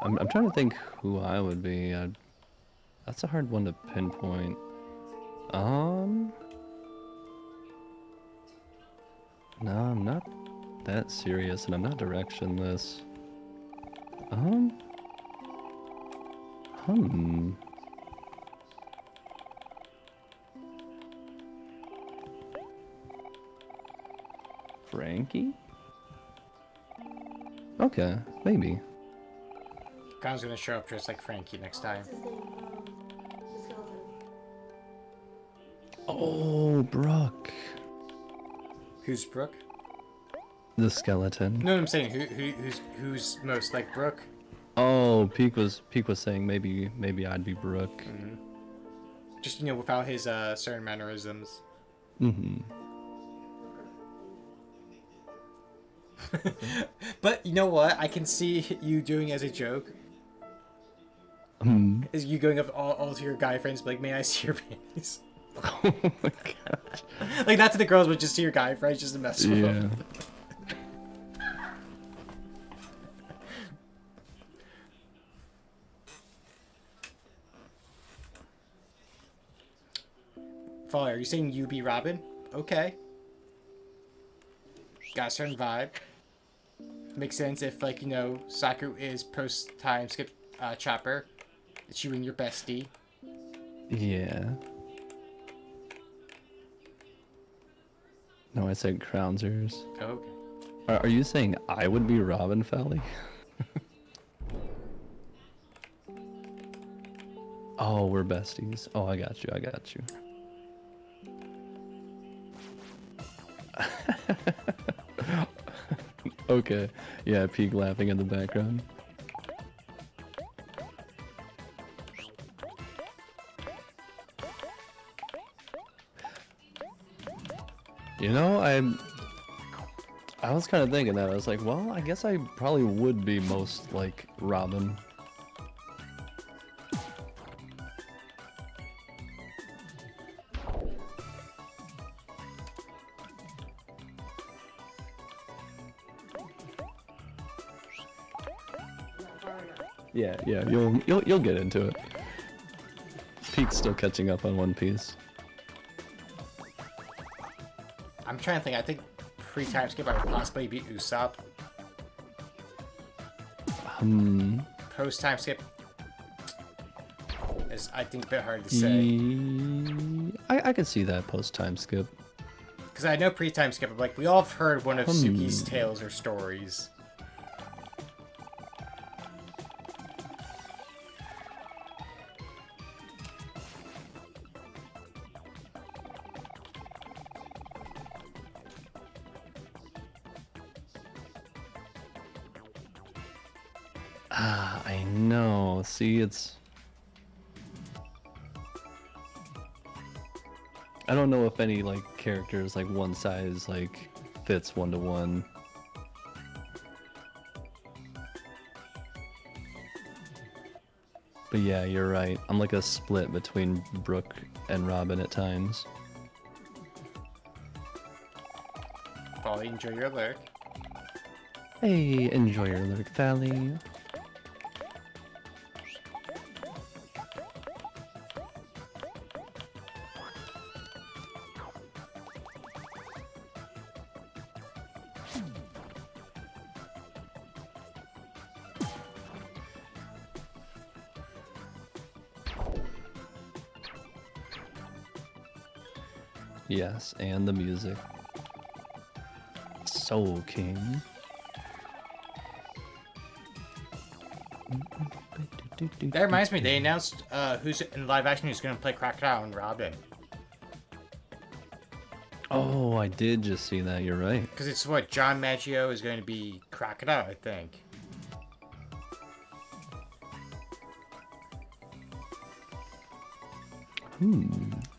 I'm trying to think who I would be. That's a hard one to pinpoint. No, I'm not that serious, and I'm not directionless. Hmm. Frankie? Okay, maybe. Gon's gonna show up dressed like Frankie next time. What's his name? The skeleton. Oh, Brooke. Who's Brooke? The skeleton. No, I'm saying who's most like Brooke? Oh, Peak was saying maybe I'd be Brooke. Just without his certain mannerisms. Mm-hmm. But you know what? I can see you doing as a joke. Is you going up all to your guy friends, be like, may I see your panties? Oh my gosh. Like, not to the girls, but just to your guy friends, just to mess with Yeah. them. Follow, are you saying you be Robin? Okay. Got a certain vibe. Makes sense if, like, you know, Saku is post-time skip Chopper. It's you and your bestie. Yeah. No, I said Qrownzers. Oh, okay. Are you saying I would be Robin Fally? Oh, we're besties. Oh, I got you. I got you. Okay. Yeah, Peak laughing in the background. You know, I was kind of thinking that. I was like, well, I guess I probably would be most like Robin. Not far enough. Yeah, yeah, you'll get into it. Peak's still catching up on One Piece. I'm trying to think. I think pre-time skip I would possibly be Usopp. Post-time skip is, I think, a bit hard to say. I could see that post time skip. Because I know pre-time skip, like, we all have heard one of Suki's tales or stories. Ah, I know. See, it's. I don't know if any like characters like one size like fits 1-to-1. But yeah, you're right. I'm like a split between Brooke and Robin at times. Probably enjoy your lurk. Hey, enjoy your lurk, Valley. Yes, and the music. Soul King. That reminds me, they announced who's in live action who's going to play Crocodile and Robin. Oh, I did just see that. You're right. Because it's what, John Maggio is going to be Crocodile, I think.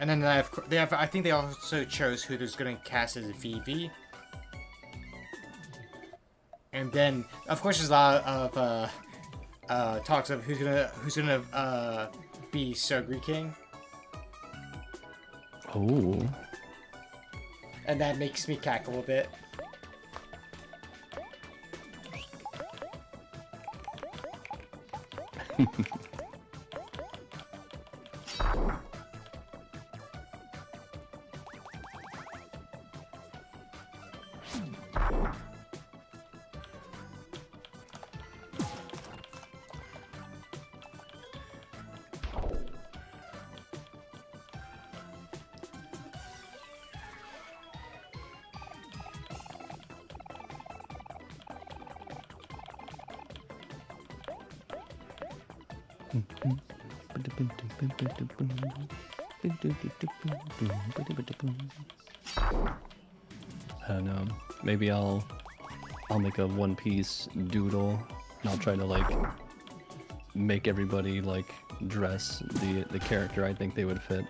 And then I think they also chose who there's going to cast as Vivi. And then, of course, there's a lot of talks of who's gonna be Sogri King. Oh. And that makes me cackle a bit. I don't know. Maybe I'll make a One Piece doodle and I'll try to like make everybody like dress the character I think they would fit.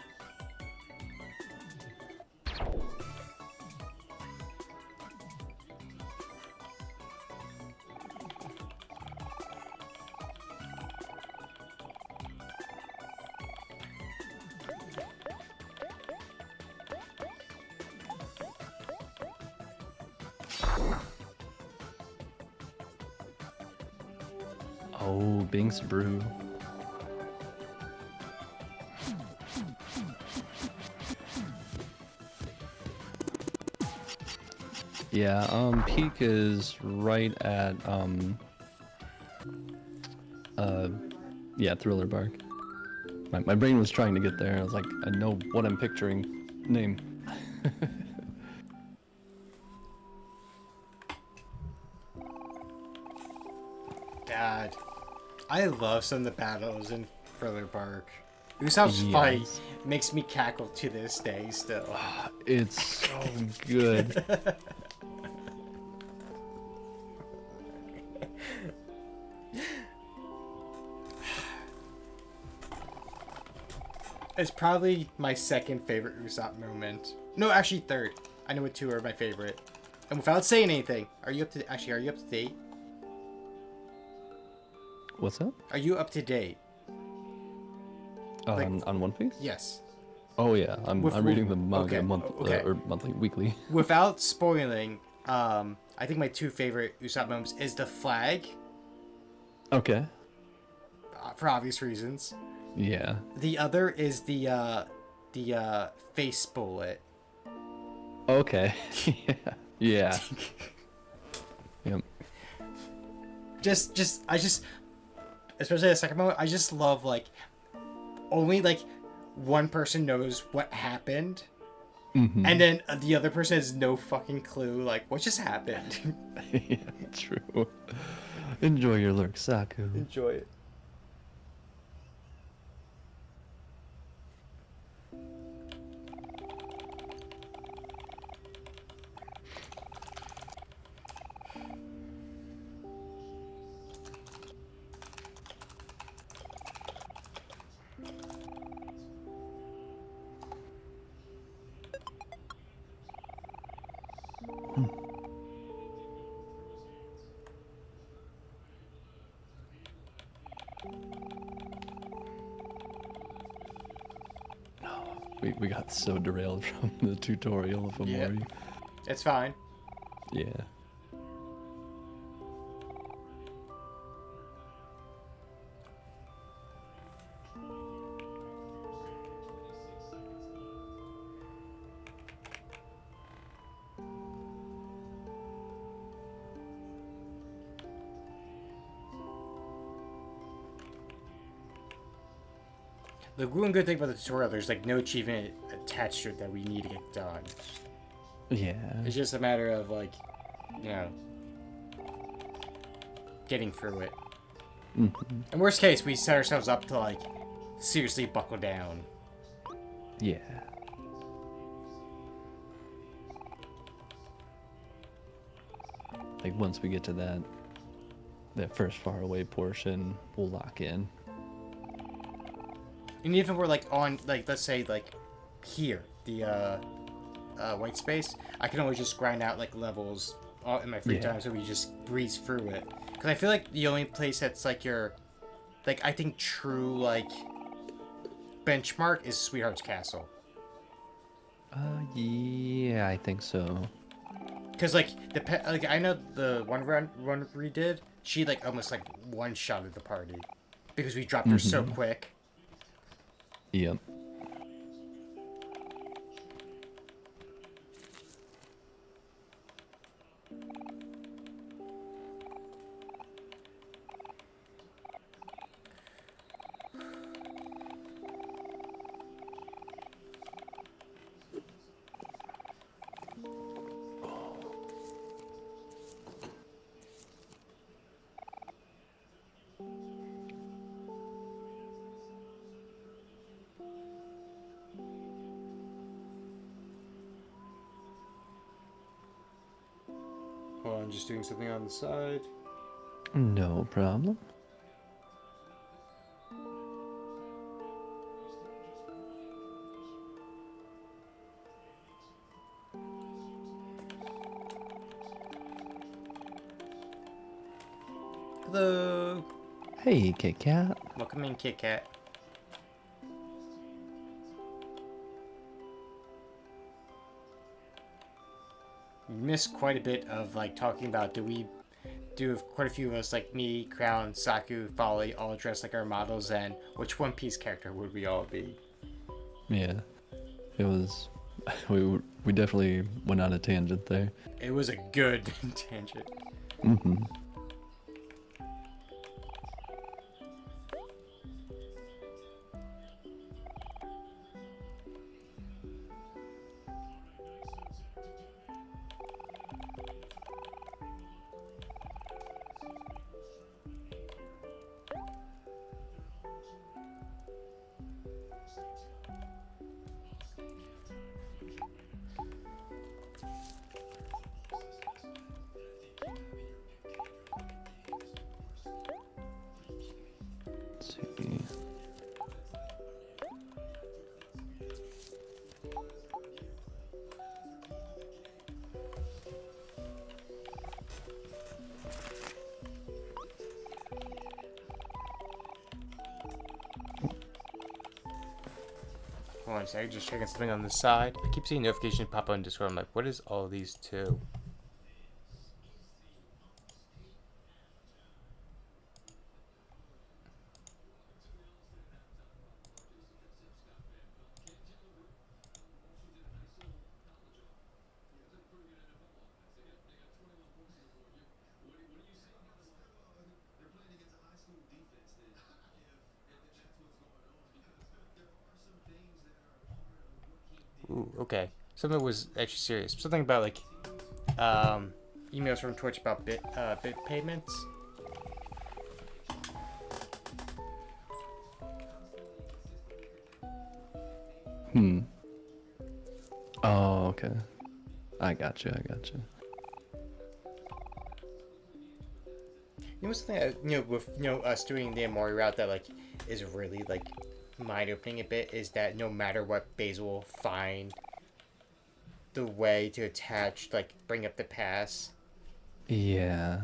Oh, Binks Brew. Yeah, peak is right at yeah, Thriller Bark. My brain was trying to get there. I was like, I know what I'm picturing. Name. God, I love some of the battles in Thriller Bark. Usopp's Yes. fight makes me cackle to this day still. It's so good. It's probably my second favorite Usopp moment. No, actually third. I know what two are my favorite. And without saying anything, are you up to date? What's up? Are you up to date? Like- On One Piece? Yes. Oh yeah, I'm reading the manga okay. or weekly. Without spoiling, I think my two favorite Usopp moments is the flag, Okay. for obvious reasons. Yeah. The other is the face bullet. Okay. Yeah. Yep. Especially the second moment, I just love like only like one person knows what happened, and then the other person has no fucking clue like what just happened. Yeah, true. Enjoy your lurk, Saku. Enjoy it. We got so derailed from the tutorial of Yeah. Omori. It's fine. Yeah. The one good thing about the tutorial, there's like no achievement attached to it that we need to get done. Yeah. It's just a matter of like, you know, getting through it. In worst case, we set ourselves up to like seriously buckle down. Yeah. Like once we get to that first far away portion, we'll lock in. And even if we're like on, like, let's say like here, the white space, I can always just grind out like levels in my free time, so we just breeze through it. Because I feel like the only place that's like your, like, I think true like benchmark is Sweetheart's Castle. Yeah, I think so. Because like like I know the one run we did, she like almost like one-shotted the party because we dropped her so quick. Yep. Hold on, just doing something on the side. No problem. Hello. Hey, Kit Kat. Welcome in, Kit Kat. missed quite a bit of like talking about do quite a few of us like me, Crown, Saku, Folly all dressed like our models, and which One Piece character would we all be? Yeah, it was. We definitely went on a tangent there. It was a good tangent. Mm-hmm. Let's see. Hold on a second, just checking something on the side. I keep seeing notifications pop up on Discord. I'm like, what is all these two? Ooh, okay. Something was actually serious. Something about like emails from Twitch about bit payments. Hmm. Oh, okay. I got you. I got you. You know something that, with us doing the Omori route that like is really like mind opening a bit is that no matter what, Basil will find the way to attach like bring up the pass. Yeah.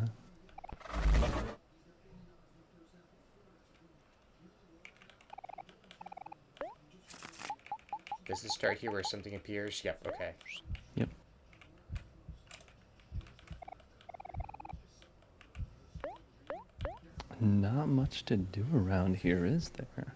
Does it start here where something appears? Yep. Okay. Yep. Not much to do around here, is there?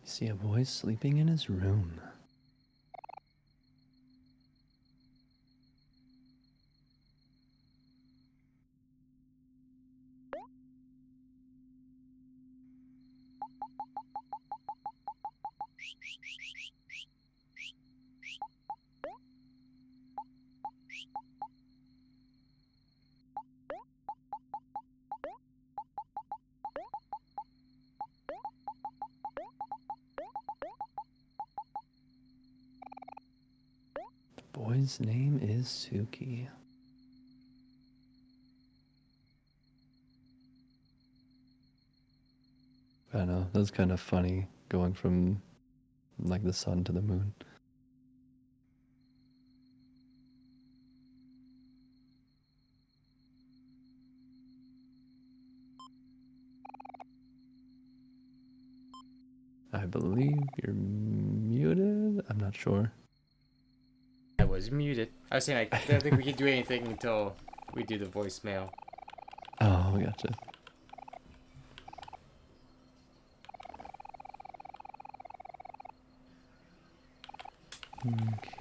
You see a boy sleeping in his room. The boy's name is Suki. I know, that's kind of funny going from like the sun to the moon. I believe you're muted. I'm not sure. was muted. I was saying I don't think we can do anything until we do the voicemail. Oh, gotcha. Okay.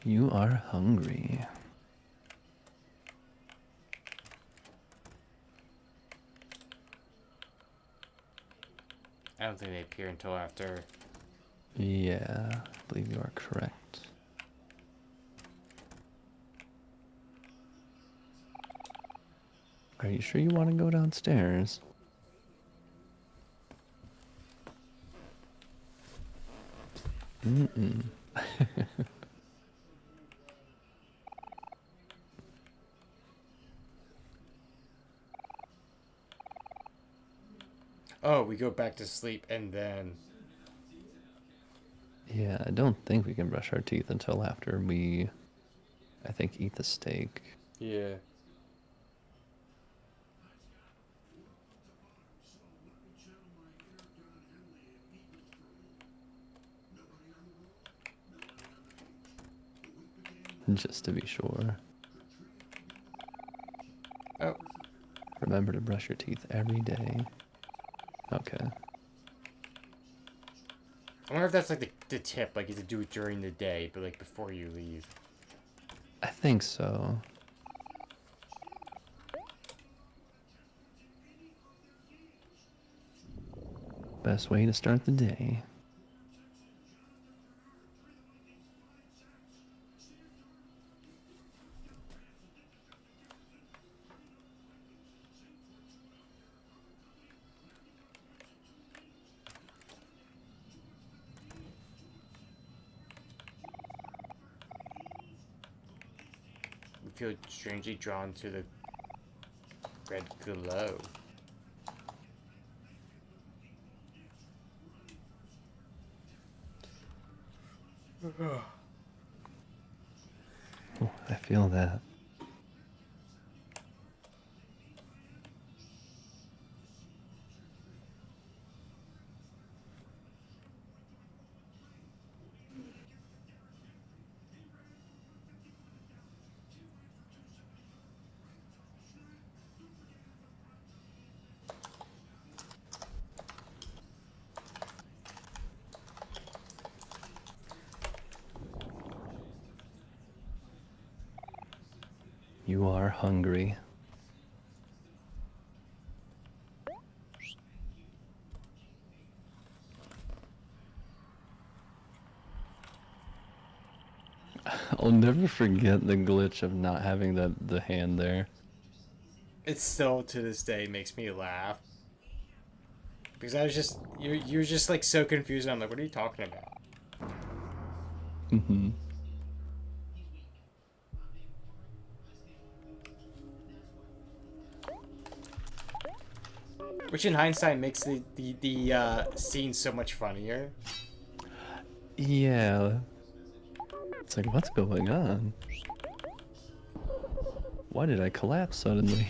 You are hungry. I don't think they appear until after. Yeah, I believe you are correct. Are you sure you want to go downstairs? Mm-mm. Oh, we go back to sleep and then. Yeah, I don't think we can brush our teeth until after we, I think, eat the steak. Yeah. Just to be sure. Oh. Remember to brush your teeth every day. Okay. I wonder if that's like the tip, like you have to do it during the day, but like before you leave. I think so. Best way to start the day. You feel strangely drawn to the red glow. Oh, I feel that. You are hungry. I'll never forget the glitch of not having the hand there. It still to this day makes me laugh. Because I was just you're just like so confused. I'm like, what are you talking about? Mm-hmm. Which in hindsight makes the scene so much funnier. Yeah. It's like, what's going on? Why did I collapse suddenly?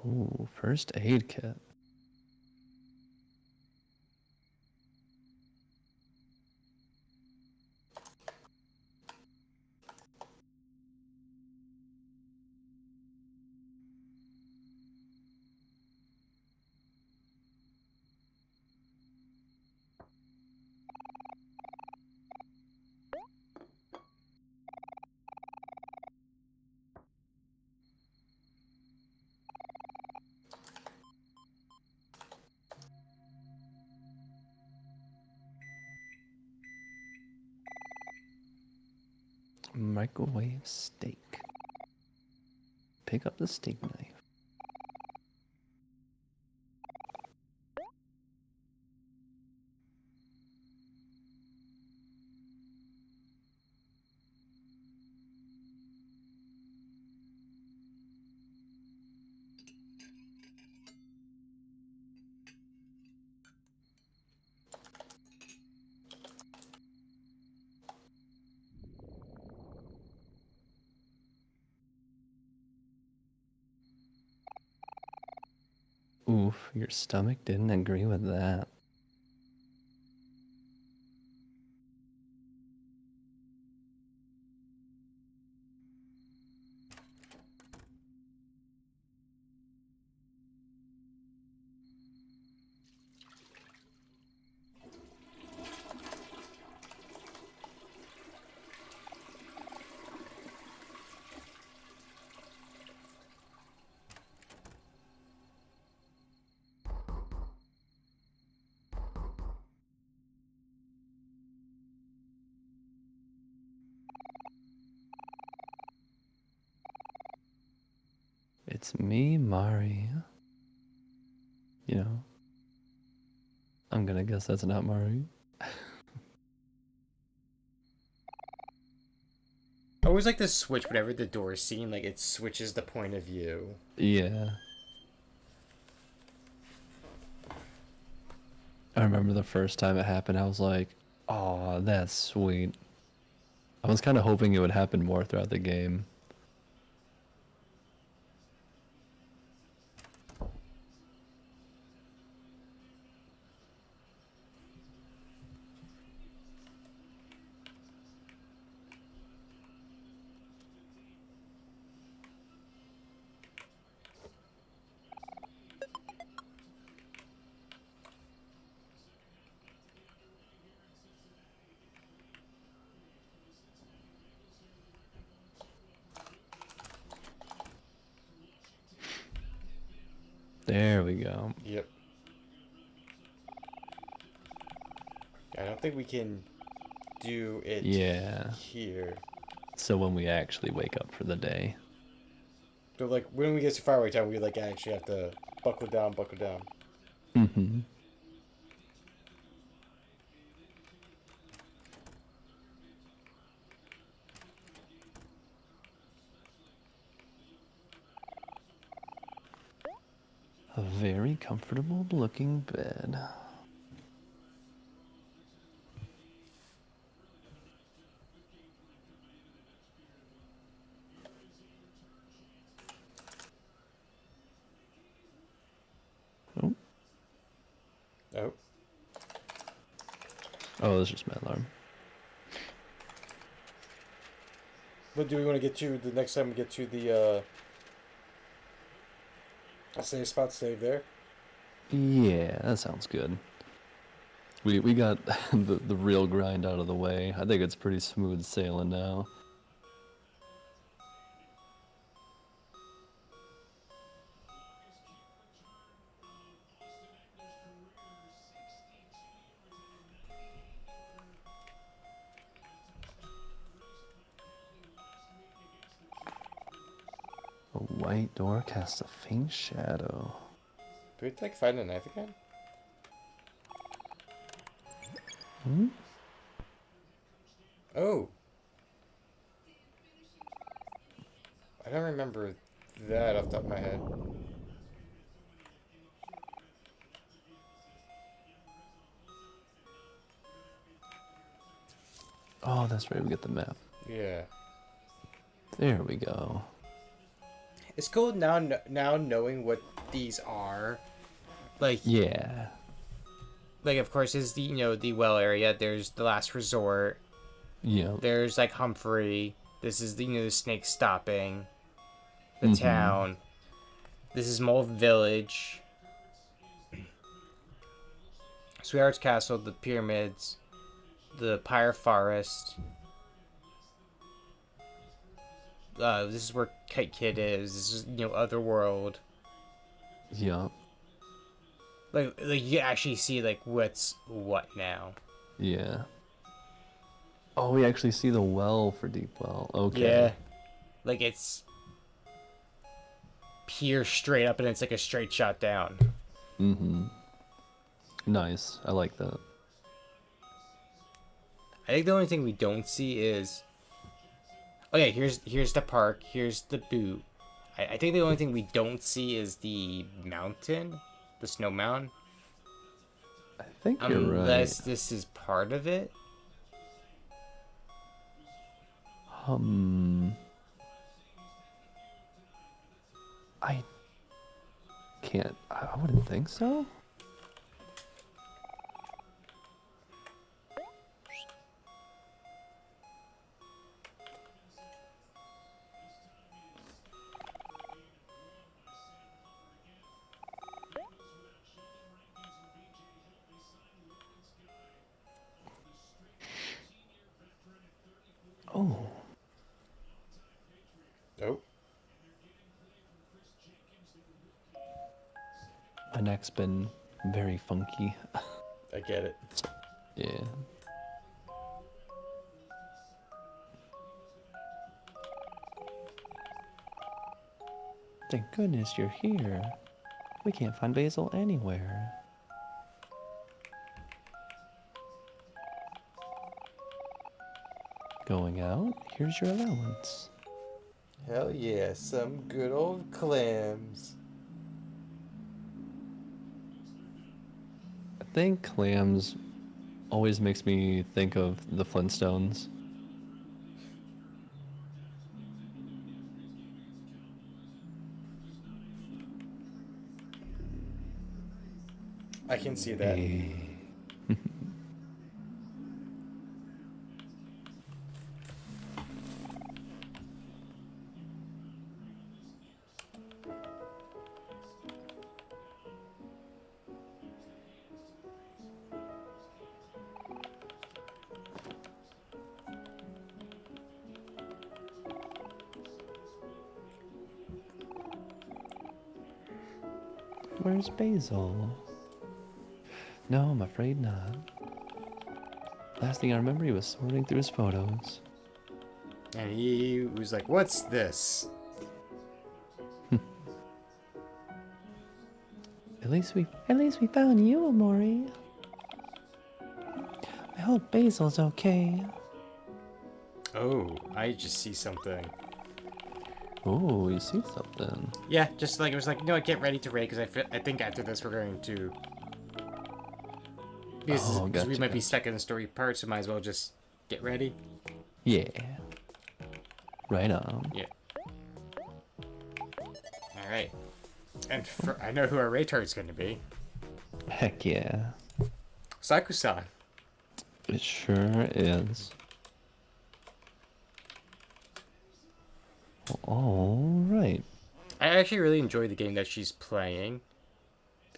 Ooh, first aid kit. Microwave steak. Pick up the steak knife. Oof, your stomach didn't agree with that. It's me, Mari. You know, I'm gonna guess that's not Mari. I always like to switch whenever the door is seen, like it switches the point of view. Yeah. I remember the first time it happened, I was like, oh, that's sweet. I was kind of hoping it would happen more throughout the game. There we go. Yep. I don't think we can do it Yeah. here. So when we actually wake up for the day. So like when we get to firework time, we like actually have to buckle down, buckle down. Mm-hmm. A very comfortable looking bed. Oh, Oh. oh, that's just my alarm. What do we want to get to the next time we get to the save spot? Save there. Yeah, that sounds good. We got the real grind out of the way. I think it's pretty smooth sailing now. A white door casts a faint shadow. Do we have to like find a knife again? Hmm? Oh. I don't remember that off the top of my head. Oh, that's right, we get the map. Yeah. There we go. It's cool now knowing what these are. Like Yeah. like of course is the the well area. There's the last resort. Yep. There's like Humphrey. This is the the snake stopping. The Mhm. town. This is Mole Village. Sweetheart's Castle, the pyramids, the Pyre Forest. This is where Kite Kid is. This is Otherworld. Yep. Like you can actually see like what's what now. Yeah. Oh, we actually see the well for Deep Well. Okay. Yeah. Like it's peer straight up and it's like a straight shot down. Mm-hmm. Nice. I like that. I think the only thing we don't see is okay, here's the park, here's the boot. I think the only thing we don't see is the mountain, the snow mountain. I think you're right. Unless this is part of it. I can't. I wouldn't think so. Oh. Nope. My neck's been very funky. I get it. Yeah. Thank goodness you're here. We can't find Basil anywhere. Going out? Here's your allowance. Hell yeah, some good old clams. I think clams always makes me think of the Flintstones. I can see that. Hey. Where's Basil? No, I'm afraid not. Last thing I remember, he was sorting through his photos. And he was like, "What's this?" At least we found you, Omori. I hope Basil's okay. Oh, I just see something. Oh, you see something. Yeah, just like it was like, no, get ready to raid because I think after this we're going to. Because we gotcha, might be stuck in the story part, so might as well just get ready. Yeah. Right on. Yeah. All right. And I know who our raid target's going to be. Heck yeah. Sakusan. It sure is. All right. I actually really enjoy the game that she's playing.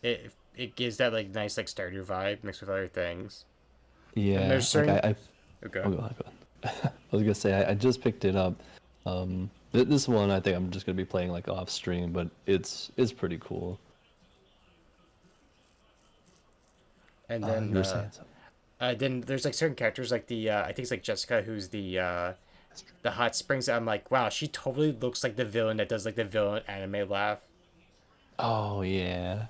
It gives that like nice like Stardew vibe mixed with other things. Yeah. there's certain- I Okay. oh, go on. I was gonna say I just picked it up. This one I think I'm just gonna be playing like off stream, but it's pretty cool. And then You were saying something. then there's like certain characters like the I think it's like Jessica who's the hot springs. I'm like, wow, she totally looks like the villain that does like the villain anime laugh. Oh yeah.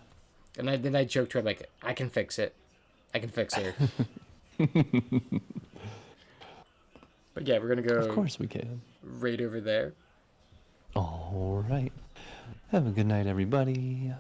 And then I joked to her like, I can fix it. I can fix her. But yeah, we're gonna go Of course we can. right over there. All right. Have a good night, everybody.